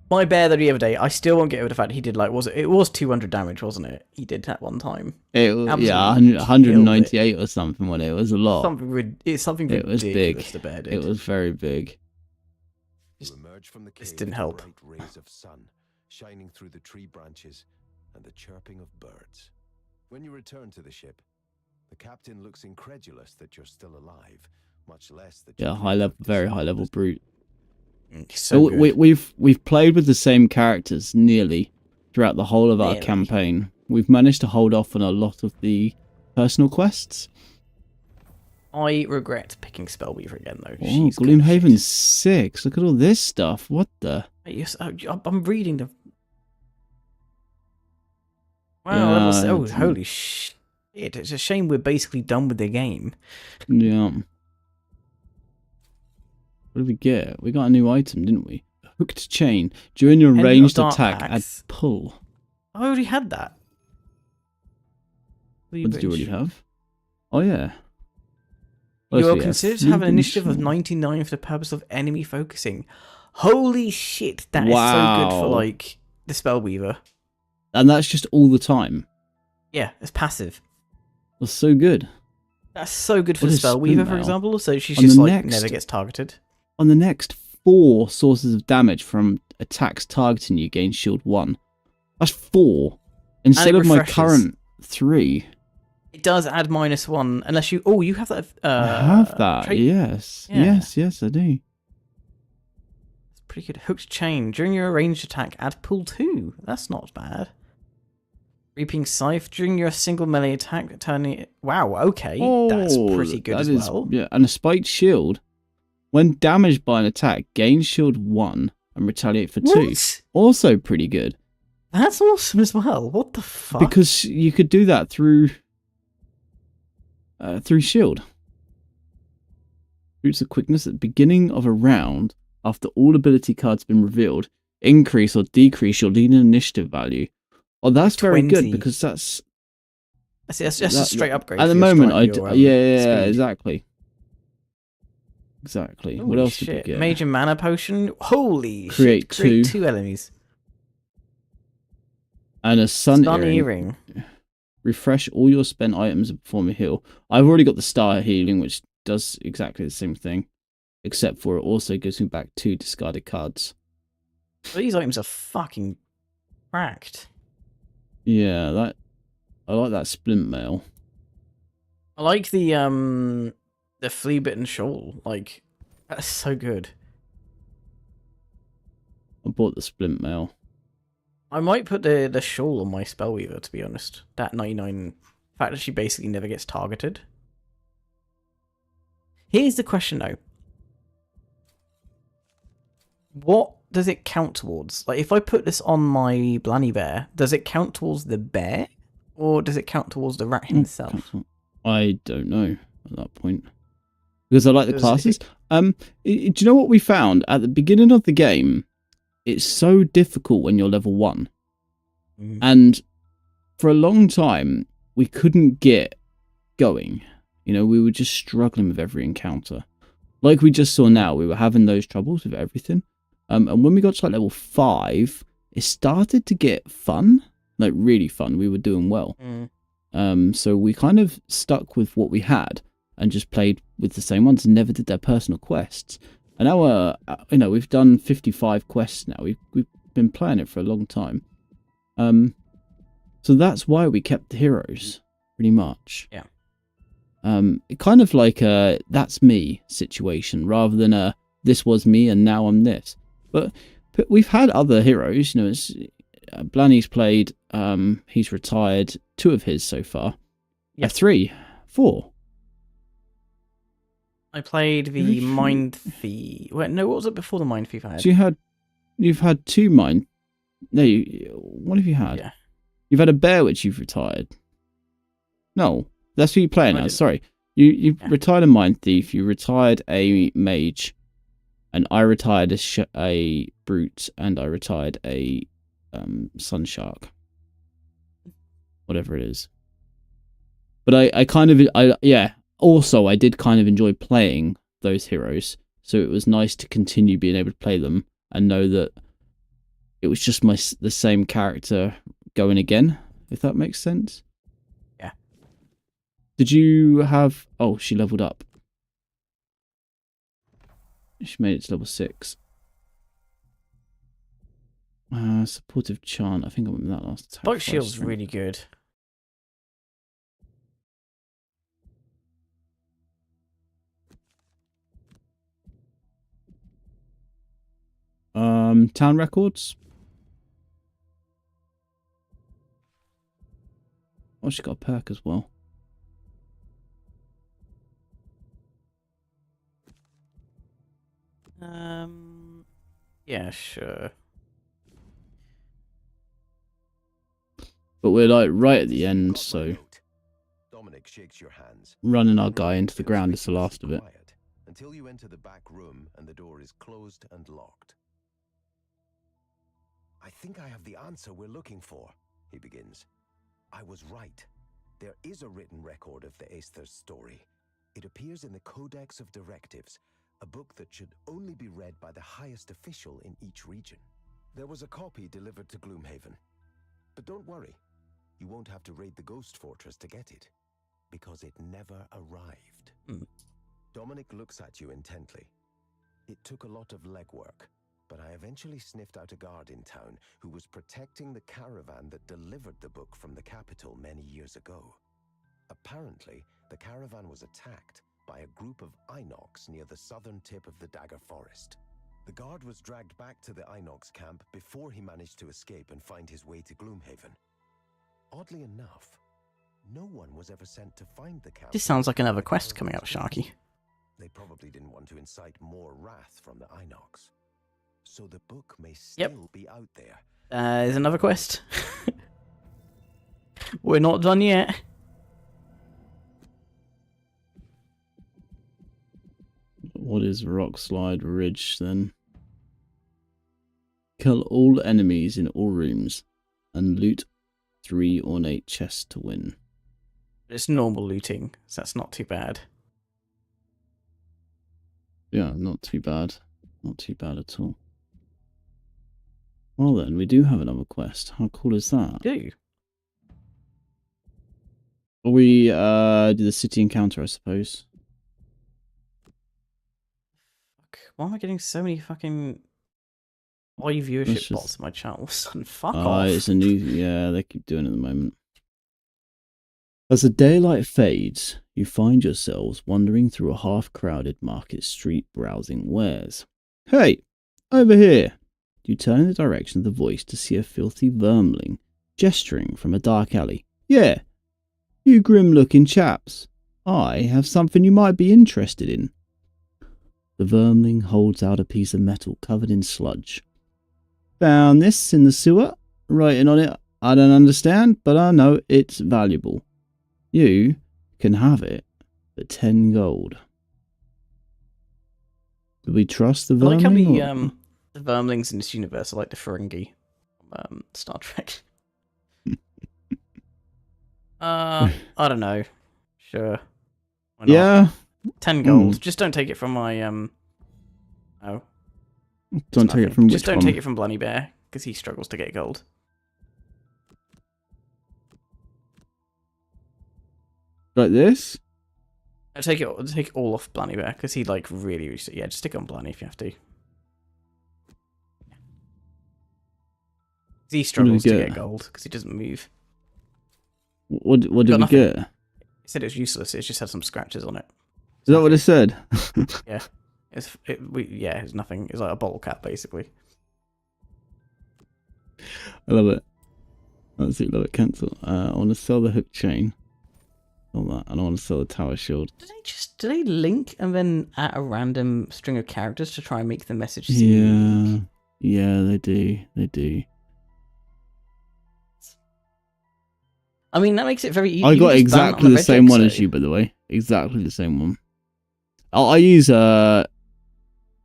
My bear the other day, I still won't get over the fact he did like it was 200 damage, wasn't it? He did that one time. It was, yeah, Absolutely 198 or something when it was a lot. It's something It was ridiculous big. the bear did. It was very big. You emerge from the This cave didn't to help. bright rays of sun shining through the tree branches and the chirping of birds. When you return to the ship, the captain looks incredulous that you're still alive, much less that Yeah, you high level, the very high level survivors. brute. So good. We've played with the same characters nearly throughout the whole of our Nearly. campaign. We've managed to hold off on a lot of the personal quests. I regret picking Spellweaver again though. Oh, She's good Gloomhaven shit. 6. Look at all this stuff. What the? Yes, I'm reading the. Wow, Yeah, level oh, it's- holy shit! It's a shame we're basically done with the game. Yeah. What did we get? We got a new item, didn't we? A hooked chain. During your Pendant of ranged Dark attack, Packs. add pull. I already had that. What did you already have? Oh, yeah. What You else are we have? considered to have an Flint and initiative of sword. 99 for the purpose of enemy focusing. Holy shit, that is so good for Wow. like the Spellweaver. And that's just all the time. Yeah, it's passive. That's so good. That's so good for What the is Spoon Spellweaver, for Mail? example. So she's On just the like next- never gets targeted. On the next 4 sources of damage from attacks targeting you, gain shield 1. That's 4 instead of my refreshes. current 3. It does add -1 unless you. Oh, you have that. I have that. trait. Yes. Yeah. Yes, I do. It's pretty good. Hooked chain during your ranged attack. Add pull 2. That's not bad. Reaping scythe during your single melee attack. Turning. Wow. Okay, that's pretty good as well. Yeah, and a spiked shield. When damaged by an attack, gain shield 1 and retaliate for 2. What? Also pretty good. That's awesome as well. What the fuck? Because you could do that through shield. Boots of quickness at the beginning of a round after all ability cards have been revealed. Increase or decrease your leading initiative value. Oh, that's very good 20. because that's just a straight upgrade. at the for your moment. strike, your, Yeah, speed. exactly. What Holy else shit. did we get? Major mana potion. Holy Create shit. Create 2. 2 enemies. And a sun earring. earring. Refresh all your spent items and perform a heal. I've already got the star healing, which does exactly the same thing, except for it also gives me back 2 discarded cards. Well, these items are fucking cracked. Yeah, I like that splint mail. I like the flea bitten shawl. Like, that's so good. I bought the splint mail. I might put the shawl on my spellweaver, to be honest. That 99 fact that she basically never gets targeted. Here's the question though. What does it count towards? Like, if I put this on my Blanny bear, does it count towards the bear? Or does it count towards the rat himself? I don't know at that point. Because I like the Does classes. Do you know what we found? At the beginning of the game, it's so difficult when you're level 1. Mm. And for a long time, we couldn't get going. You know, we were just struggling with every encounter. Like we just saw now, we were having those troubles with everything. And when we got to like level 5, it started to get fun. Like really fun. We were doing well. So we kind of stuck with what we had and just played with the same ones and never did their personal quests. And now, we've done 55 quests now. We've been playing it for a long time. So that's why we kept the heroes, pretty much. Yeah. It kind of like a that's me situation rather than a this was me and now I'm this. But we've had other heroes. You know, it's, Blanny's played. He's retired 2 of his so far. Yeah, 3, 4. I played the Mind Thief. Wait, no, what was it before the Mind Thief I had? So you've had 2 Mind. No, what have you had? Yeah. You've had a bear which you've retired. No, that's what you're playing No, I now. didn't. Sorry, you retired a Mind Thief. You retired a Mage, and I retired a Brute, and I retired a Sun Shark. Whatever it is. But also, I did kind of enjoy playing those heroes, so it was nice to continue being able to play them and know that it was just the same character going again, if that makes sense. Yeah. Did you have... Oh, she leveled up. She made it to level 6. Supportive Chant. I think I went with that last attack. Spike Shield's really good. Town records. Oh, she got a perk as well. Yeah, sure. But we're like right at the end, so Dominic shakes your hands. running our guy into the ground is the last of it. Quiet until you enter the back room and the door is closed and locked. I think I have the answer we're looking for, he begins. I was right. There is a written record of the Aether's story. It appears in the Codex of Directives, a book that should only be read by the highest official in each region. There was a copy delivered to Gloomhaven. But don't worry, you won't have to raid the Ghost Fortress to get it, because it never arrived. Dominic looks at you intently. It took a lot of legwork, but I eventually sniffed out a guard in town who was protecting the caravan that delivered the book from the capital many years ago. Apparently, the caravan was attacked by a group of Inox near the southern tip of the Dagger Forest. The guard was dragged back to the Inox camp before he managed to escape and find his way to Gloomhaven. Oddly enough, no one was ever sent to find the camp. This sounds like another quest coming up, Sharky. They probably didn't want to incite more wrath from the Inox. So the book may Yep. still be out there. There's another quest. We're not done yet. What is Rockslide Ridge then? Kill all enemies in all rooms and loot 3 ornate chests to win. It's normal looting, so that's not too bad. Yeah, not too bad. Not too bad at all. Well then, we do have another quest. How cool is that? Do. We do the city encounter, I suppose. Fuck. Why am I getting so many fucking viewership bots in my channel? Son, fuck off. It's a new... Yeah, they keep doing it at the moment. As the daylight fades, you find yourselves wandering through a half-crowded market street browsing wares. Hey! Over here! You turn in the direction of the voice to see a filthy vermling gesturing from a dark alley. Yeah! You grim-looking chaps. I have something you might be interested in. The vermling holds out a piece of metal covered in sludge. Found this in the sewer. Writing on it I don't understand, but I know it's valuable. You can have it for 10 gold. Do we trust the I vermling? like how or- the vermlings in this universe are like the Ferengi from Star Trek. I don't know. Sure. Why not? Yeah. 10 gold. Just don't take it from my oh. Don't take it from Just which don't one? take it from Blanny Bear, because he struggles to get gold. Like this? I take it all off Blanny Bear, because he like really yeah, just stick it on Blanny if you have to. He struggles to get gold because he doesn't move. What did we nothing. get? He said it was useless. It just had some scratches on it. Is that what it said? Yeah, it's nothing. It's like a bottle cap basically. I love it. Absolutely love it. Cancel. I want to sell the hook chain. All that. And I want to sell the tower shield. Do they link and then add a random string of characters to try and make the message seem unique? Yeah, they do. They do. I mean, that makes it very easy. I got exactly the same one as you, by the way. Exactly the same one. I use oh,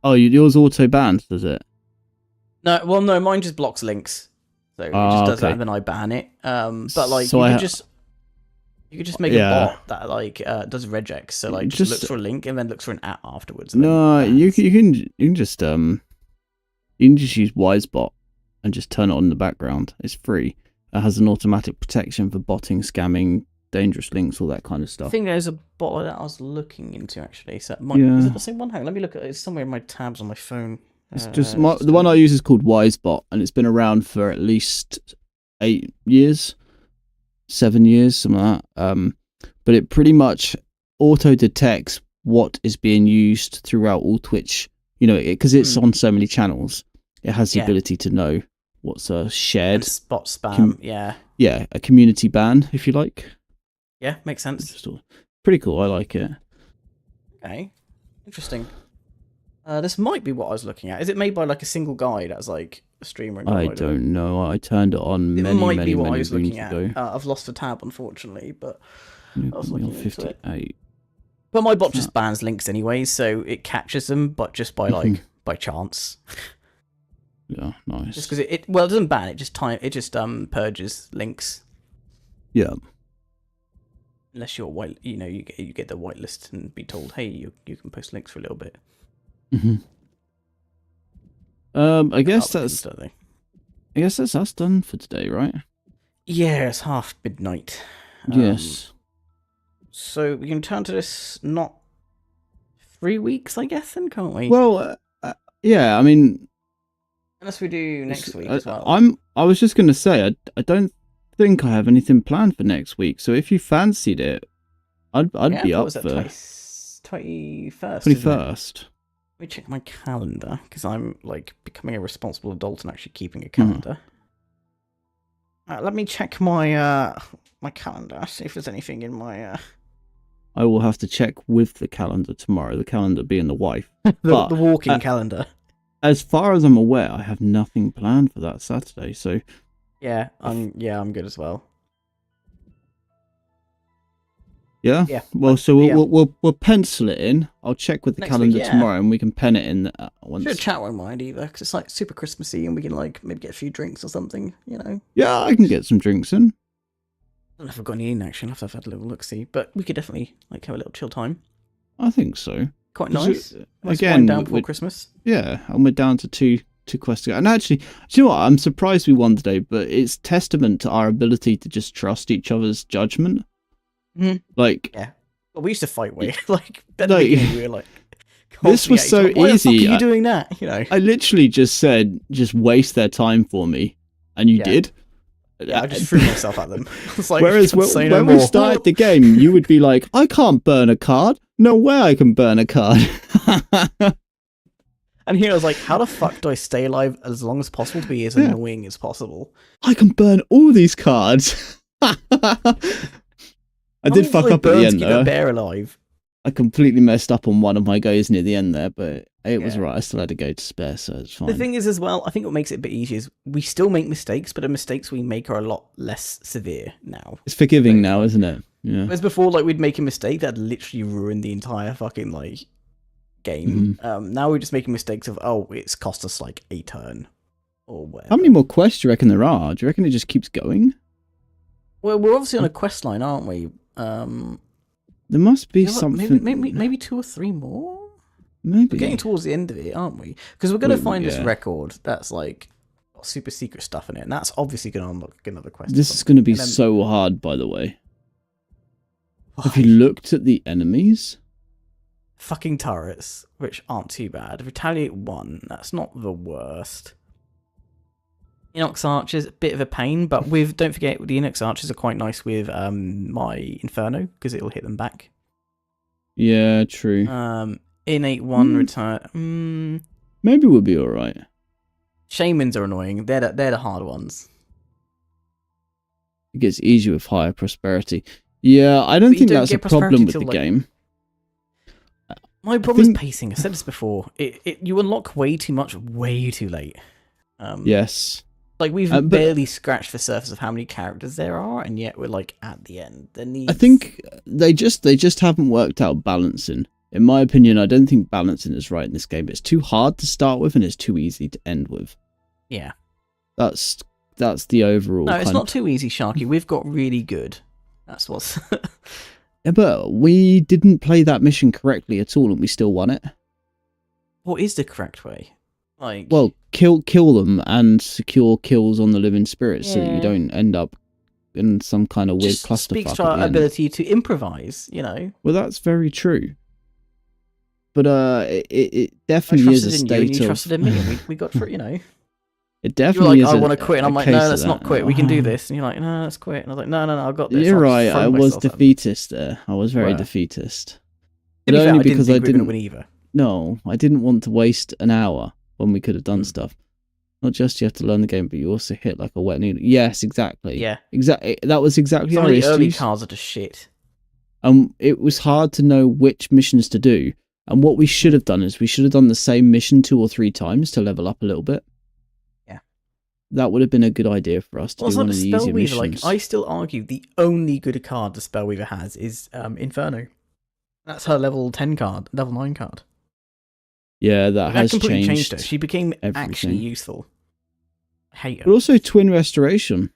yours auto banned, does it? No, mine just blocks links. So it just does that and then I ban it. But like So you could just make a bot that like does regex, so like just looks for a link and then looks for an at afterwards. No, you can just use Wisebot and just turn it on in the background. It's free. It has an automatic protection for botting, scamming, dangerous links, all that kind of stuff. I think there's a bot like that I was looking into actually. So is it the same one? Hang on, let me look at it. It's somewhere in my tabs on my phone. It's the one I use is called Wisebot, and it's been around for at least 8 years, 7 years, something like that. But it pretty much auto detects what is being used throughout all Twitch. You know, because it's on so many channels, it has the ability to know what's shared. And spot spam, yeah, a community ban, if you like. Yeah, makes sense. Just pretty cool. I like it. Okay, interesting. This might be what I was looking at. Is it made by like a single guy that's like a streamer? I don't know. I turned it on many moons ago. I've lost the tab, unfortunately, but I was looking into 58. it. But my bot just bans links anyway, so it catches them, but just by like by chance. Yeah, nice. Just because it doesn't ban it, just purges links. Yeah. Unless you're white, you get the whitelist and be told, hey, you can post links for a little bit. I guess that's us done for today, right? Yeah, it's half midnight. Yes. So we can turn to this not 3 weeks, I guess, then, can't we? Well, yeah. I mean, Unless we do next week as well. I was just gonna say I don't think I have anything planned for next week. So if you fancied it, I'd be up was that for 21st. 21st. Let me check my calendar because I'm like becoming a responsible adult and actually keeping a calendar. Let me check my my calendar. See if there's anything in my. I will have to check with the calendar tomorrow. The calendar being the wife. the walking calendar. As far as I'm aware, I have nothing planned for that Saturday. So I'm good as well. Yeah. Yeah. Well, so we'll pencil it in. I'll check with the Next calendar week, yeah. tomorrow, and we can pen it in once. Sure, chat won't mind either because it's like super Christmassy, and we can like maybe get a few drinks or something. You know. Yeah, I can get some drinks in. I don't know if I've got any in actually. I'll have to have a little look see, but we could definitely like have a little chill time. I think so. Quite nice. Again, down before Christmas. Yeah, and we're down to two quests to go. And actually, do you know what? I'm surprised we won today, but it's testament to our ability to just trust each other's judgment. Mm-hmm. Like, yeah. Well, we used to fight way like at the beginning, we were like. This was so Why easy. The fuck are you doing that? You know. I literally just said, just waste their time for me, and you did. Yeah, I just threw myself at them. It's like, whereas when we started the game, you would be like, I can't burn a card. No way I can burn a card. And here I was like, how the fuck do I stay alive as long as possible to be as annoying as possible? I can burn all these cards. I did fuck up at the end though. A bear alive. I completely messed up on one of my goes near the end there, but it was right. I still had to go to spare, so it's fine. The thing is, as well, I think what makes it a bit easier is we still make mistakes, but the mistakes we make are a lot less severe now. It's forgiving now, isn't it? Yeah. Whereas before, like, we'd make a mistake that literally ruined the entire fucking, like, game. Mm-hmm. Now we're just making mistakes of, it's cost us, like, a turn. Or whatever. How many more quests do you reckon there are? Do you reckon it just keeps going? Well, we're obviously on a quest line, aren't we? There must be something. Maybe 2 or 3 more? Maybe. We're getting towards the end of it, aren't we? Because we're going to find this record that's like got super secret stuff in it, and that's obviously going to unlock another quest. This is going to be so hard, by the way. Why? Have you looked at the enemies? Fucking turrets, which aren't too bad. Retaliate 1, that's not the worst. Inox archers, a bit of a pain, but don't forget the Inox archers are quite nice with my Inferno because it'll hit them back. Yeah, true. Innate 1 retire. Maybe we'll be all right. Shamans are annoying. They're the hard ones. It gets easier with higher prosperity. Yeah, I don't think that's a problem with the game. My problem is pacing. I said this before. You unlock way too much, way too late. Yes. Like we've barely scratched the surface of how many characters there are, and yet we're like at the end. I think they just haven't worked out balancing. In my opinion, I don't think balancing is right in this game. It's too hard to start with, and it's too easy to end with. Yeah, that's the overall. No, it's not too easy, Sharky. We've got really good. That's what's. Yeah, but we didn't play that mission correctly at all, and we still won it. What is the correct way? Like, well, kill them and secure kills on the living spirits so that you don't end up in some kind of weird clusterfuck. Speaks to our ability to improvise, you know. Well, that's very true. But it definitely is a state of. You trusted in me, and we got through. You know. It definitely you're like, is. I want to quit, and I'm like, no, let's not quit. We can do this. And you're like, no, let's quit. And I was like, no, I've got this. You're right. I was defeatist there. I was very defeatist. But only because I didn't win either. No, I didn't want to waste an hour when we could have done stuff. Not just you have to learn the game, but you also hit like a wet needle. Yes, exactly. Yeah, exactly. That was exactly our issues. Some of the early cards are just shit. It was hard to know which missions to do. And what we should have done is we should have done the same mission 2 or 3 times to level up a little bit. Yeah. That would have been a good idea for us to do one of the easier missions. Like, I still argue the only good card the Spellweaver has is Inferno. That's her level 10 card, level 9 card. Yeah, that has completely changed her. She became everything. Actually useful. I hate her. But also Twin Restoration.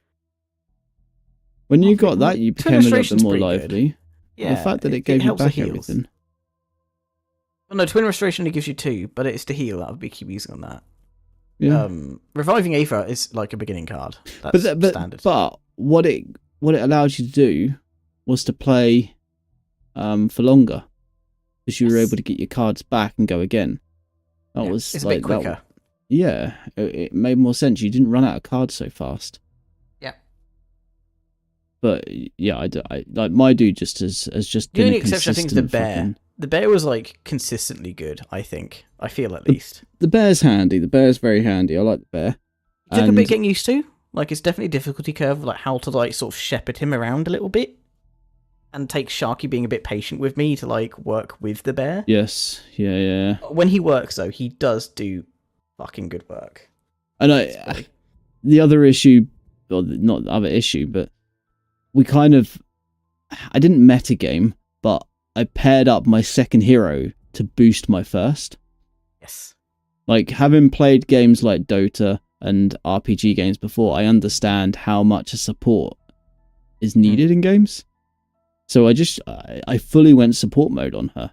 When you got that, you became a little bit more lively. Good. Yeah, the fact that it gave you back everything. Well, no, Twin Restoration only gives you 2, but it's to heal. I would be keep using on that. Yeah. Reviving Aether is like a beginning card. That's standard. But what it allowed you to do was to play for longer, because you were able to get your cards back and go again. That was it's a bit quicker. yeah, it made more sense. You didn't run out of cards so fast. Yeah. But yeah, I like my dude just has just The been only a exception I think is the consistent bear. fucking. The bear was like consistently good. I think. I feel at least. The bear's handy. The bear's very handy. I like the bear. It took a bit And getting used to. Like it's definitely a difficulty curve. Like how to like sort of shepherd him around a little bit, and take Sharky being a bit patient with me to like work with the bear. yes, yeah. When he works though, he does do fucking good work. And It's the other issue, or not the other issue, but we kind of, I didn't metagame, but I paired up my second hero to boost my first. yes. Like, having played games like Dota and RPG games before, I understand how much a support is needed in games. So I fully went support mode on her.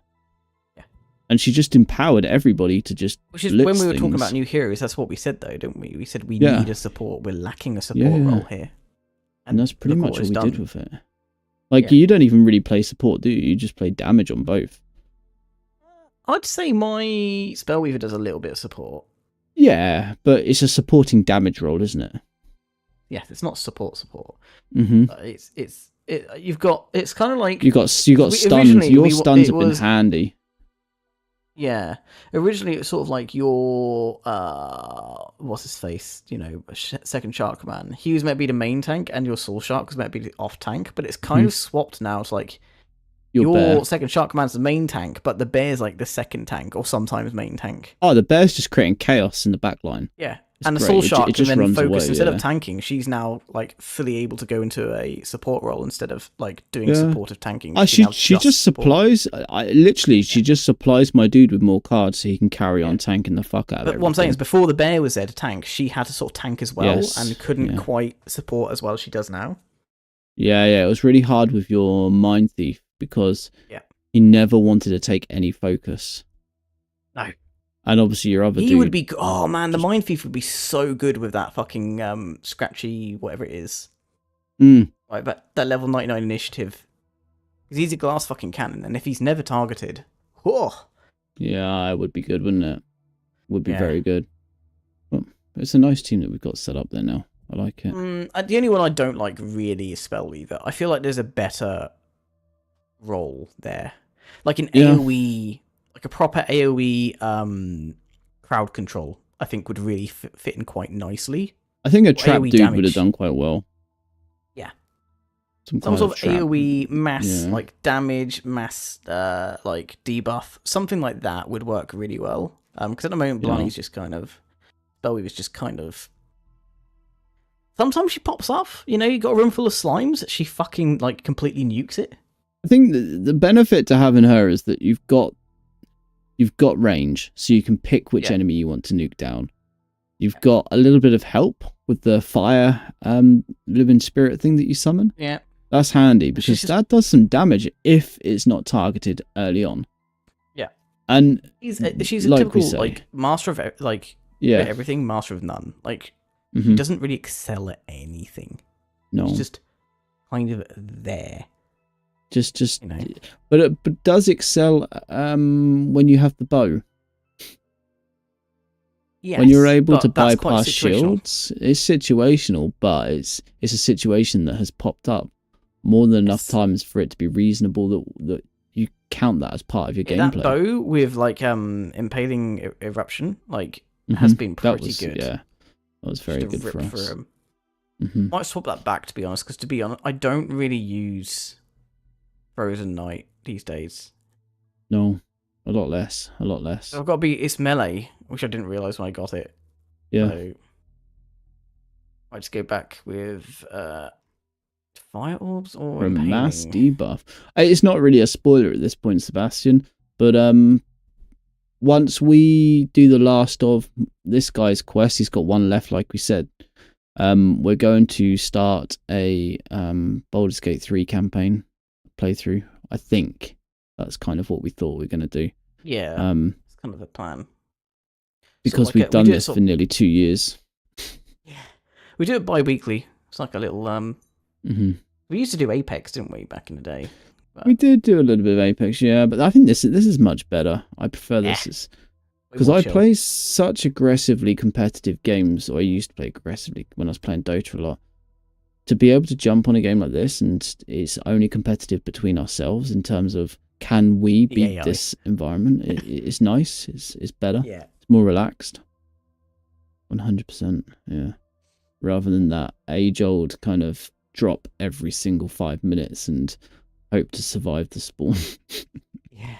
Yeah. And she just empowered everybody to just Which is blitz when we were talking things. about new heroes. That's what we said though, didn't we? We said we Yeah. need a support. We're lacking a support Yeah. role here. And that's pretty look much what all it's we done. did with it. Like, Yeah. you don't even really play support, do you? You just play damage on both. I'd say my Spellweaver does a little bit of support. Yeah, but it's a supporting damage roll, isn't it? Yeah, it's not support. Mm-hmm. You've got. It's kind of like You got stuns. originally Your we- stuns it have been was- handy. Yeah. Originally, it was sort of like your what's his face? You know, second Shark Man. He was meant to be the main tank, and your Soul Shark was meant to be the off tank. But it's kind of swapped now. It's like Your bear. second Shark Man's the main tank, but the bear's like the second tank, or sometimes main tank. Oh, the bear's just creating chaos in the back line. Yeah. It's And the great. Soul It Shark just can then runs focus away, instead yeah. of tanking. She's now like fully able to go into a support role instead of like doing Yeah. supportive tanking. She now just support. supplies. She just supplies my dude with more cards so he can carry on tanking the fuck out of But what I'm saying is, everything. before the bear was there to tank, she had to sort of tank as well, Yes, and couldn't yeah. quite support as well as she does now. Yeah, it was really hard with your Mind Thief because Yeah. he never wanted to take any focus. No. And obviously your other He dude. would be. Oh man, the Mind Thief would be so good with that fucking scratchy whatever it is. Mm, Like that level 99 initiative. Because he's a glass fucking cannon, and if he's never targeted, oh, yeah, it would be good, wouldn't it? Would be Yeah. very good. Well, it's a nice team that we've got set up there now. I like it. The only one I don't like really is Spellweaver. I feel like there's a better role there, like an Yeah. AOE, like a proper AOE crowd control. I think would really fit in quite nicely. I think a trap AoE dude would have damage. done quite well. Yeah. Some Some kind sort of trap. AOE mass, Yeah. like damage, mass, like debuff, something like that would work really well. Because at the moment, Yeah. Blanny's just kind of, Spellweaver's just kind of. Sometimes she pops off. You know, you got a room full of slimes. She fucking like completely nukes it. I think the benefit to having her is that you've got range, so you can pick which Yeah. enemy you want to nuke down. You've got a little bit of help with the fire living spirit thing that you summon. Yeah. That's handy because just- that does some damage if it's not targeted early on. Yeah. And She's a like we typical say. like master of like yeah, everything, master of none. Like she mhm, doesn't really excel at anything. no, She's just kind of there. just You know. but it does excel when you have the bow. Yes, When you're able but to that's quite bypass situational. shields, it's situational, but it's a situation that has popped up more than enough Yes. times for it to be reasonable that you count that as part of your Yeah, that gameplay. bow with like impaling eruption like has Mhm. been That pretty was, good. yeah, that was very Just to good for rip us. through 'em. Mhm. Might swap that back to be honest, because to be honest, I don't really use Frozen Knight these days. No, a lot less. So I've got to be it's melee, which I didn't realize when I got it. Yeah, So I just go back with fire orbs or for a mass impaling. debuff. It's not really a spoiler at this point, Sebastian, but once we do the last of this guy's quest, he's got one left, like we said. We're going to start a Baldur's Gate 3 campaign playthrough. I think that's kind of what we thought we were going to do. Yeah, it's kind of the plan. Because like we've done do it this sort for nearly 2 years. we do it bi-weekly. It's like a little Mhm. we used to do Apex, didn't we, back in the day? We did do a little bit of Apex, yeah, but I think this is much better. I prefer this. Yeah. Because more I chill. play such aggressively competitive games, or I used to play aggressively when I was playing Dota a lot. To be able to jump on a game like this, and it's only competitive between ourselves in terms of can we The beat AI. this environment? It's nice. It's better. Yeah. It's more relaxed. 100%. Yeah. Rather than that age-old kind of drop every single 5 minutes and hope to survive the spawn. Yeah.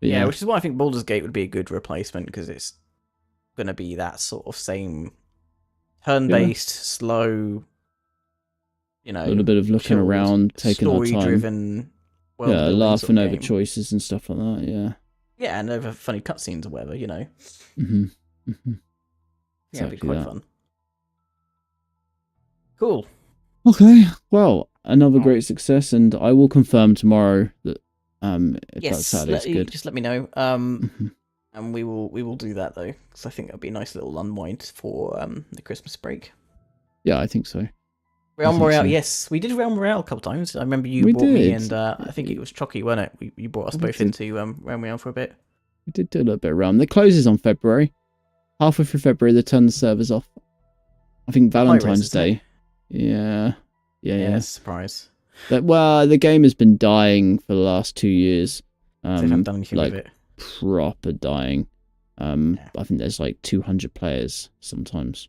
But Yeah, which is why I think Baldur's Gate would be a good replacement, because it's going to be that sort of same turn-based, slow, you know, a little bit of looking chilled, around, taking our time. story-driven, Yeah, world-building laughing sort of over game. choices and stuff like that. Yeah. Yeah, and over funny cutscenes or whatever, you know. Mm-hmm. Mm-hmm. Yeah, it'd be Exactly quite that. fun. Cool. Okay, well, another Oh. great success, and I will confirm tomorrow that if that Yes, Saturday's good. just let me know. Mhm. And we will do that though, because I think it'll be a nice little unwind for the Christmas break. Yeah, I think so. Realm think Royale, so. yes, we did Realm Royale a couple times. I remember you We brought me, did. and I think it was Chucky, wasn't it? You brought us We both did. into Realm Royale for a bit. We did do a little bit around. It closes on February. Halfway through February, they turn the servers off. I think The high res, Valentine's isn't it? Day. Yeah. Yeah. Surprise. Well, the game has been dying for the last 2 years. They haven't done anything like with it. proper dying. I think there's like 200 players sometimes,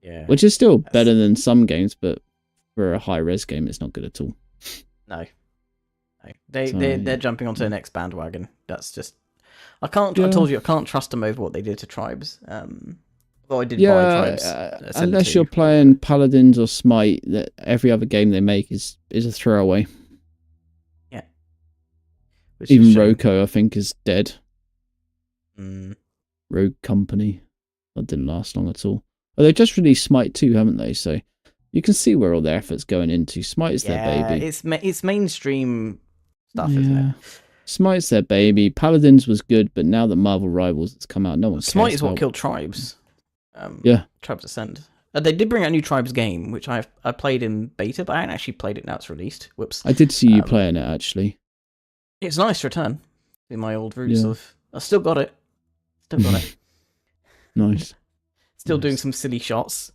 Yeah. which is still better than some games, but for a high res game, it's not good at all. No. They're yeah. jumping onto the next bandwagon. That's just I can't. Yeah. I told you I can't trust them over what they did to tribes. Although I did buy Yeah, tribes. Ascend unless 2, you're playing Paladins or Smite, that every other game they make is a throwaway. which is a Even shame. Roku, I think, is dead. Mm. Rogue Company. That didn't last long at all. Oh, they just released Smite 2, haven't they? So you can see where all their effort's going into. Smite's their baby. It's mainstream stuff, isn't it? Smite's their baby. Paladins was good, but now that Marvel Rivals has come out, no one cares. Smite is what about... killed Tribes. Yeah. Tribes Ascend. They did bring out a new Tribes game, which I played in beta, but I haven't actually played it now it's released. Whoops. I did see you playing it, actually. It's nice to return in my old roots Yeah. of... I still got it. Still got it. Nice. Still Nice. doing some silly shots.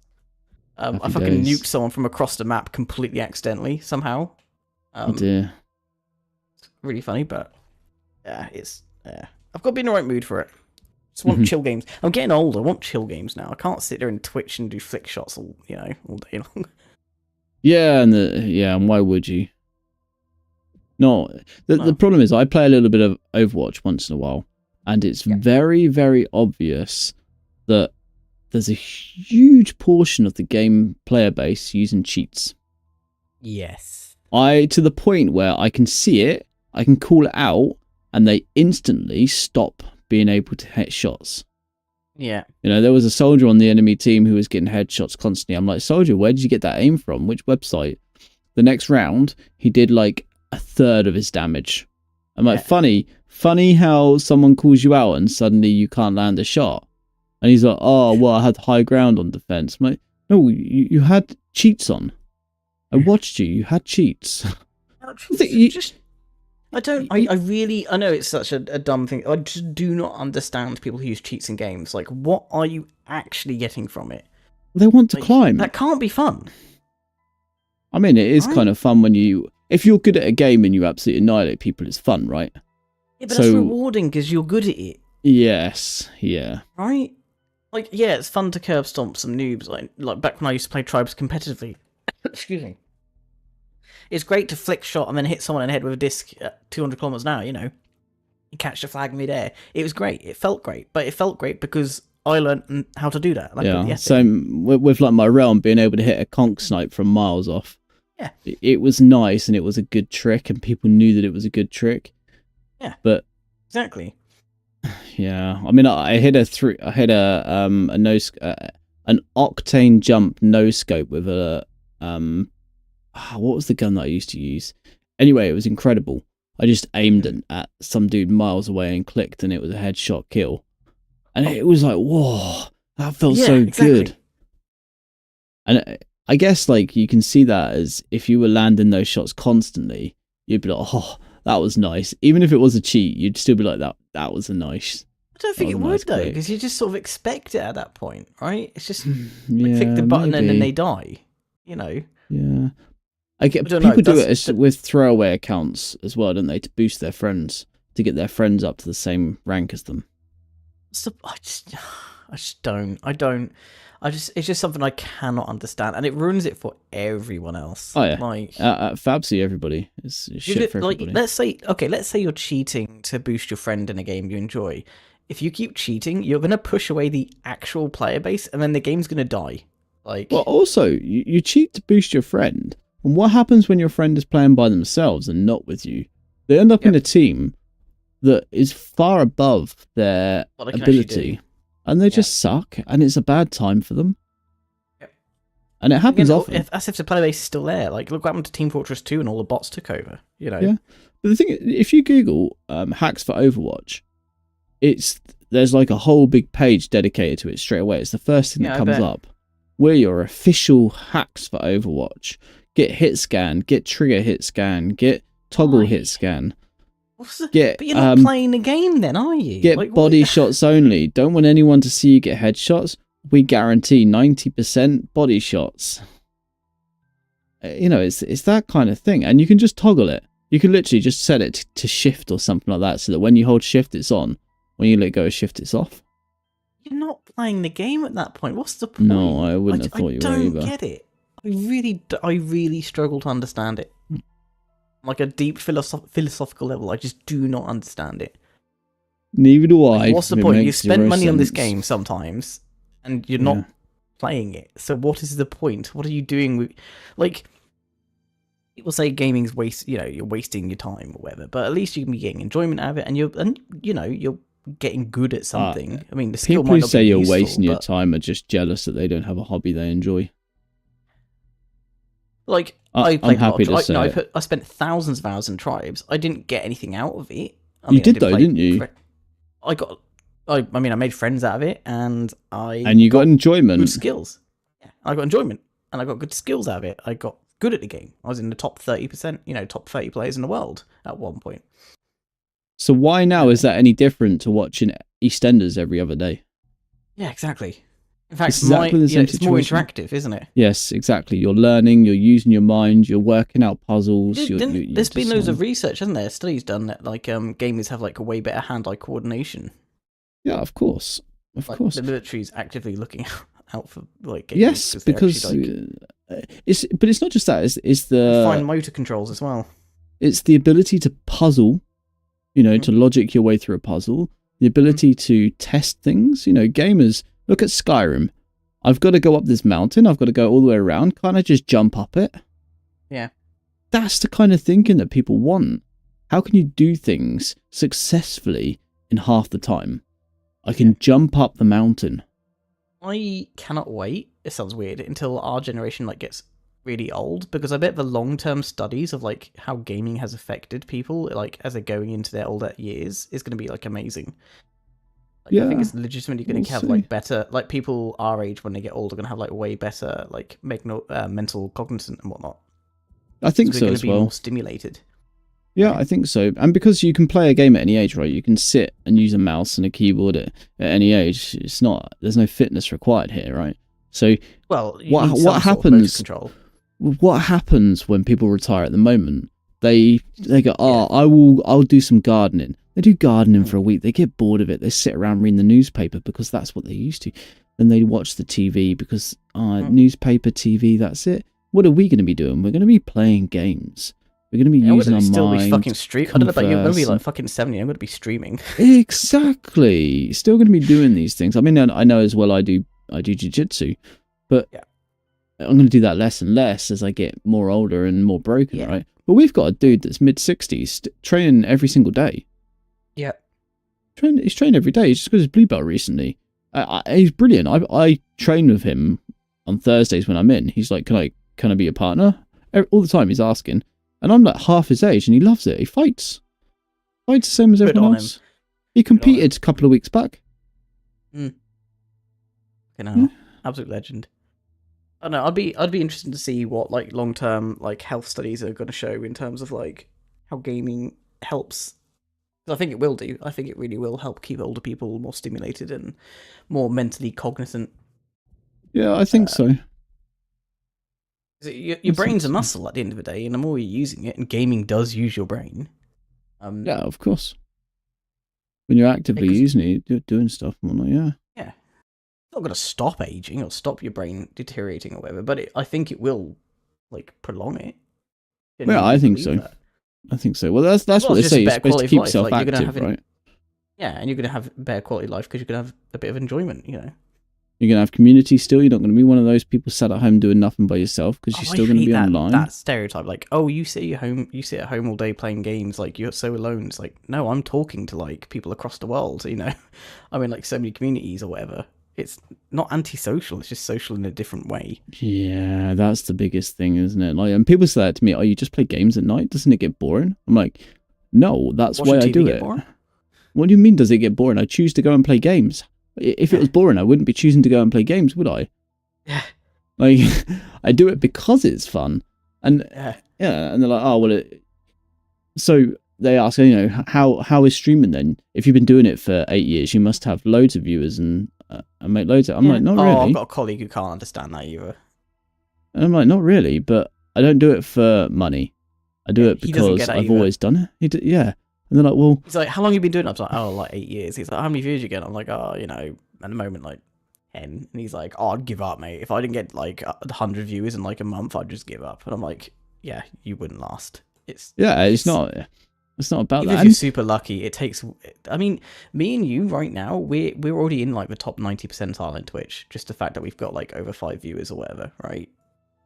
I Happy fucking days. nuked someone from across the map completely accidentally, somehow. Oh dear. Really funny, but... Yeah, it's... I've got to be in the right mood for it. Just want chill games. I'm getting old. I want chill games now. I can't sit there and Twitch and do flick shots all day long. Yeah, and why would you? No, the problem is I play a little bit of Overwatch once in a while, and it's very, very obvious that there's a huge portion of the game player base using cheats. Yes. To the point where I can see it, I can call it out, and they instantly stop being able to hit shots. Yeah. You know, there was a soldier on the enemy team who was getting headshots constantly. I'm like, soldier, where did you get that aim from? Which website? The next round, he did like a third of his damage. I'm like, funny how someone calls you out and suddenly you can't land a shot. And he's like, oh, well, I had high ground on defense. I'm like, no, you had cheats on. I watched you. You had cheats. I know it's such a dumb thing. I just do not understand people who use cheats in games. Like, what are you actually getting from it? They want to climb. That can't be fun. I mean, it is kind of fun if you're good at a game and you absolutely annihilate people, it's fun, right? Yeah, but that's rewarding because you're good at it. Yes, yeah. Right? Like, yeah, it's fun to curb stomp some noobs, like back when I used to play Tribes competitively. Excuse me. It's great to flick shot and then hit someone in the head with a disc at 200 kilometers an hour, you know. You catch the flag mid-air. It was great. It felt great. But it felt great because I learned how to do that. Same with like my realm, being able to hit a conch snipe from miles off. Yeah. It was nice and it was a good trick and people knew that it was a good trick. Yeah. But exactly. Yeah. I mean, I hit an octane jump no scope with a what was the gun that I used to use? Anyway, it was incredible. I just aimed at some dude miles away and clicked, and it was a headshot kill. And it was like, whoa, that felt so good. And I guess like you can see that as if you were landing those shots constantly, you'd be like, oh, that was nice. Even if it was a cheat, you'd still be like, that was a nice I don't think That it was a would nice though, click. because you just sort of expect it at that point, right? It's just like Yeah, click the button and then maybe. they die. You know, Yeah. I get I don't know. people do it That's with throwaway accounts as well, don't they? To boost their friends, to get their friends up to the same rank as them. I just don't. It's just something I cannot understand, and it ruins it for everyone else. Oh yeah. Like, At Fabsy, everybody. It's shit for like, everybody. let's say you're cheating to boost your friend in a game you enjoy. If you keep cheating, you're gonna push away the actual player base, and then the game's gonna die. Like, Well, also, you cheat to boost your friend. And what happens when your friend is playing by themselves and not with you? They end up in a team that is far above their what they can actually ability. do. And they just suck. And it's a bad time for them. Yep. And it happens Again, often. as if the player base is still there. Like, look what happened to Team Fortress 2 and all the bots took over. You know. Yeah. But the thing is, if you Google hacks for Overwatch, there's like a whole big page dedicated to it straight away. It's the first thing that I comes bet. up. We're your official hacks for Overwatch. Get hit scan, get trigger hit scan, get toggle Why? hit scan. But Get you're not playing the game then, are you? get Like, body what? shots only. Don't want anyone to see you get headshots. We guarantee 90% body shots. You know, it's that kind of thing, and you can just toggle it. You can literally just set it to shift or something like that, so that when you hold shift, it's on. When you let go of shift, it's off. You're not playing the game at that point. What's the point? No, I wouldn't have thought you were either. I don't get it. I really struggle to understand it. Like a deep philosophical level, I just do not understand it. Neither do I. Like, what's the It point? You makes spend zero money on this sense. game sometimes, and you're Yeah. not playing it. So what is the point? What are you doing with, like? People say gaming's waste. You know, you're wasting your time or whatever. But at least you can be getting enjoyment out of it, and you're getting good at something. I mean, the skill People might who not say be you're useful, wasting your but, time are just jealous that they don't have a hobby they enjoy. like, I- I played I'm happy a lot to of, say it. I spent thousands of hours in Tribes. I didn't get anything out of it. I You mean, I did though, play didn't you? I mean, I made friends out of it, and And you got good enjoyment. skills. Yeah, I got enjoyment, and I got good skills out of it. I got good at the game. I was in the top 30%, top 30 players in the world at one point. So why now is that any different to watching EastEnders every other day? Yeah, It's exactly. In fact, exactly the same it's more situation. interactive, isn't it? Yes, exactly. You're learning, you're using your mind, you're working out puzzles. There's been loads of research, hasn't there? Studies done that like gamers have like a way better hand-eye coordination. Yeah, of course. Of Like, course. the military's actively looking out for like gamers Yes, they're because actually, it's not just that. It's fine the motor controls as well. it's the ability to puzzle. You know, Mm. to logic your way through a puzzle. The ability to test things. You know, gamers look at Skyrim. I've got to go up this mountain. I've got to go all the way around. Can't I just jump up it? Yeah. That's the kind of thinking that people want. How can you do things successfully in half the time? I can jump up the mountain. I cannot wait. It sounds weird until our generation like gets really old, because I bet the long-term studies of like how gaming has affected people like as they're going into their older years is going to be like amazing. Like, I think it's legitimately going to have see. like better, like people our age when they get older are going to have like way better like mental cognizant and whatnot. I think They're so going as to be well. more stimulated. Yeah, I think so. And because you can play a game at any age, right? You can sit and use a mouse and a keyboard at any age. There's no fitness required here, right? So Well, you What- need what some sort of motor happens- control. what happens when people retire at the moment? They go, I'll do some gardening. They do gardening for a week. They get bored of it. They sit around reading the newspaper because that's what they used to. Then they watch the TV because newspaper, TV, that's it. What are we going to be doing? We're going to be playing games. We're going to be using our still mind. be fucking stream. I don't know about you. I'm going to be converse like fucking 70. I'm going to be streaming. Exactly. Still going to be doing these things. I mean, I know as well. I do jiu-jitsu, but Yeah. I'm going to do that less and less as I get more older and more broken, Yeah. right? But we've got a dude that's mid-60s training every single day. Yeah. He's trained every day. He's just got his blue belt recently. He's brilliant. I train with him on Thursdays when I'm in. He's like, can I be a partner? All the time he's asking. And I'm like half his age and he loves it. He fights. Fights the same as Good everyone on else. He competed a couple of weeks back. You know, Yeah. absolute legend. I don't know. I'd be interested to see what like long term like health studies are going to show in terms of like how gaming helps I think it will do. I think it really will help keep older people more stimulated and more mentally cognizant. Yeah, I think so. Your brain's a muscle at the end of the day, and the more you're using it, and gaming does use your brain. Yeah, of course. When you're actively using it, you're doing stuff and whatnot, yeah. Yeah. It's not going to stop aging or stop your brain deteriorating or whatever, but I think it will, like, prolong it. Yeah, I think so. That. I think so. Well, that's what they say. You're supposed to keep yourself active, right? Yeah, and you're going to have better quality life because you're going to have a bit of enjoyment, you know. You're going to have community still. You're not going to be one of those people sat at home doing nothing by yourself because you're still going to be online. That stereotype, like, oh, you sit at home all day playing games, like you're so alone. It's like, no, I'm talking to like people across the world, you know. I'm in like so many communities or whatever. It's not antisocial. It's just social in a different way. Yeah, that's the biggest thing, isn't it? Like, and people say that to me. Oh, you just play games at night? Doesn't it get boring? I'm like, no, that's why I do it. Boring? What do you mean? Does it get boring? I choose to go and play games. If it was boring, I wouldn't be choosing to go and play games, would I? Yeah. Like, I do it because it's fun. And yeah, and they're like, oh, well, so they ask, you know, how is streaming then? If you've been doing it for 8 years, you must have loads of viewers and make loads of. I'm like, not really. I've got a colleague who can't understand that either. And I'm like, not really, but I don't do it for money. I do it because I've always done it. Yeah. And they're like, well... He's like, how long have you been doing it? I was like, oh, like 8 years. He's like, how many views you get? I'm like, oh, you know, at the moment, like 10. And he's like, oh, I'd give up, mate. If I didn't get like 100 viewers in like a month, I'd just give up. And I'm like, yeah, you wouldn't last. It's not about even that. If you're super lucky, it takes... I mean, me and you right now, we're already in like the top 90 percentile in Twitch. Just the fact that we've got like over 5 viewers or whatever, right?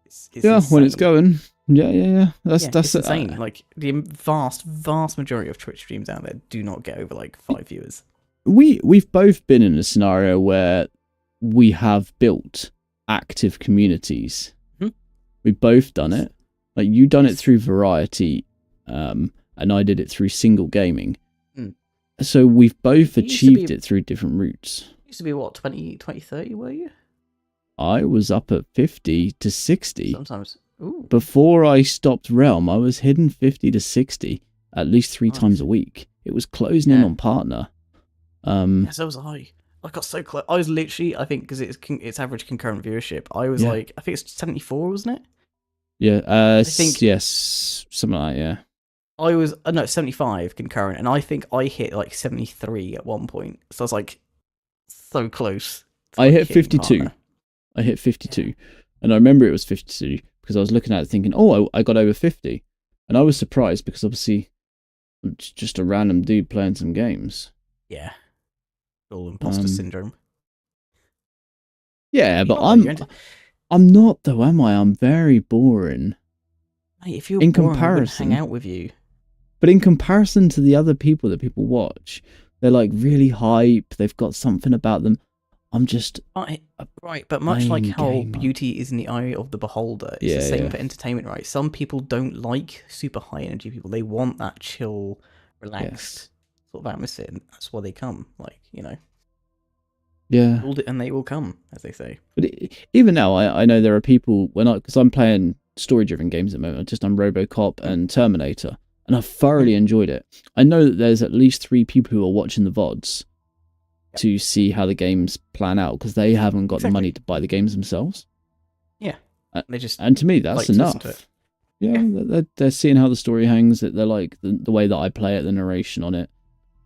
It's insane. When it's going... Yeah. That's insane. Like the vast majority of Twitch streams out there do not get over like 5 viewers. We've both been in a scenario where we have built active communities. We've both done it. Like you done it through Variety, and I did it through single gaming. So we've both achieved it through different routes. Used to be what, 20, 30, were you? I was up at 50 to 60. Sometimes. Ooh. Before I stopped Realm, I was hitting 50 to 60 at least 3 times a week. It was closing in on partner. So was I. I got so close. I was literally, I think, because it's average concurrent viewership. I was like, I think it's 74, wasn't it? Yeah. I think yes, something like that. Yeah. I was 75 concurrent, and I think I hit like 73 at one point. So I was like, so close. I hit 52. Partner. I hit 52, and I remember it was 52. Because I was looking at it thinking, oh, I got over 50. And I was surprised because obviously I'm just a random dude playing some games. Yeah. All imposter syndrome. Yeah, but I'm not though, am I? I'm very boring. Mate, if you're boring, I wouldn't hang out with you. But in comparison to the other people that people watch, they're like really hype. They've got something about them. I'm just right, but much like how beauty is in the eye of the beholder, it's the same for entertainment, right? Some people don't like super high energy people. They want that chill, relaxed sort of atmosphere. And that's why they come, like, you know. Yeah. And they will come, as they say. But even now, I know there are people because I'm playing story-driven games at the moment. I've just done RoboCop and Terminator, and I've thoroughly enjoyed it. I know that there's at least 3 people who are watching the VODs. To see how the games plan out because they haven't got the money to buy the games themselves. Yeah, they just and to me that's enough. Yeah, they're seeing how the story hangs. That they're like the way that I play it, the narration on it.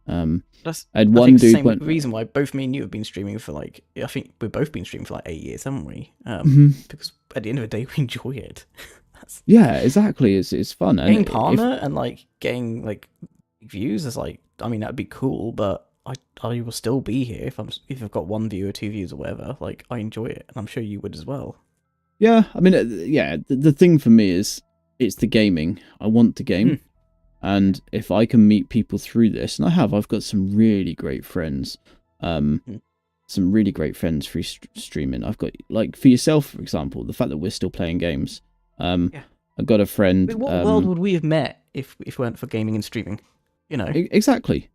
That's I had one dude the reason why both me and you have been streaming for like I think we've both been streaming for like 8 years, haven't we? Because at the end of the day, we enjoy it. Yeah, exactly. It's fun. Getting partner and like getting like views is like that'd be cool, but. I will still be here if I've got 1 view or 2 views or whatever. Like I enjoy it, and I'm sure you would as well. Yeah, I mean, the thing for me is it's the gaming. I want to game, and if I can meet people through this, and I've got some really great friends, some really great friends through streaming. I've got like for yourself, for example, the fact that we're still playing games. I've got a friend. What world would we have met if it weren't for gaming and streaming? You know. Exactly.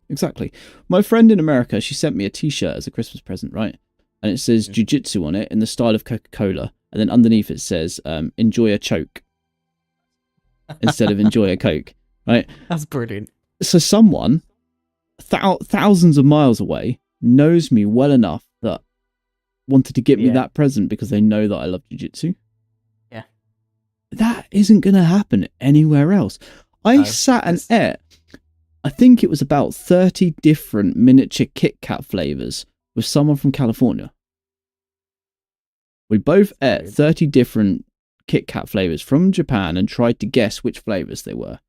My friend in America, she sent me a t-shirt as a Christmas present, right? And it says jiu-jitsu on it in the style of Coca-Cola. And then underneath it says, enjoy a choke. Instead of enjoy a Coke, right? That's brilliant. So someone thousands of miles away knows me well enough that wanted to get me that present because they know that I love jiu-jitsu. Yeah. That isn't going to happen anywhere else. I sat and ate, I think it was about 30 different miniature Kit Kat flavors with someone from California. We both ate 30 different Kit Kat flavors from Japan and tried to guess which flavors they were.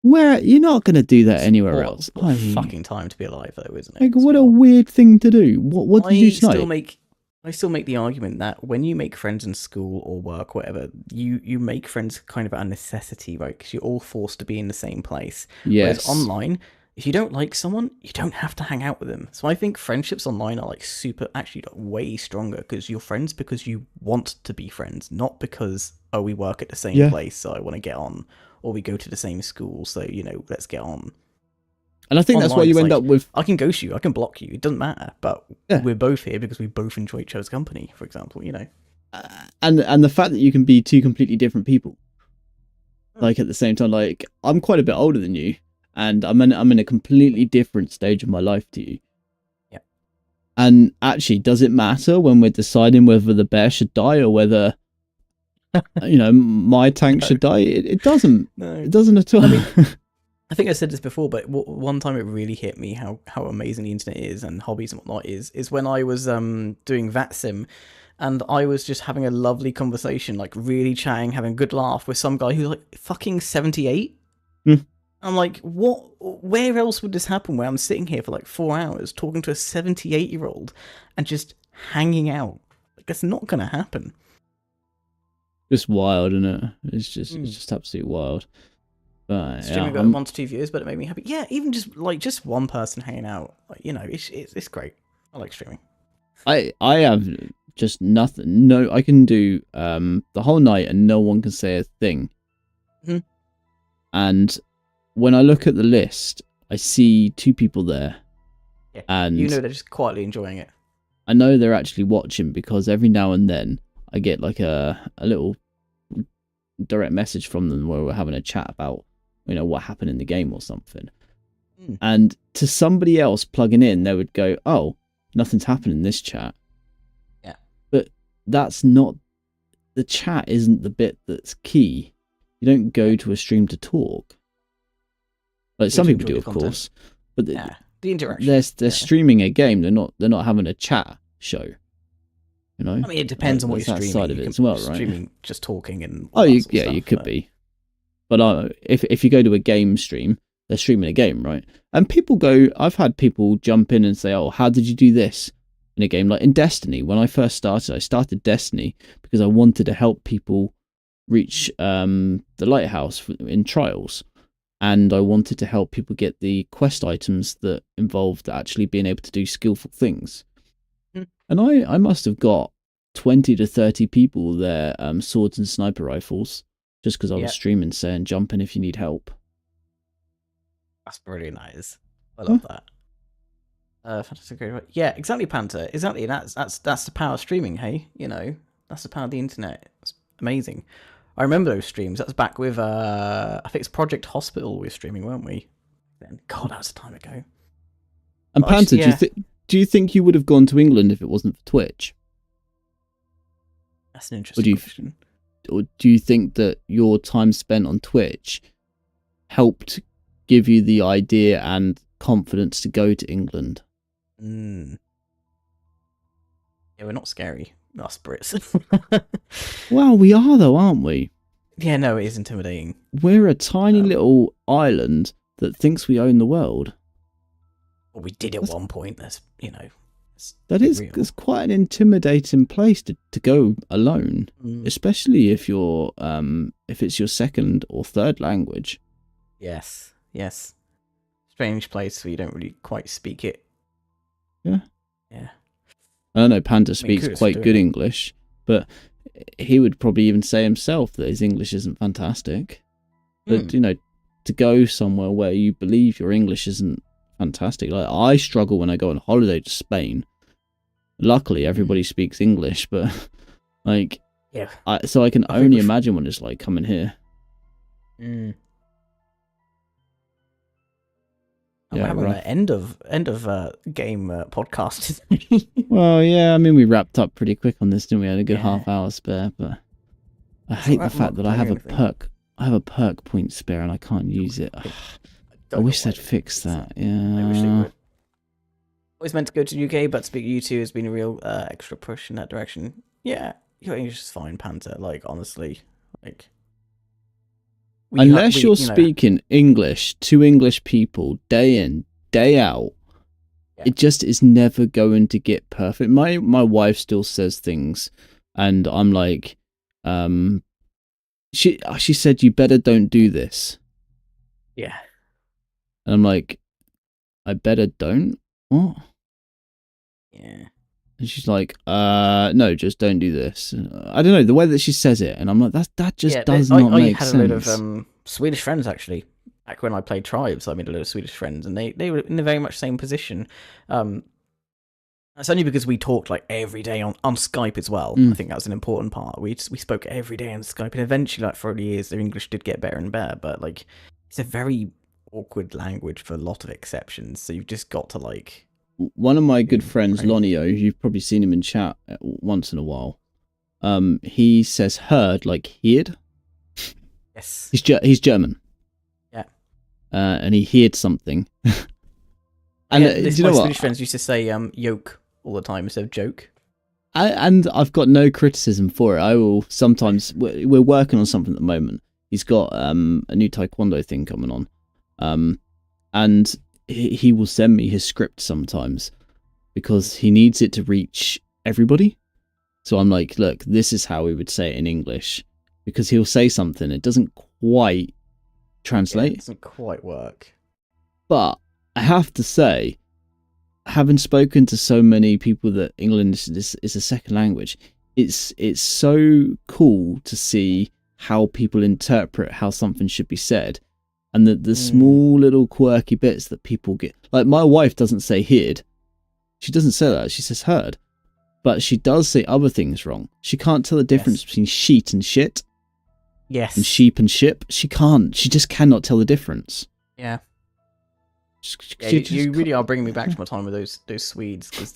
Where you're not going to do that anywhere else. What fucking time to be alive, though, isn't it? Like, what a weird thing to do. What did you do tonight? I still make the argument that when you make friends in school or work, whatever, you make friends kind of out of necessity, right? Because you're all forced to be in the same place. Yes. Whereas online, if you don't like someone, you don't have to hang out with them. So I think friendships online are like actually way stronger because you're friends because you want to be friends, not because, oh, we work at the same place, so I want to get on. Or we go to the same school, so, let's get on. And I think Online, that's why you end up with... I can ghost you, I can block you, it doesn't matter. But we're both here because we both enjoy each other's company, for example, And the fact that you can be two completely different people. Like, at the same time, like, I'm quite a bit older than you, and I'm in a completely different stage of my life to you. Yeah. And actually, does it matter when we're deciding whether the bear should die or whether... my tank should die. It doesn't. No. It doesn't at all. I think I said this before, but one time it really hit me how amazing the internet is and hobbies and whatnot is when I was doing VATSIM, and I was just having a lovely conversation, like really chatting, having a good laugh with some guy who's like fucking 78. I'm like, what? Where else would this happen? Where I'm sitting here for like 4 hours talking to a 78-year-old and just hanging out? Like, that's not gonna happen. Just wild, isn't it? It's just absolutely wild. But streaming got 1 to 2 views, but it made me happy. Yeah, even just one person hanging out, it's great. I like streaming. I have just nothing. No, I can do the whole night and no one can say a thing. And when I look at the list, I see 2 people there. Yeah, and they're just quietly enjoying it. I know they're actually watching because every now and then I get like a little direct message from them where we're having a chat about, what happened in the game or something. And to somebody else plugging in, they would go, oh, nothing's happened in this chat. Yeah. But that's not, the chat isn't the bit that's key. You don't go to a stream to talk. Like some people do, of course. But the interaction. They're streaming a game. They're not having a chat show. I mean, it depends on what you're streaming. Side of it as well, right? Streaming just talking and you could be. But if you go to a game stream, they're streaming a game, right? And people go. I've had people jump in and say, "Oh, how did you do this in a game?" Like in Destiny, when I first started, I started Destiny because I wanted to help people reach the lighthouse in trials, and I wanted to help people get the quest items that involved actually being able to do skillful things. And I must have got 20 to 30 people there, swords and sniper rifles, just because I was streaming saying, jump in if you need help. That's brilliant, that is. I love that. Fantastic. Yeah, exactly, Panther. Exactly. That's the power of streaming, hey? That's the power of the internet. It's amazing. I remember those streams. That was back with, I think it's Project Hospital we were streaming, weren't we? Then, God, that was a time ago. And Panther, do you think you would have gone to England if it wasn't for Twitch? That's an interesting question. Or do you think that your time spent on Twitch helped give you the idea and confidence to go to England? Yeah, we're not scary, us Brits. Well, we are though, aren't we? Yeah, no, it is intimidating. We're a tiny little island that thinks we own the world. Well, we did at one point. That's it's quite an intimidating place to go alone, especially if you're if it's your second or third language. Yes. Strange place where you don't really quite speak it. Yeah. I don't know. Panda speaks quite good English, but he would probably even say himself that his English isn't fantastic. But to go somewhere where you believe your English isn't fantastic. Like I struggle when I go on holiday to Spain. Luckily, everybody speaks English, but so I can only imagine what it's like coming here. We're having an end of game podcast. Well, yeah, I mean, we wrapped up pretty quick on this, didn't we? Had a good Yeah. half hour spare, but I hate the fact that I have a perk. I have a perk point spare and I can't use it. I wish they'd fix that. Yeah. I wish they would. Always meant to go to the UK, but speak U2 has been a real extra push in that direction. Yeah, your English is fine, Panther. Like, honestly, like. Unless you're speaking English to English people day in, day out, it just is never going to get perfect. My wife still says things, and I'm like, she said you better don't do this. Yeah. And I'm like, I better don't? What? Yeah. And she's like, no, just don't do this. I don't know, the way that she says it, and I'm like, that just does not make sense. I had a load of Swedish friends, actually. Back when I played Tribes, I made a load of Swedish friends, and they were in a very much same position. That's only because we talked like every day on Skype as well. I think that was an important part. We spoke every day on Skype, and eventually, like, for the years, their English did get better and better, but, like, it's a very awkward language for a lot of exceptions, so you've just got to, like... One of my good friends, Lonio, you've probably seen him in chat once in a while. He says "heard" like "heard." Yes. He's German. Yeah. And he heard something. And do you know what? Swedish friends used to say "yoke" all the time instead of "joke." And I've got no criticism for it. I will sometimes. We're working on something at the moment. He's got a new Taekwondo thing coming on, and he will send me his script sometimes because he needs it to reach everybody. So I'm like, look, this is how we would say it in English, because he'll say something, it doesn't quite translate. Yeah, it doesn't quite work. But I have to say, having spoken to so many people that English is a second language, it's so cool to see how people interpret how something should be said. And the small little quirky bits that people get. Like, my wife doesn't say "heard." She doesn't say that. She says "heard." But she does say other things wrong. She can't tell the difference between sheet and shit. Yes. And sheep and ship. She can't. She just cannot tell the difference. Yeah. You really are bringing me back to my time with those Swedes, because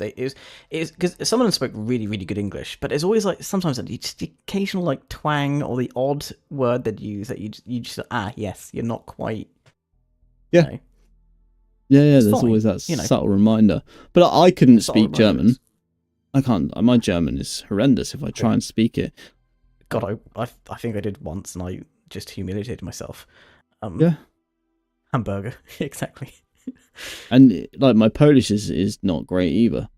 because some of them spoke really, really good English, but there's always, like, sometimes just the occasional, like, twang or the odd word they'd use that you just yes, you're not quite. Yeah. You know. Yeah. There's always that subtle reminder. But I couldn't speak German. I can't. My German is horrendous if I try and speak it. God, I think I did once, and I just humiliated myself. Yeah. Hamburger, exactly. And, like, my Polish is not great either.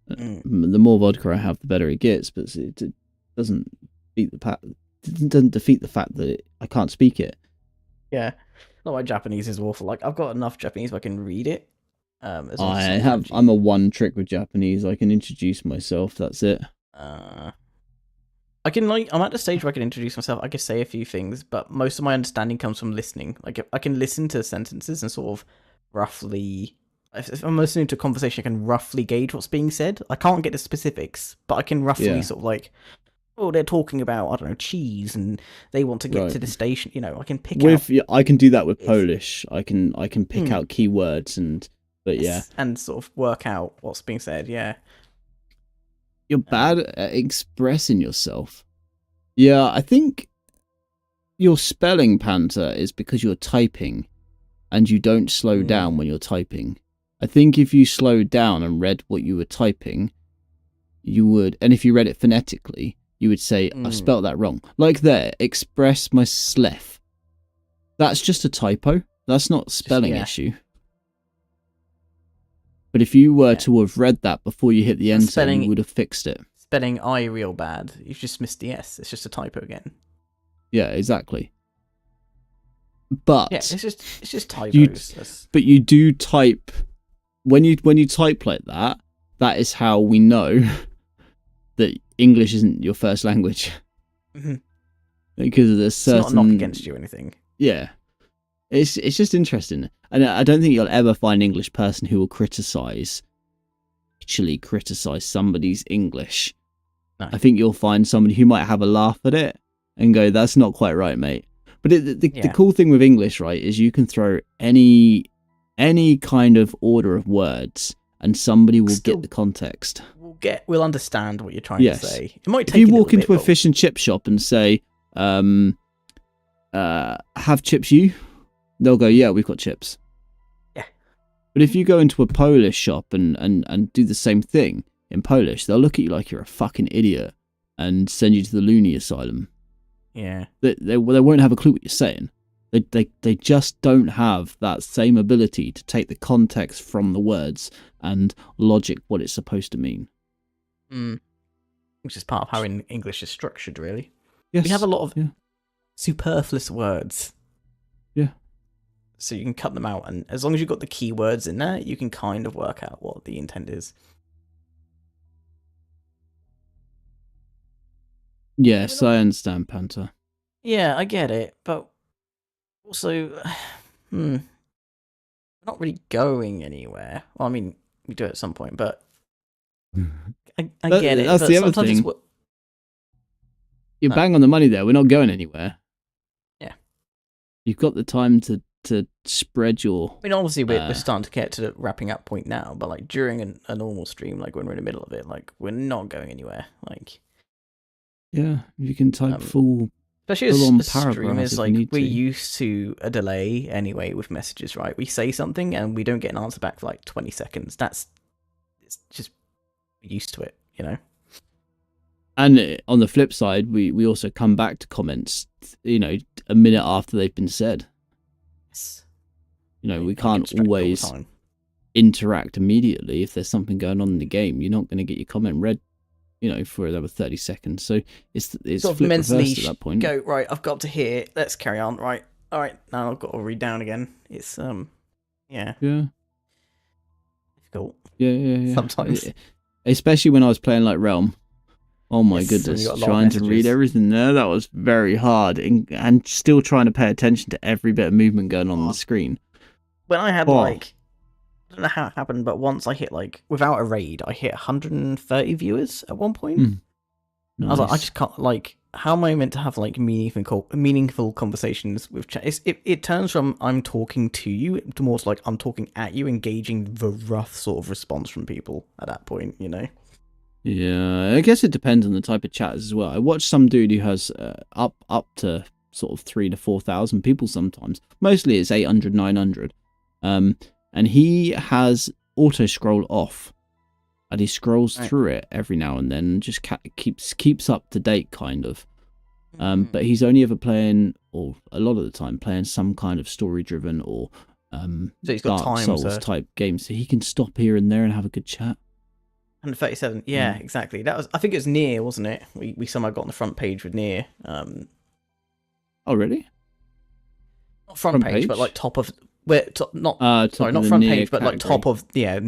The more vodka I have, the better it gets. But it doesn't defeat the fact that I can't speak it. Yeah, not my Japanese is awful. Like, I've got enough Japanese, but I can read it. I'm a one trick with Japanese. I can introduce myself. That's it. I can, like, I'm at the stage where I can introduce myself. I can say a few things, but most of my understanding comes from listening. Like, I can listen to sentences and sort of roughly, if I'm listening to a conversation, I can roughly gauge what's being said. I can't get the specifics, but I can roughly sort of, like, oh, they're talking about, I don't know, cheese, and they want to get to the station. You know, I can pick out. I can do that with Polish. I can pick out keywords and sort of work out what's being said. Yeah. You're bad at expressing yourself. Yeah, I think your spelling, Panther, is because you're typing and you don't slow down when you're typing. I think if you slowed down and read what you were typing, you would, and if you read it phonetically, you would say, I spelt that wrong. Like there, express my sleth. That's just a typo. That's not a spelling issue. But if you were to have read that before you hit the enter, you would have fixed it. Spelling I real bad. You've just missed the S. It's just a typo again. Yeah, exactly. But yeah, it's just typos. But you do type when you type like that. That is how we know that English isn't your first language. Because there's certain. It's not a knock against you or anything. Yeah, it's just interesting, and I don't think you'll ever find an English person who will criticize somebody's English. No. I think you'll find somebody who might have a laugh at it and go, "That's not quite right, mate." But the cool thing with English, right, is you can throw any any kind of order of words, and somebody will Still- get the context. We'll understand what you're trying Yes. to say. It might If take you a walk little into a bit, fish and chip shop and say, have chips you? They'll go, yeah, we've got chips. Yeah. But if you go into a Polish shop and do the same thing in Polish, they'll look at you like you're a fucking idiot and send you to the loony asylum. Yeah. They won't have a clue what you're saying. They just don't have that same ability to take the context from the words and logic what it's supposed to mean. Which is part of how English is structured, really. Yes. We have a lot of yeah. superfluous words. Yeah. So you can cut them out, and as long as you've got the keywords in there, you can kind of work out what the intent is. Yes, I understand, Panther. Yeah, I get it, but also, we're not really going anywhere. Well, I mean, we do it at some point, but I get it. That's but the other sometimes thing. You're bang on the money there. We're not going anywhere. Yeah. You've got the time to spread your... I mean, obviously, we're starting to get to the wrapping up point now, but like during a normal stream, like when we're in the middle of it, like we're not going anywhere. Like, yeah, you can type full... Especially full-on as paragraphs streamers, if you like need we're to. used to a delay anyway with messages, right? We say something and we don't get an answer back for like 20 seconds. It's just used to it, you know? And on the flip side, we also come back to comments, you know, a minute after they've been said. Yes. You know, we Don't get can't distracted all the always time. interact immediately. If there's something going on in the game, you're not going to get your comment read, you know, for another 30 seconds. So it's Sort of flip mentally reversed at that point. go, right, I've got to here, let's carry on, right, all right, now I've got to read down again. It's, yeah, Yeah. difficult. Yeah. Sometimes. Especially when I was playing like Realm. Oh my Yes, when goodness, you got a lot of trying to read messages. everything there, that was very hard. And still trying to pay attention to every bit of movement going on the screen. When I had Oh. like, I don't know how it happened, but once I hit like, without a raid, I hit 130 viewers at one point. Nice. I was like, I just can't, like, how am I meant to have like meaningful conversations with chat? It turns from I'm talking to you to more like I'm talking at you, engaging the rough sort of response from people at that point, you know? Yeah, I guess it depends on the type of chat as well. I watched some dude who has up to sort of 3,000 to 4,000 people sometimes. Mostly it's 800, 900. And he has auto scroll off, and he scrolls through it every now and then, and just keeps up to date kind of. But he's only ever playing, or a lot of the time playing some kind of story driven or So he's got Dark time Souls to type game, so he can stop here and there and have a good chat. 137. Yeah, exactly. That was, I think it was Near, wasn't it? We somehow got on the front page with Near. Oh really? Not front page, but page? like top of Top not of the front Nier page, but like category. top of Near.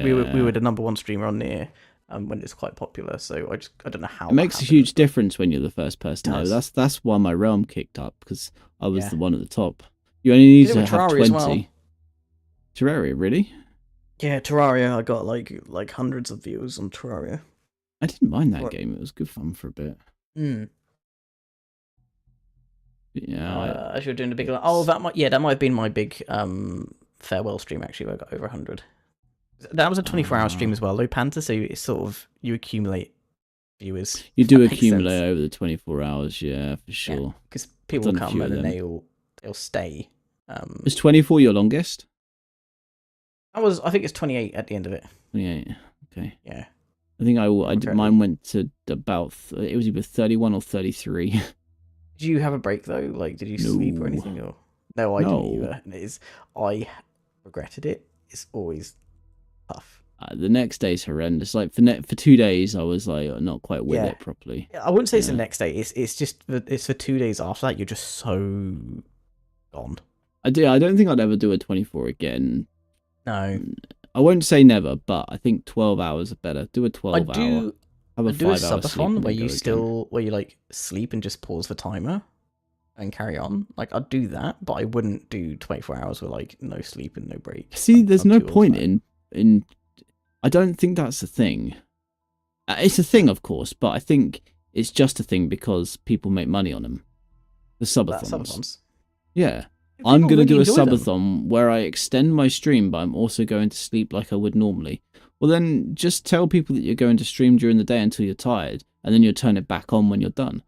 We were Yeah. the number one streamer on Near when it's quite popular. So I don't know how It makes a that huge happened, difference when you're the first person. It Though. does. That's why my realm kicked up, because I was Yeah. the one at the top. You only need Did it to with have Terraria 20. as well. Terraria, really? Yeah, Terraria. I got like hundreds of views on Terraria. I didn't mind that What? game. It was good fun for a bit. But yeah, As you're doing the big, that might have been my big farewell stream actually, where I got over 100. That was a 24-hour stream as well, low Panther. So it's sort of you accumulate viewers. you if do that makes accumulate sense. over the 24 hours. Yeah, for sure. Because people done a come few of and then them. they'll stay. Is 24 your longest? I think it's 28 at the end of it. 28. Okay. Yeah. I think I did. Fairly. Mine went to about. It was either 31 or 33. Did you have a break though? Like, did you sleep or No. anything? Or no, I No. didn't either. And I regretted it. It's always tough. The next day's horrendous. Like for 2 days, I was like not quite with Yeah. it properly. I wouldn't say it's the Yeah. next day. It's just it's for 2 days after that. You're just so gone. I don't think I'd ever do a 24 again. No, I won't say never, but I think 12 hours are better. Do a 12 I hour. do. Have a I do a 5 hour sleep. subathon and where then you go again. where you like sleep and just pause the timer and carry on. Like I'd do that, but I wouldn't do 24 hours with like no sleep and no break. See, there's I'm no too old point for that. in. I don't think that's a thing. It's a thing, of course, but I think it's just a thing because people make money on them. The That's subathons. subathons. Yeah. I'm going to do a enjoy them. subathon where I extend my stream, but I'm also going to sleep like I would normally. Well, then just tell people that you're going to stream during the day until you're tired, and then you'll turn it back on when you're done.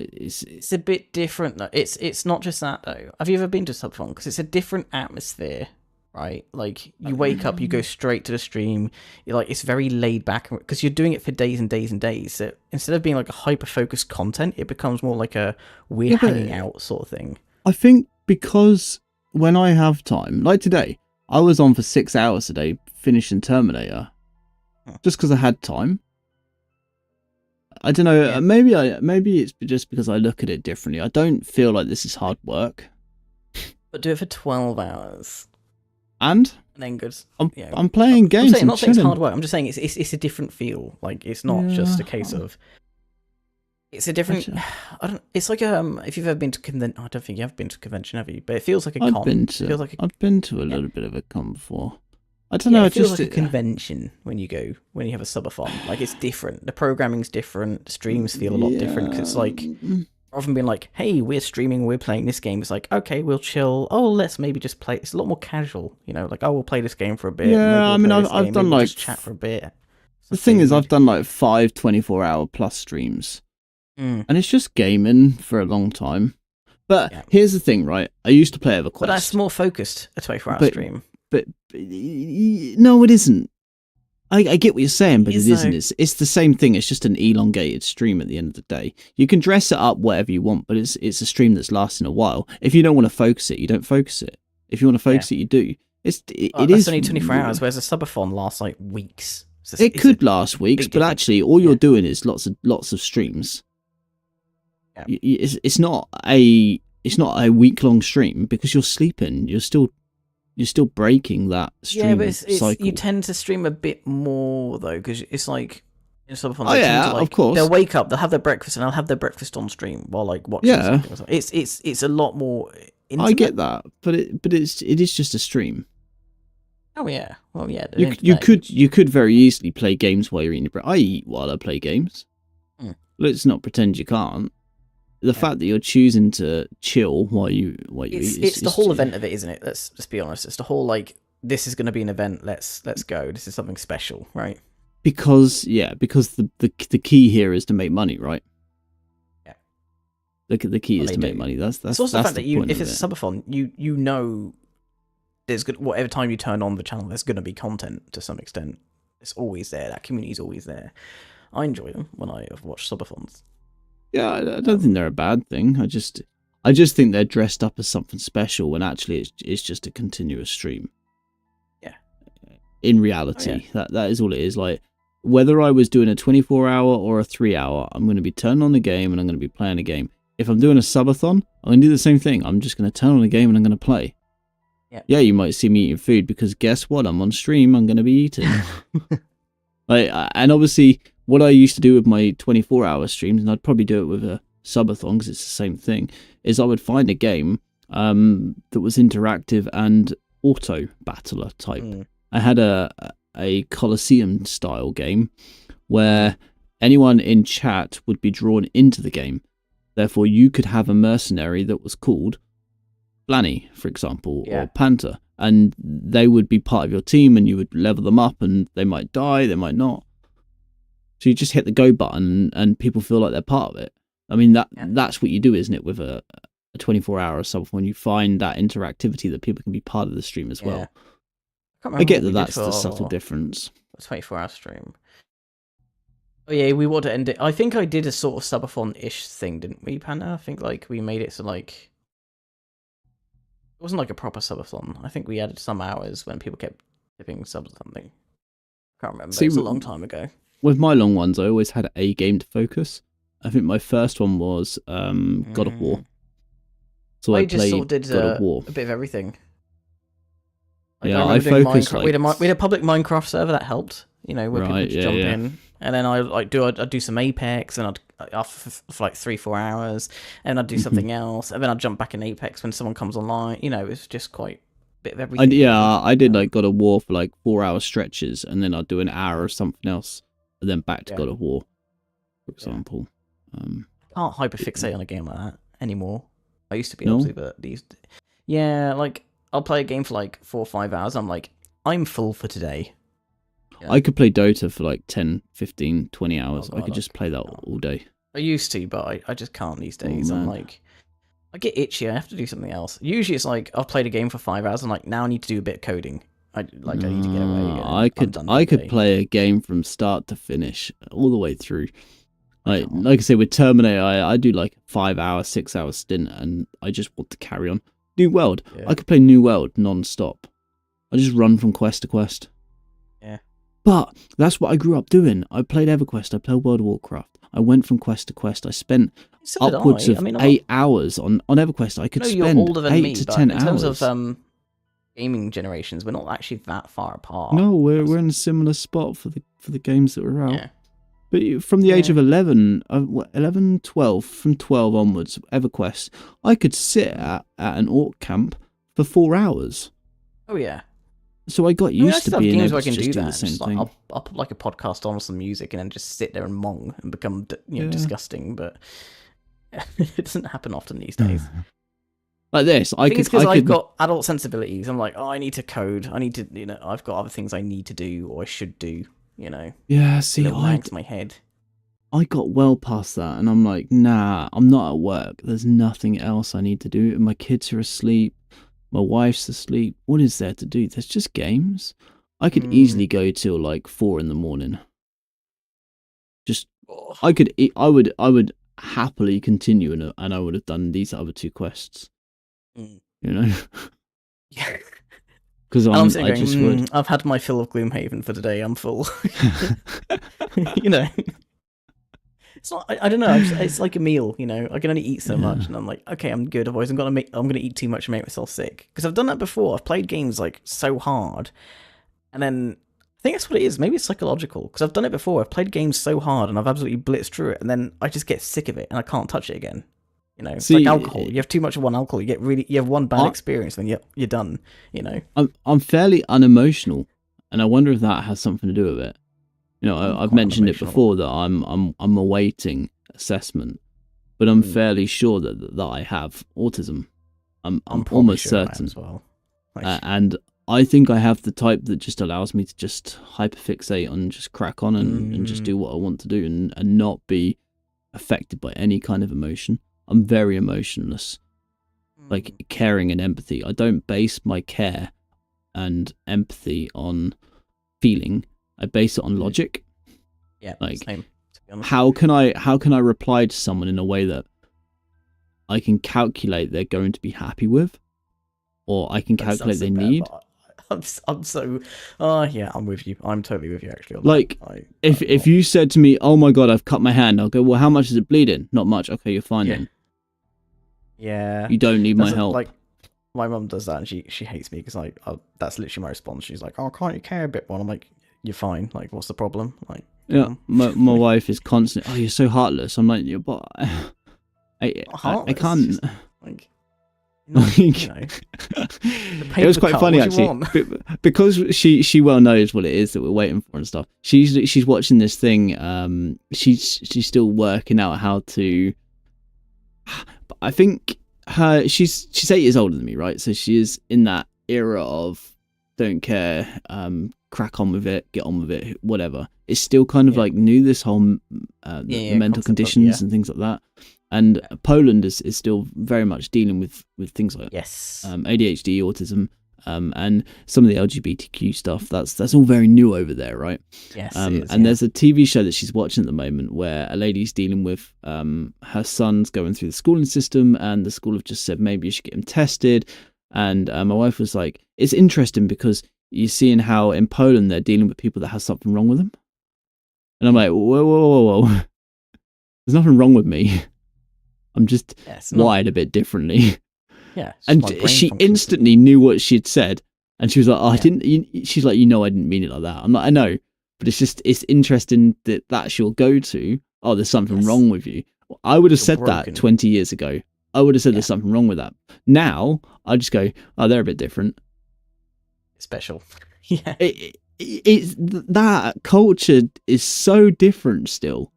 It's a bit different though. It's not just that though. Have you ever been to subathon? Because it's a different atmosphere, right? Like you wake up, you go straight to the stream. You're like it's very laid back because you're doing it for days and days and days. So instead of being like a hyper focused content, it becomes more like a we're hanging out sort of thing. I think because when I have time, like today, I was on for 6 hours a day finishing Terminator, just because I had time. I don't know. Yeah. Maybe it's just because I look at it differently. I don't feel like this is hard work. But do it for 12 hours. And then good. I'm playing games. I'm not saying it's hard work. I'm just saying it's a different feel. Like it's not just a case of. It's a different. I don't. It's like if you've ever been to convention. I don't think you have been to convention, have you? But it feels like a con. I've been to a little bit of a con before. I don't know. It feels like a convention when you have a subathon. Like it's different. The programming's different. The streams feel a lot different because it's like rather than being like, "Hey, we're streaming, we're playing this game." It's like, "Okay, we'll chill. Oh, let's maybe just play." It's a lot more casual, like, "Oh, we'll play this game for a bit." Yeah, I mean, I've done like just chat for a bit. The thing is, I've done like 5 24-hour plus streams, and it's just gaming for a long time. But here's the thing, right? I used to play EverQuest. But that's more focused, a 24-hour stream. But no, it isn't. I get what you're saying, but it isn't. It's the same thing. It's just an elongated stream at the end of the day. You can dress it up whatever you want, but it's a stream that's lasting a while. If you don't want to focus it, you don't focus it. If you want to focus it, you do. It is only 24 hours, whereas a subathon lasts like weeks. It could last weeks, but actually, all you're doing is lots of streams. Yeah. It's not a week-long stream because you're sleeping. You're still breaking that stream cycle. You tend to stream a bit more though, because it's like in subathon. Of course. They'll wake up, they'll have their breakfast, and they'll have their breakfast on stream while like watching something. It's a lot more intimate. I get that, but it is just a stream. Oh yeah, well yeah. You could very easily play games while you're eating your breakfast. I eat while I play games. Let's not pretend you can't. The fact that you're choosing to chill while you eat. It's the whole event of it, isn't it? Let's just be honest. It's the whole like this is going to be an event. Let's go. This is something special, right? Because the key here is to make money, right? Yeah. The key is to make money. That's it's also that's the fact that if it's a subathon, you know, there's whatever time you turn on the channel, there's going to be content to some extent. It's always there. That community's always there. I enjoy them when I have watched subathons. Yeah, I don't think they're a bad thing. I just think they're dressed up as something special when actually it's just a continuous stream. Yeah. In reality, that is all it is. Like whether I was doing a 24-hour or a 3-hour, I'm going to be turning on the game and I'm going to be playing a game. If I'm doing a subathon, I'm going to do the same thing. I'm just going to turn on the game and I'm going to play. Yeah, you might see me eating food because guess what? I'm on stream. I'm going to be eating. And obviously, what I used to do with my 24-hour streams, and I'd probably do it with a subathon because it's the same thing, is I would find a game that was interactive and auto battler type. I had a Colosseum style game where anyone in chat would be drawn into the game. Therefore, you could have a mercenary that was called Blanny, for example, or Panther, and they would be part of your team, and you would level them up, and they might die, they might not. So you just hit the go button, and people feel like they're part of it. I mean, that's what you do, isn't it, with a 24-hour sub when you find that interactivity that people can be part of the stream as well. I get that that's the subtle difference. A 24-hour stream. Oh yeah, we want to end it. I think I did a sort of subathon-ish thing, didn't we, Panda? I think like we made it so like it wasn't like a proper subathon. I think we added some hours when people kept tipping subs or something. Can't remember. It was a long time ago. With my long ones, I always had a game to focus. I think my first one was God of War. So I just played sort of did God of War. A bit of everything. Like, I focused. We had a public Minecraft server that helped. Where people could jump in, and then I'd do some Apex, and I'd off for like 3-4 hours, and I'd do something else, and then I'd jump back in Apex when someone comes online. It's just quite a bit of everything. I did like God of War for like 4-hour stretches, and then I'd do an hour of something else, and then back to God of War, for example. Can't hyperfixate on a game like that anymore. I used to be able to, but Yeah, like I'll play a game for like 4 or 5 hours. I'm like, I'm full for today. Yeah. I could play Dota for like 10, 15, 20 hours. I God, could just play that can't. all day. I used to, but I just can't these days. I'm man. like, I get itchy. I have to do something else. Usually, it's like I've played a game for 5 hours. I'm like, now I need to do a bit of coding. I need to get away. No, And I could play a game from start to finish all the way through. Like I say with Terminator, I do like 5 hour, 6 hour stint, and I just want to carry on. New World, Yeah. I could play New World non-stop. I just run from quest to quest. Yeah. But that's what I grew up doing. I played EverQuest. I played World of Warcraft. I went from quest to quest. I spent So did upwards I. of I mean, 8 hours on EverQuest. I could know you're spend older than 8 me, to but 10 in hours. terms of gaming generations, we're not actually that far apart. No, we're in a similar spot for the games that were out. Yeah. But from the age of 11, 12, from 12 onwards, EverQuest, I could sit at an orc camp for 4 hours. Oh yeah. So I got I mean, I used still to have being games able where I to can just do do that. the same Just, like, thing. I'll put like a podcast on some music and then just sit there and mong and become Yeah. disgusting. But it doesn't happen often these days. Like this, I think it's because I I've could. got adult sensibilities. I'm like, oh, I need to code. I need to, I've got other things I need to do or I should do. Yeah, see, It nags my head. I got well past that, and I'm like, nah, I'm not at work. There's nothing else I need to do. My kids are asleep. My wife's asleep. What is there to do? There's just games. I could easily go till like 4 a.m. Just, I would happily continue, and I would have done these other 2 quests. Mm. You know, Yeah. because I'm sitting I going, just would. I've had my fill of Gloomhaven for today. I'm full. It's not. I don't know. It's like a meal. I can only eat so much, and I'm like, okay, I'm good. Otherwise, I'm gonna eat too much and make myself sick. Because I've done that before. I've played games like so hard, and then I think that's what it is. Maybe it's psychological. Because I've done it before. I've played games so hard, and I've absolutely blitzed through it, and then I just get sick of it, and I can't touch it again. It's See, like alcohol. You have too much of one alcohol, you have one bad experience, then you're done. I'm fairly unemotional, and I wonder if that has something to do with it. I've mentioned it before that I'm awaiting assessment, but I'm fairly sure that I have autism. I'm almost sure certain as well. And I think I have the type that just allows me to just hyperfixate on, just crack on and just do what I want to do and not be affected by any kind of emotion. I'm very emotionless, like caring and empathy. I don't base my care and empathy on feeling. I base it on logic. Yeah, like same. To be honest. how can I reply to someone in a way that I can calculate they're going to be happy with, or I can calculate they need. I'm so. Yeah, I'm with you. I'm totally with you actually. On Like that. if you said to me, "Oh my god, I've cut my hand," I'll go, "Well, how much is it bleeding?" Not much. Okay, you're fine then. Yeah. You don't need my help. Like my mum does that, and she hates me because that's literally my response. She's like, "Oh, can't you care a bit more?" I'm like, "You're fine. Like, what's the problem?" Like, yeah, my wife is constantly, "Oh, you're so heartless." I'm like, "Yeah, but I can't." Like, It was quite funny actually, because she well knows what it is that we're waiting for and stuff. She's watching this thing. She's still working out how to. But I think she's 8 years older than me, right? So she is in that era of don't care, crack on with it, get on with it, whatever. It's still kind of like new, this whole the mental conditions and things like that. And Poland is still very much dealing with things like ADHD, autism, and some of the LGBTQ stuff. That's all very new over there, right? Yes. And there's a TV show that she's watching at the moment where a lady's dealing with her son's going through the schooling system, and the school have just said maybe you should get him tested. And my wife was like, it's interesting because you're seeing how in Poland they're dealing with people that have something wrong with them. And I'm like, whoa. There's nothing wrong with me. I'm just wired a bit differently. Yeah. And she instantly knew what she'd said. And she was like, oh, I didn't, she's like, I didn't mean it like that. I'm like, I know, but it's interesting that that's your go-to. Oh, there's something wrong with you. I would have said that 20 years ago. I would have said there's something wrong with that. Now, I just go, oh, they're a bit different. Special. Yeah. It's that culture is so different still.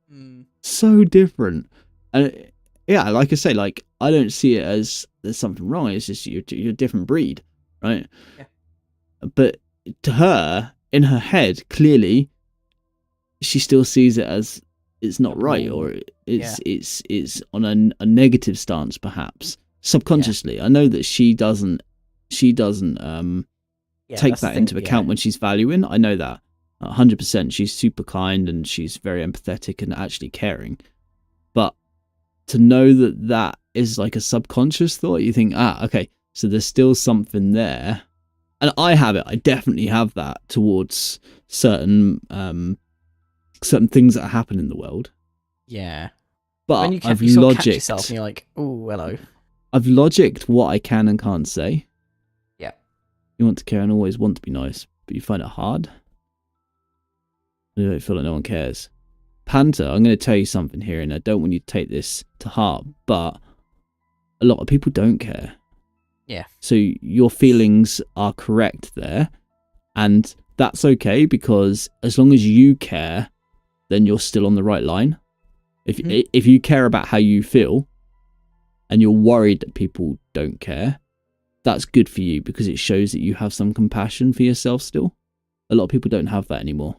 So different. And yeah, like I say, like I don't see it as there's something wrong. It's just you're a different breed, right? Yeah. But to her, in her head, clearly, she still sees it as it's not right, or it's on a negative stance, perhaps subconsciously. I know that she doesn't take that into account when she's valuing. I know that 100%. She's super kind and she's very empathetic and actually caring. But to know that is like a subconscious thought, you think, okay, so there's still something there. And I have it. I definitely have that towards certain things that happen in the world. Yeah. But when I've you sort of catch logicked yourself and you're like, oh, hello. I've logicked what I can and can't say. Yeah. You want to care and always want to be nice, but you find it hard. You don't feel like no one cares. Panther, I'm going to tell you something here, and I don't want you to take this to heart, but a lot of people don't care. Yeah. So your feelings are correct there, and that's okay, because as long as you care, then you're still on the right line. If you care about how you feel, and you're worried that people don't care, that's good for you, because it shows that you have some compassion for yourself still. A lot of people don't have that anymore.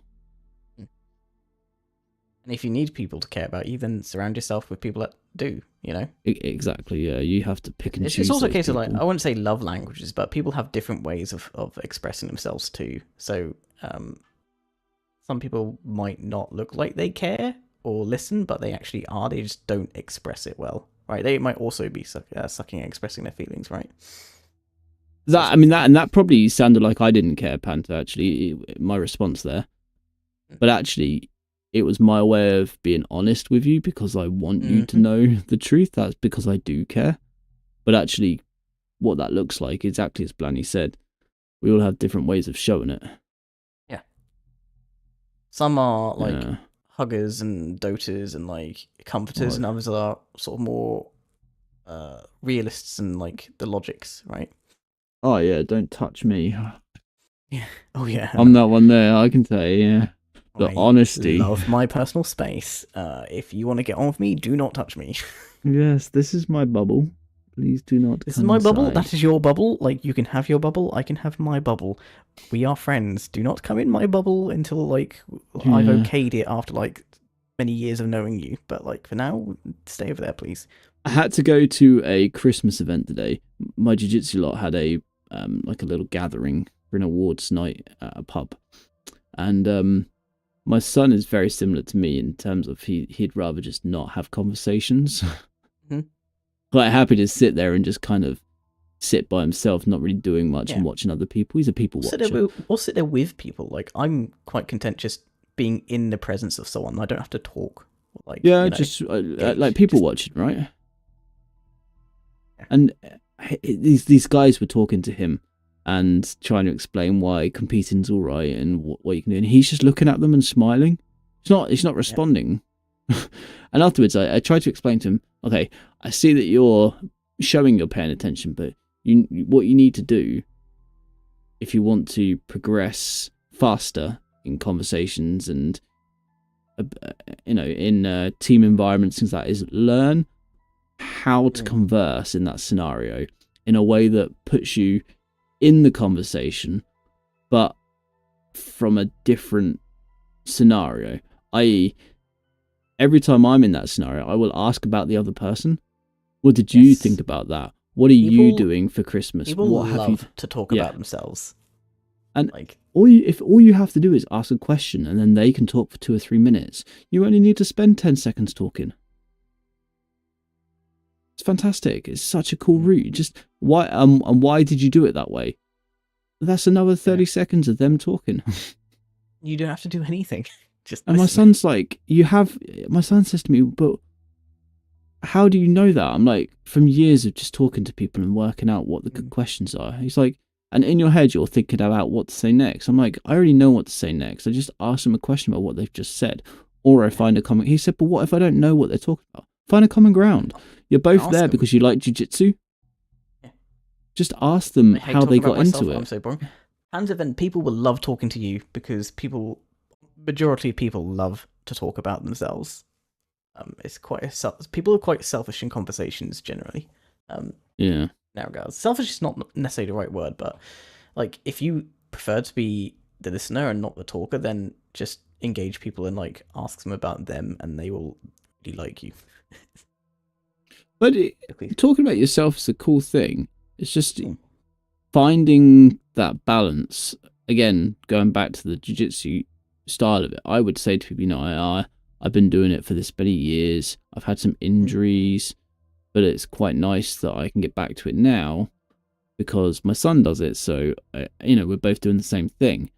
And if you need people to care about you, then surround yourself with people that do, you know? Exactly, yeah. You have to pick and choose. It's also a case people. of, like, I wouldn't say love languages, but people have different ways of expressing themselves too. So some people might not look like they care or listen, but they actually are. They just don't express it well, right? They might also be sucking and expressing their feelings, right? That probably sounded like I didn't care, Panther, actually, my response there. But actually, it was my way of being honest with you, because I want you to know the truth. That's because I do care. But actually, what that looks like, exactly as Blanny said, we all have different ways of showing it. Yeah. Some are like huggers and doters and like comforters, and others are sort of more realists and like the logics, right? Oh yeah, don't touch me. Yeah. Oh yeah. I'm that one there, I can tell you, yeah. The honesty. I love my personal space. If you want to get on with me, do not touch me. Yes, this is my bubble. Please do not This come is my bubble. inside. That is your bubble. Like, you can have your bubble. I can have my bubble. We are friends. Do not come in my bubble until, like, I've okayed it after, like, many years of knowing you. But, like, for now, stay over there, please. I had to go to a Christmas event today. My jiu-jitsu lot had a like a little gathering for an awards night at a pub. And my son is very similar to me in terms of he'd rather just not have conversations. Quite happy to sit there and just kind of sit by himself, not really doing much and watching other people. He's a people watcher. Or sit there with people. Like, I'm quite content just being in the presence of someone. I don't have to talk. Like, yeah, just like people watching, right? Yeah. And these guys were talking to him and trying to explain why competing's all right and what you can do, and he's just looking at them and smiling. He's not responding. And afterwards, I tried to explain to him, okay, I see that you're showing you're paying attention, but what you need to do if you want to progress faster in conversations and in team environments, things like that, is learn how to converse in that scenario in a way that puts you in the conversation, but from a different scenario. I.e., every time I'm in that scenario, I will ask about the other person. What did you think about that? What are you doing for Christmas? People love to talk about themselves. And like, all you have to do is ask a question, and then they can talk for 2 or 3 minutes. You only need to spend 10 seconds talking. It's fantastic. It's such a cool route. Just why and why did you do it that way? That's another 30 seconds of them talking. You don't have to do anything. Just and listen. my son's like, my son says to me, but how do you know that? I'm like, from years of just talking to people and working out what the good questions are. He's like, and in your head you're thinking about what to say next. I'm like, I already know what to say next. I just ask them a question about what they've just said, or I find a common. He said, but what if I don't know what they're talking about? Find a common ground. You're both there because you like jiu-jitsu. Yeah. Just ask them how they got into it. I'm so boring. And then people will love talking to you because majority of people love to talk about themselves. It's quite people are quite selfish in conversations generally. Yeah. In that regard, selfish is not necessarily the right word, but like if you prefer to be the listener and not the talker, then just engage people and like ask them about them, and they will really like you. But talking about yourself is a cool thing. It's just finding that balance. Again, going back to the jiu-jitsu style of it, I would say to people, you know, I've been doing it for this many years. I've had some injuries, but it's quite nice that I can get back to it now because my son does it. So, you know, we're both doing the same thing.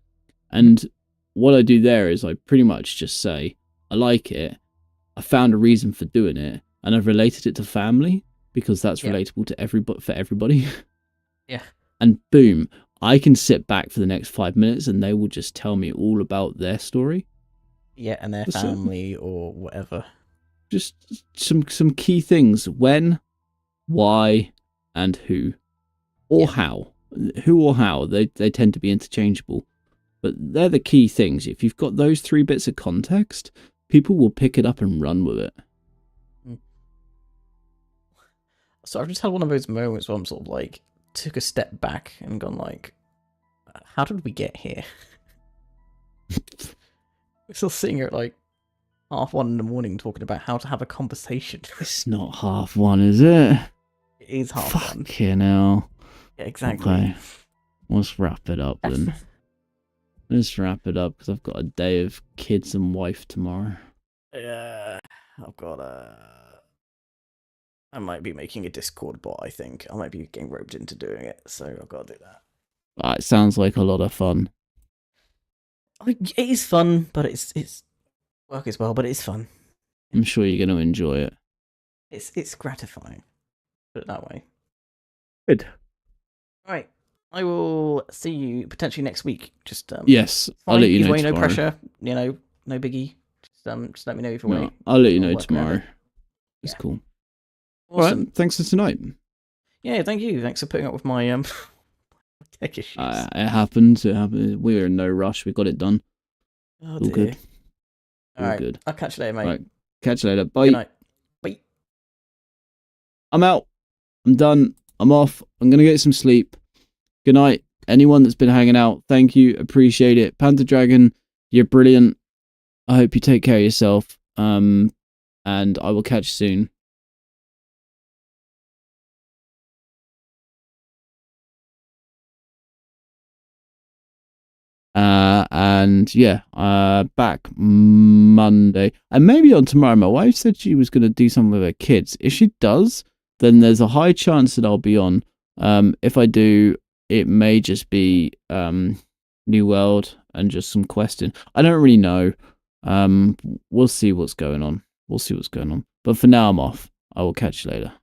And what I do there is I pretty much just say, I like it. I found a reason for doing it. And I've related it to family because that's relatable to everybody. Yeah. And boom, I can sit back for the next 5 minutes and they will just tell me all about their story. Yeah, and their family or whatever. Just some key things: when, why, and who, or how. Who or how they tend to be interchangeable, but they're the key things. If you've got those 3 bits of context, people will pick it up and run with it. So I've just had one of those moments where I'm sort of like took a step back and gone like, how did we get here? We're still sitting here at like 1:30 in the morning talking about how to have a conversation. It's not 1:30, is it? It is 1:30. Fucking hell. Yeah, exactly. Okay. Let's wrap it up then. Let's wrap it up because I've got a day of kids and wife tomorrow. Yeah, I've got I might be making a Discord bot, I think. I might be getting roped into doing it, so I've got to do that. It sounds like a lot of fun. It is fun, but it's work as well, but it's fun. I'm sure you're going to enjoy it. It's gratifying. Put it that way. Good. Right. I will see you potentially next week. Just yes, I'll let you know tomorrow. No pressure. You know, no biggie. Just let me know if you're away. I'll let you know tomorrow. It's cool. Awesome. All right. Thanks for tonight. Yeah, thank you. Thanks for putting up with my tech issues. It happens. It happens. We were in no rush. We got it done. Oh, all dear. good. All right. Good. I'll catch you later, mate. Right. Catch you later. Bye. Good night. Bye. I'm out. I'm done. I'm off. I'm gonna get some sleep. Good night. Anyone that's been hanging out, thank you. Appreciate it. Panther Dragon, you're brilliant. I hope you take care of yourself. And I will catch you soon. And yeah, back Monday and maybe on tomorrow. My wife said she was going to do something with her kids. If she does, then there's a high chance that I'll be on. If I do, it may just be New World and just some questing. I don't really know. We'll see what's going on. But for now, I'm off. I will catch you later.